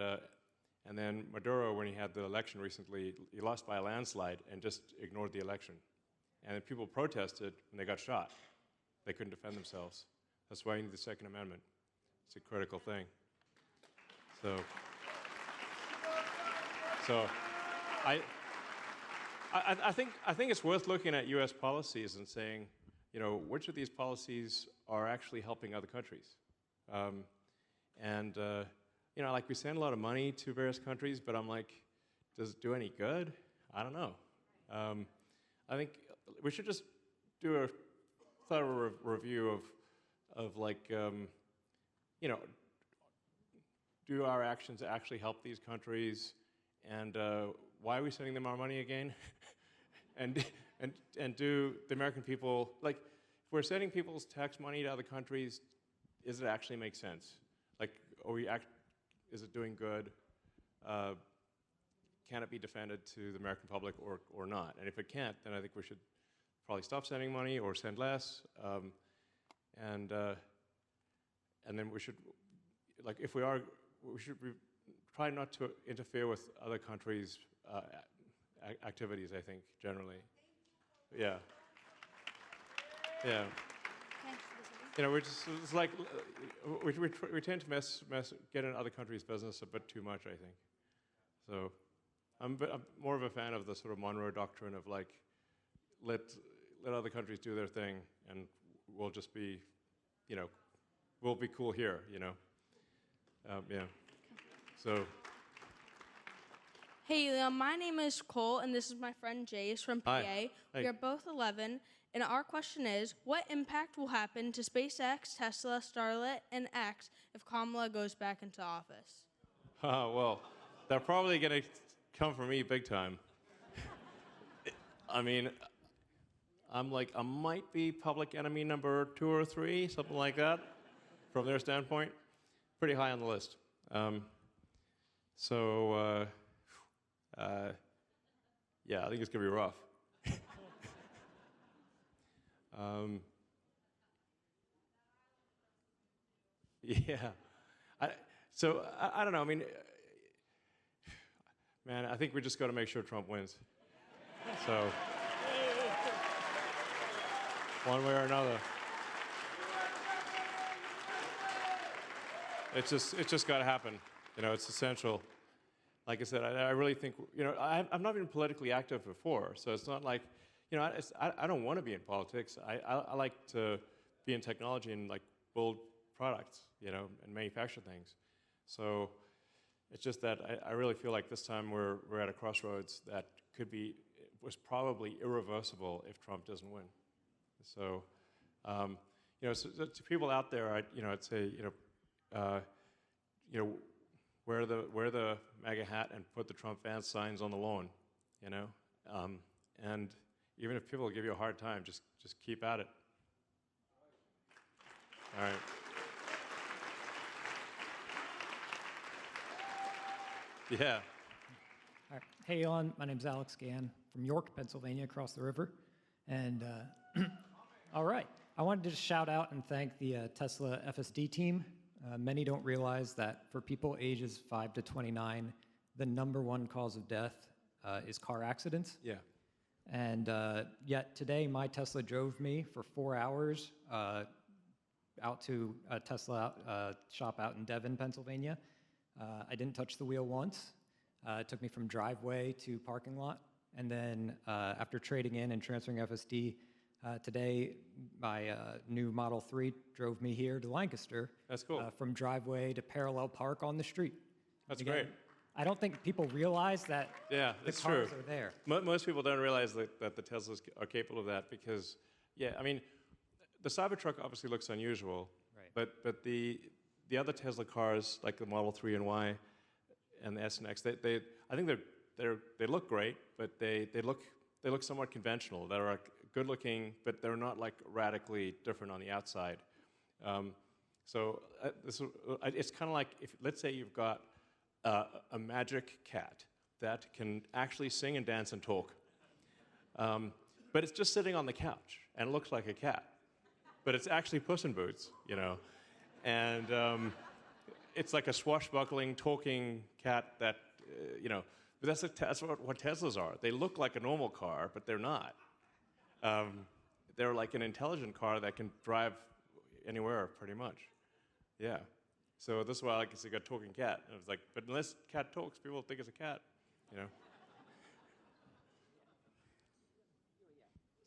then Maduro, when he had the election recently, he lost by a landslide and just ignored the election. And then people protested and they got shot. They couldn't defend themselves. That's why you need the Second Amendment. It's a critical thing. So I think it's worth looking at U.S. policies and saying, which of these policies are actually helping other countries. Like we send a lot of money to various countries, but I'm like, does it do any good? I don't know. I think we should just do a thorough review of like, do our actions actually help these countries, and why are we sending them our money again? and do the American people, like, if we're sending people's tax money to other countries, does it actually make sense? Like, is it doing good? Can it be defended to the American public or not? And if it can't, then I think we should probably stop sending money or send less. And then we should, like, if we are, we should try not to interfere with other countries' activities, I think, generally. Yeah. Yeah. We're just, it's like, we tend to get in other countries' business a bit too much, I think. So I'm more of a fan of the sort of Monroe Doctrine of like, let other countries do their thing, and we'll just be, we'll be cool here, yeah. So. Hey, my name is Cole, and this is my friend Jace from PA. Hi. We are both 11, and our question is, what impact will happen to SpaceX, Tesla, Starlink, and X if Kamala goes back into office? Well, they're probably going to come for me big time. I mean, I might be public enemy number 2 or 3, something like that, from their standpoint. Pretty high on the list. Yeah, I think it's going to be rough. Yeah. I don't know. I mean, man, I think we just got to make sure Trump wins. So, one way or another. It's just got to happen. It's essential. Like I said, I really think, I've not been politically active before, so it's not like, I don't want to be in politics. I like to be in technology and like build products, and manufacture things. So it's just that I really feel like this time we're at a crossroads that was probably irreversible if Trump doesn't win. So, so to people out there, I'd say, wear the MAGA hat and put the Trump Vance signs on the lawn, and even if people give you a hard time, just keep at it. All right. Yeah. All right. Hey, Elon. My name's Alex Gann from York, Pennsylvania, across the river. And all right. I wanted to just shout out and thank the Tesla FSD team. Many don't realize that for people ages 5 to 29, the #1 cause of death is car accidents. Yeah. And yet today, my Tesla drove me for 4 hours out to a Tesla shop out in Devon, Pennsylvania. I didn't touch the wheel once. It took me from driveway to parking lot. And then after trading in and transferring FSD, today, my new Model 3 drove me here to Lancaster. That's cool. From driveway to parallel park on the street. That's great. I don't think people realize that the cars true. are there. Most people don't realize that the Teslas are capable of that because, I mean, the Cybertruck obviously looks unusual, right. but the other Tesla cars, like the Model 3 and Y and the S and X, I think they look great, but they look somewhat conventional. They're like good looking, but they're not like radically different on the outside. It's kind of like let's say you've got a magic cat that can actually sing and dance and talk, but it's just sitting on the couch and it looks like a cat, but it's actually Puss in Boots, and it's like a swashbuckling talking cat that but that's what Teslas are. They look like a normal car, but they're not. They're like an intelligent car that can drive anywhere, pretty much. Yeah. So this is why I like to see a talking cat. And it's like, but unless cat talks, people think it's a cat,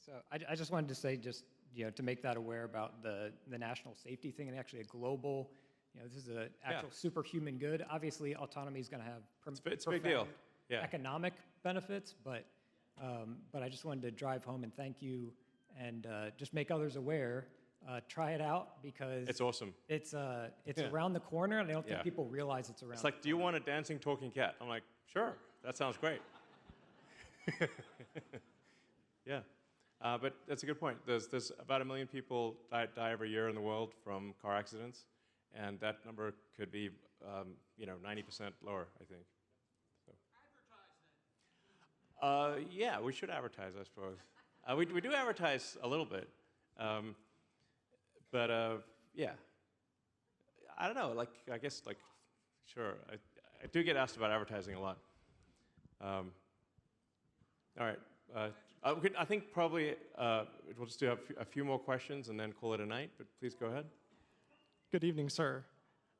So I just wanted to say, just to make that aware about the national safety thing, and actually a global, this is an actual superhuman good. Obviously, autonomy is going to have it's a big deal. Yeah. Economic benefits, but I just wanted to drive home and thank you, and just make others aware. Try it out because it's awesome. It's around the corner, and I don't think people realize it's around. It's like, do you want a dancing, talking cat? I'm like, sure, that sounds great. Yeah, but that's a good point. There's about 1 million people die every year in the world from car accidents, and that number could be 90% lower, I think. So. Yeah, we should advertise, I suppose. We do advertise a little bit. But yeah, I don't know. I guess sure. I do get asked about advertising a lot. All right. I think probably we'll just do a few more questions and then call it a night. But please go ahead. Good evening, sir.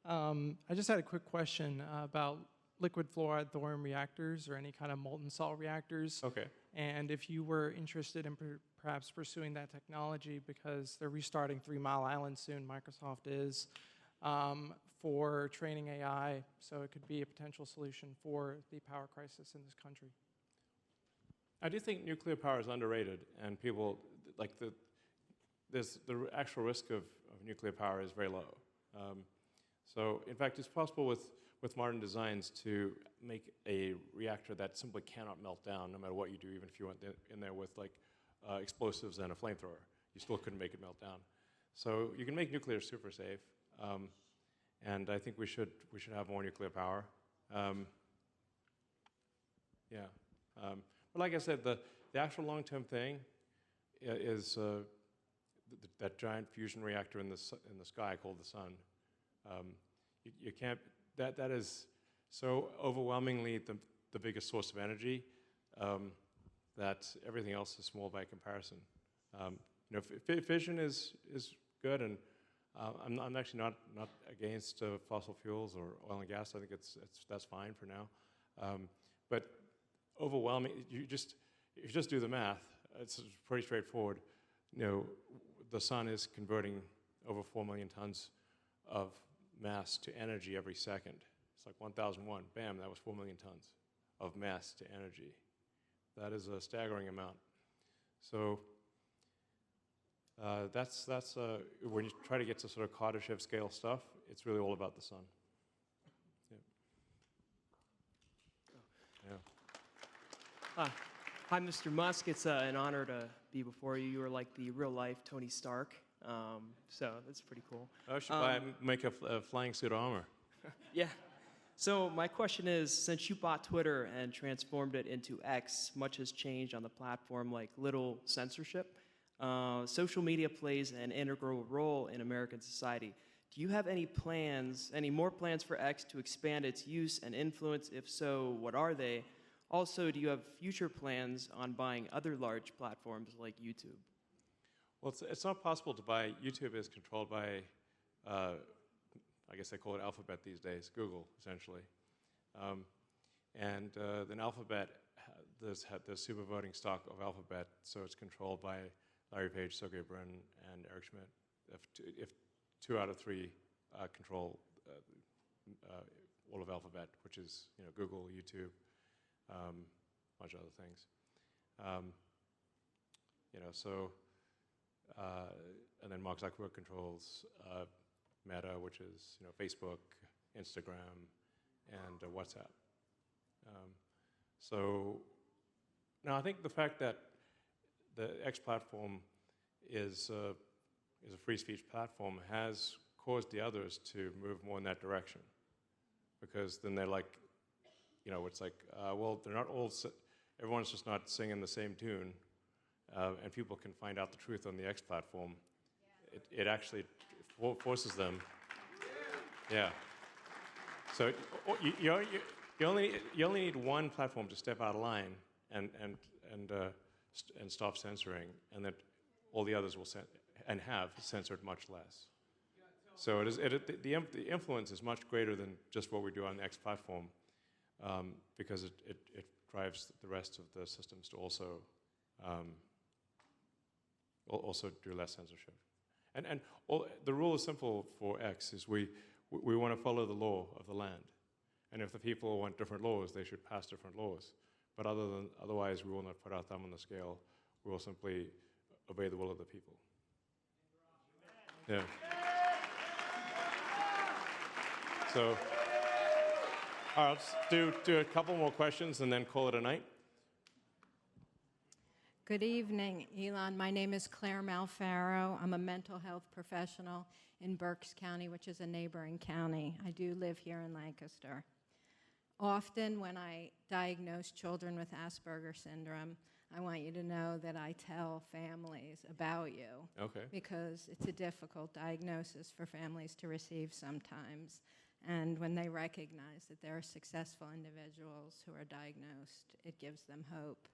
I just had a quick question about liquid fluoride thorium reactors or any kind of molten salt reactors. Okay. And if you were interested in perhaps pursuing that technology, because they're restarting 3 Mile Island soon, Microsoft is, for training AI, so it could be a potential solution for the power crisis in this country. I do think nuclear power is underrated, and people the actual risk of nuclear power is very low. So in fact, it's possible with modern designs to make a reactor that simply cannot melt down no matter what you do, even if you went in there with explosives and a flamethrower. You still couldn't make it melt down. So you can make nuclear super safe, and I think we should have more nuclear power. Yeah. But like I said, the actual long-term thing is that giant fusion reactor in the sky called the sun. You can't. That is so overwhelmingly the biggest source of energy that everything else is small by comparison. Fission is good, and I'm actually not against fossil fuels or oil and gas. I think that's fine for now. But overwhelming, if you just do the math, it's pretty straightforward. The sun is converting over 4 million tons of mass to energy every second. It's like 1001. Bam, that was 4 million tons of mass to energy. That is a staggering amount. So that's when you try to get to sort of Kardashev scale stuff, it's really all about the sun. Yeah. Yeah. Hi, Mr. Musk. It's an honor to be before you. You are like the real-life Tony Stark. So that's pretty cool. I should make a flying suit armor. Yeah. So my question is, since you bought Twitter and transformed it into X, much has changed on the platform, like little censorship. Social media plays an integral role in American society. Do you have any more plans for X to expand its use and influence? If so, what are they? Also, do you have future plans on buying other large platforms like YouTube? Well, it's not possible to buy. YouTube is controlled by, I guess they call it Alphabet these days, Google, essentially. And then Alphabet, there's super voting stock of Alphabet, so it's controlled by Larry Page, Sergey Brin, and Eric Schmidt. If 2 out of 3 control all of Alphabet, which is Google, YouTube, a bunch of other things. And then Mark Zuckerberg controls Meta, which is Facebook, Instagram, and WhatsApp. So now I think the fact that the X platform is a free speech platform has caused the others to move more in that direction, because then they're like, it's like, well, they're not all. Everyone's just not singing the same tune. And people can find out the truth on the X platform. It actually forces them. Yeah. So you only need one platform to step out of line and stop censoring, and that all the others will have censored much less. So the influence is much greater than just what we do on the X platform, because it drives the rest of the systems to also also do less censorship. And the rule is simple for X, is we want to follow the law of the land. And if the people want different laws, they should pass different laws. But otherwise, we will not put our thumb on the scale. We will simply obey the will of the people. Yeah. So, all right, let's do a couple more questions and then call it a night. Good evening, Elon. My name is Claire Malfaro. I'm a mental health professional in Berks County, which is a neighboring county. I do live here in Lancaster. Often when I diagnose children with Asperger's syndrome, I want you to know that I tell families about you. Okay. Because it's a difficult diagnosis for families to receive sometimes. And when they recognize that there are successful individuals who are diagnosed, it gives them hope.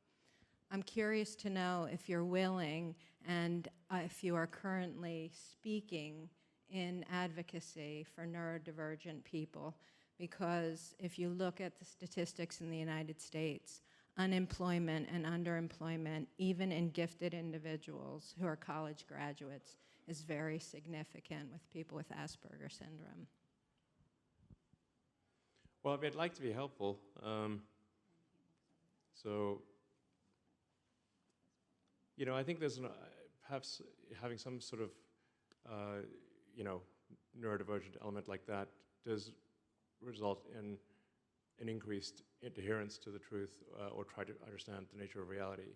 I'm curious to know if you're willing and if you are currently speaking in advocacy for neurodivergent people, because if you look at the statistics in the United States, unemployment and underemployment, even in gifted individuals who are college graduates, is very significant with people with Asperger's syndrome. Well, I'd like to be helpful. I think there's perhaps having some sort of, neurodivergent element like that does result in an increased adherence to the truth or try to understand the nature of reality.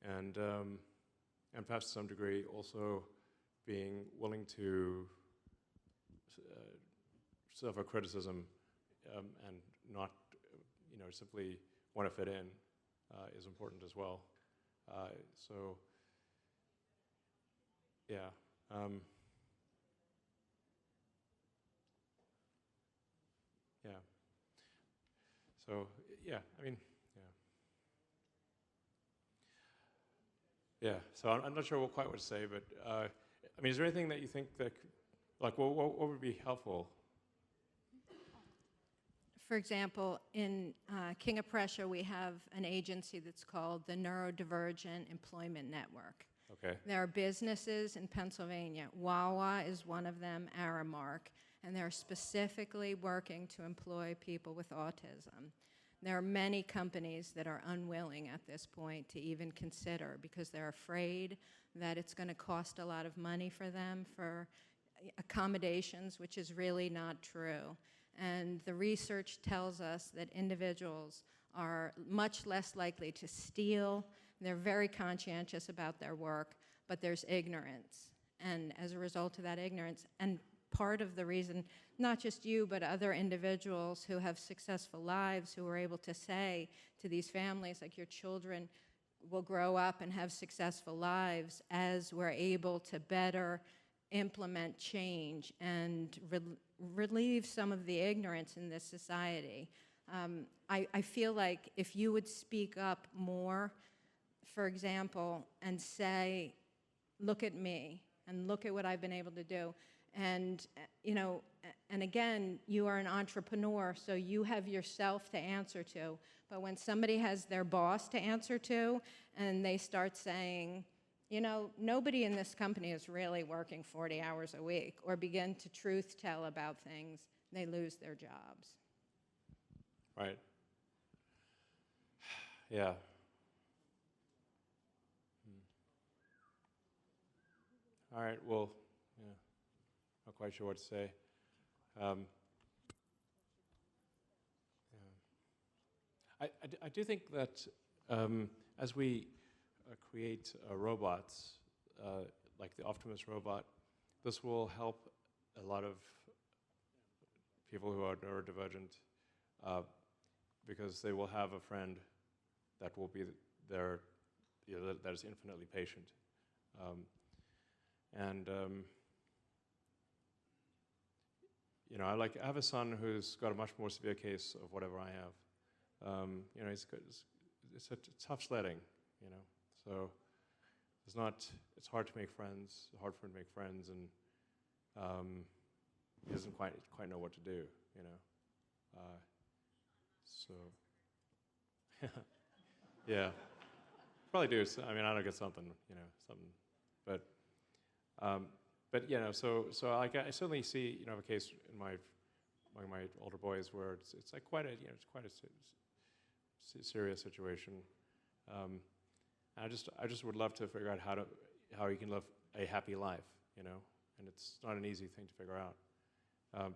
And perhaps to some degree also being willing to suffer criticism and not, simply want to fit in is important as well. Yeah. Yeah. So, yeah, yeah, so I'm not sure quite what to say, but, is there anything that you think that, what would be helpful? For example, in King of Prussia, we have an agency that's called the Neurodivergent Employment Network. Okay. There are businesses in Pennsylvania. Wawa is one of them, Aramark, and they're specifically working to employ people with autism. There are many companies that are unwilling at this point to even consider because they're afraid that it's going to cost a lot of money for them for accommodations, which is really not true. And the research tells us that individuals are much less likely to steal. They're very conscientious about their work, but there's ignorance. And as a result of that ignorance, and part of the reason, not just you, but other individuals who have successful lives who are able to say to these families, like, your children will grow up and have successful lives as we're able to better implement change and relieve some of the ignorance in this society. I feel like if you would speak up more, for example, and say, look at me and look at what I've been able to do. And, and again, you are an entrepreneur, so you have yourself to answer to. But when somebody has their boss to answer to and they start saying, nobody in this company is really working 40 hours a week, or begin to truth tell about things, they lose their jobs. Right. Yeah. All right, well, yeah, not quite sure what to say. I do think that as we create robots, like the Optimus robot, this will help a lot of people who are neurodivergent because they will have a friend that will be there, that is infinitely patient. I have a son who's got a much more severe case of whatever I have. It's tough sledding, so it's hard to make friends, hard for him to make friends, and he doesn't quite know what to do, so, yeah. probably do. I mean, I don't get something, something, but I certainly see, a case in among my older boys where it's like quite a, it's quite a serious situation. I just would love to figure out how you can live a happy life, and it's not an easy thing to figure out.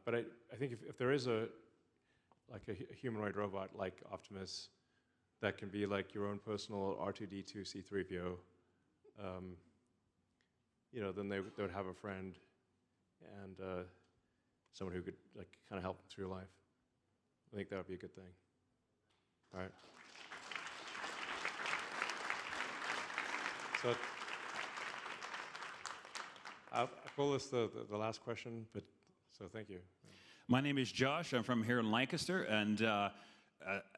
But I think if there is a humanoid robot like Optimus that can be like your own personal R2D2 C3PO, then they would have a friend and someone who could kind of help them through life. I think that would be a good thing. All right. So I'll call this the last question, but so thank you. My name is Josh. I'm from here in Lancaster, and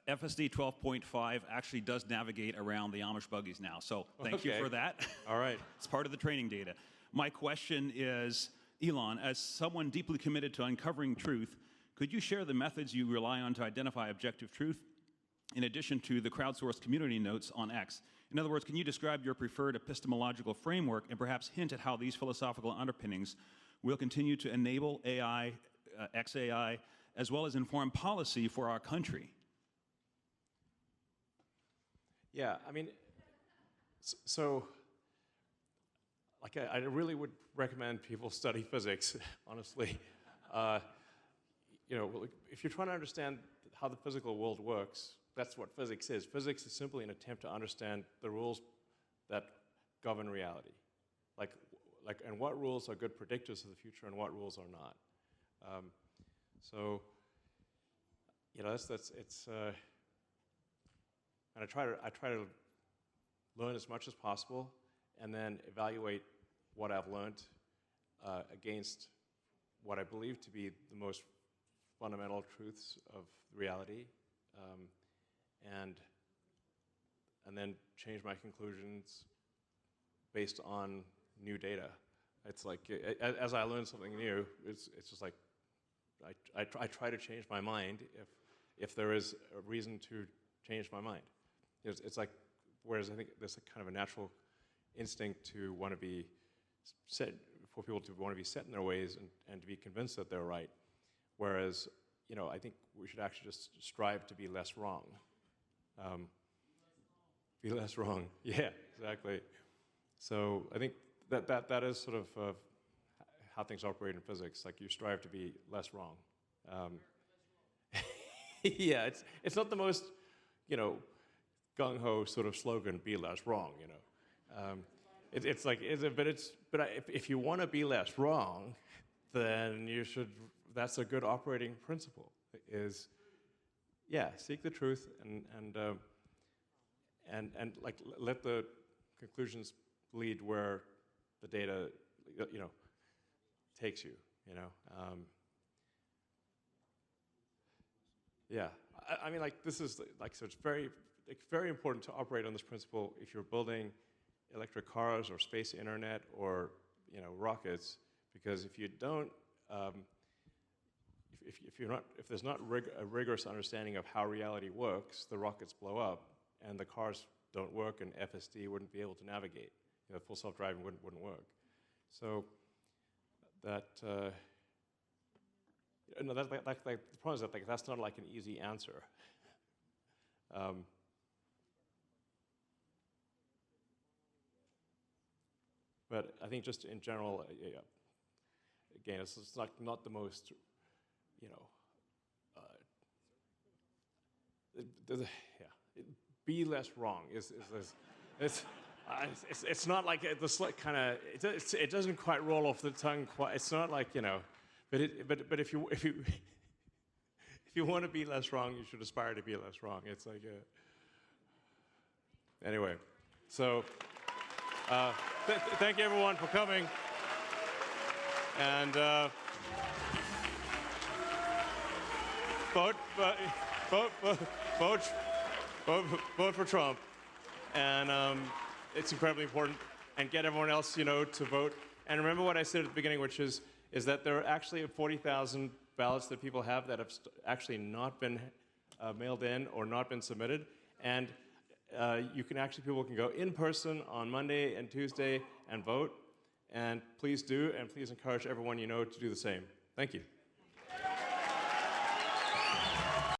FSD 12.5 actually does navigate around the Amish buggies now. So thank you for that. All right. It's part of the training data. My question is, Elon, as someone deeply committed to uncovering truth, could you share the methods you rely on to identify objective truth, in addition to the crowdsourced community notes on X? In other words, can you describe your preferred epistemological framework and perhaps hint at how these philosophical underpinnings will continue to enable AI, XAI, as well as inform policy for our country? Yeah, I mean, so I really would recommend people study physics, honestly. If you're trying to understand how the physical world works, that's what physics is. Physics is simply an attempt to understand the rules that govern reality, and what rules are good predictors of the future and what rules are not. And I try to learn as much as possible, and then evaluate what I've learned against what I believe to be the most fundamental truths of reality. And then change my conclusions based on new data. It's like, as I learn something new, it's just like, I try to change my mind if there is a reason to change my mind. It's like, whereas I think there's a kind of a natural instinct to want to be set, for people to want to be set in their ways and to be convinced that they're right. Whereas, I think we should actually just strive to be less wrong. Be less wrong. Yeah, exactly. So I think that is sort of how things operate in physics. Like, you strive to be less wrong. Yeah, it's not the most, gung-ho sort of slogan, be less wrong, if you want to be less wrong, then you should, that's a good operating principle, is, yeah, seek the truth and let the conclusions lead where the data, takes you, Yeah, I mean, this is, so it's very important to operate on this principle if you're building electric cars or space internet or, rockets, because if you don't, if there's not a rigorous understanding of how reality works, the rockets blow up and the cars don't work, and FSD wouldn't be able to navigate. Full self-driving wouldn't work. So that the problem is that that's not like an easy answer. But I think just in general, again, it's not the most, be less wrong it's not like this kind of, it doesn't quite roll off the tongue quite. It's not like, but if you want to be less wrong, you should aspire to be less wrong. It's like anyway. So thank you everyone for coming, and vote for Trump, and it's incredibly important. And get everyone else, to vote. And remember what I said at the beginning, which is that there are actually 40,000 ballots that people have that have actually not been mailed in or not been submitted. And people can go in person on Monday and Tuesday and vote. And please do, and please encourage everyone you know to do the same. Thank you.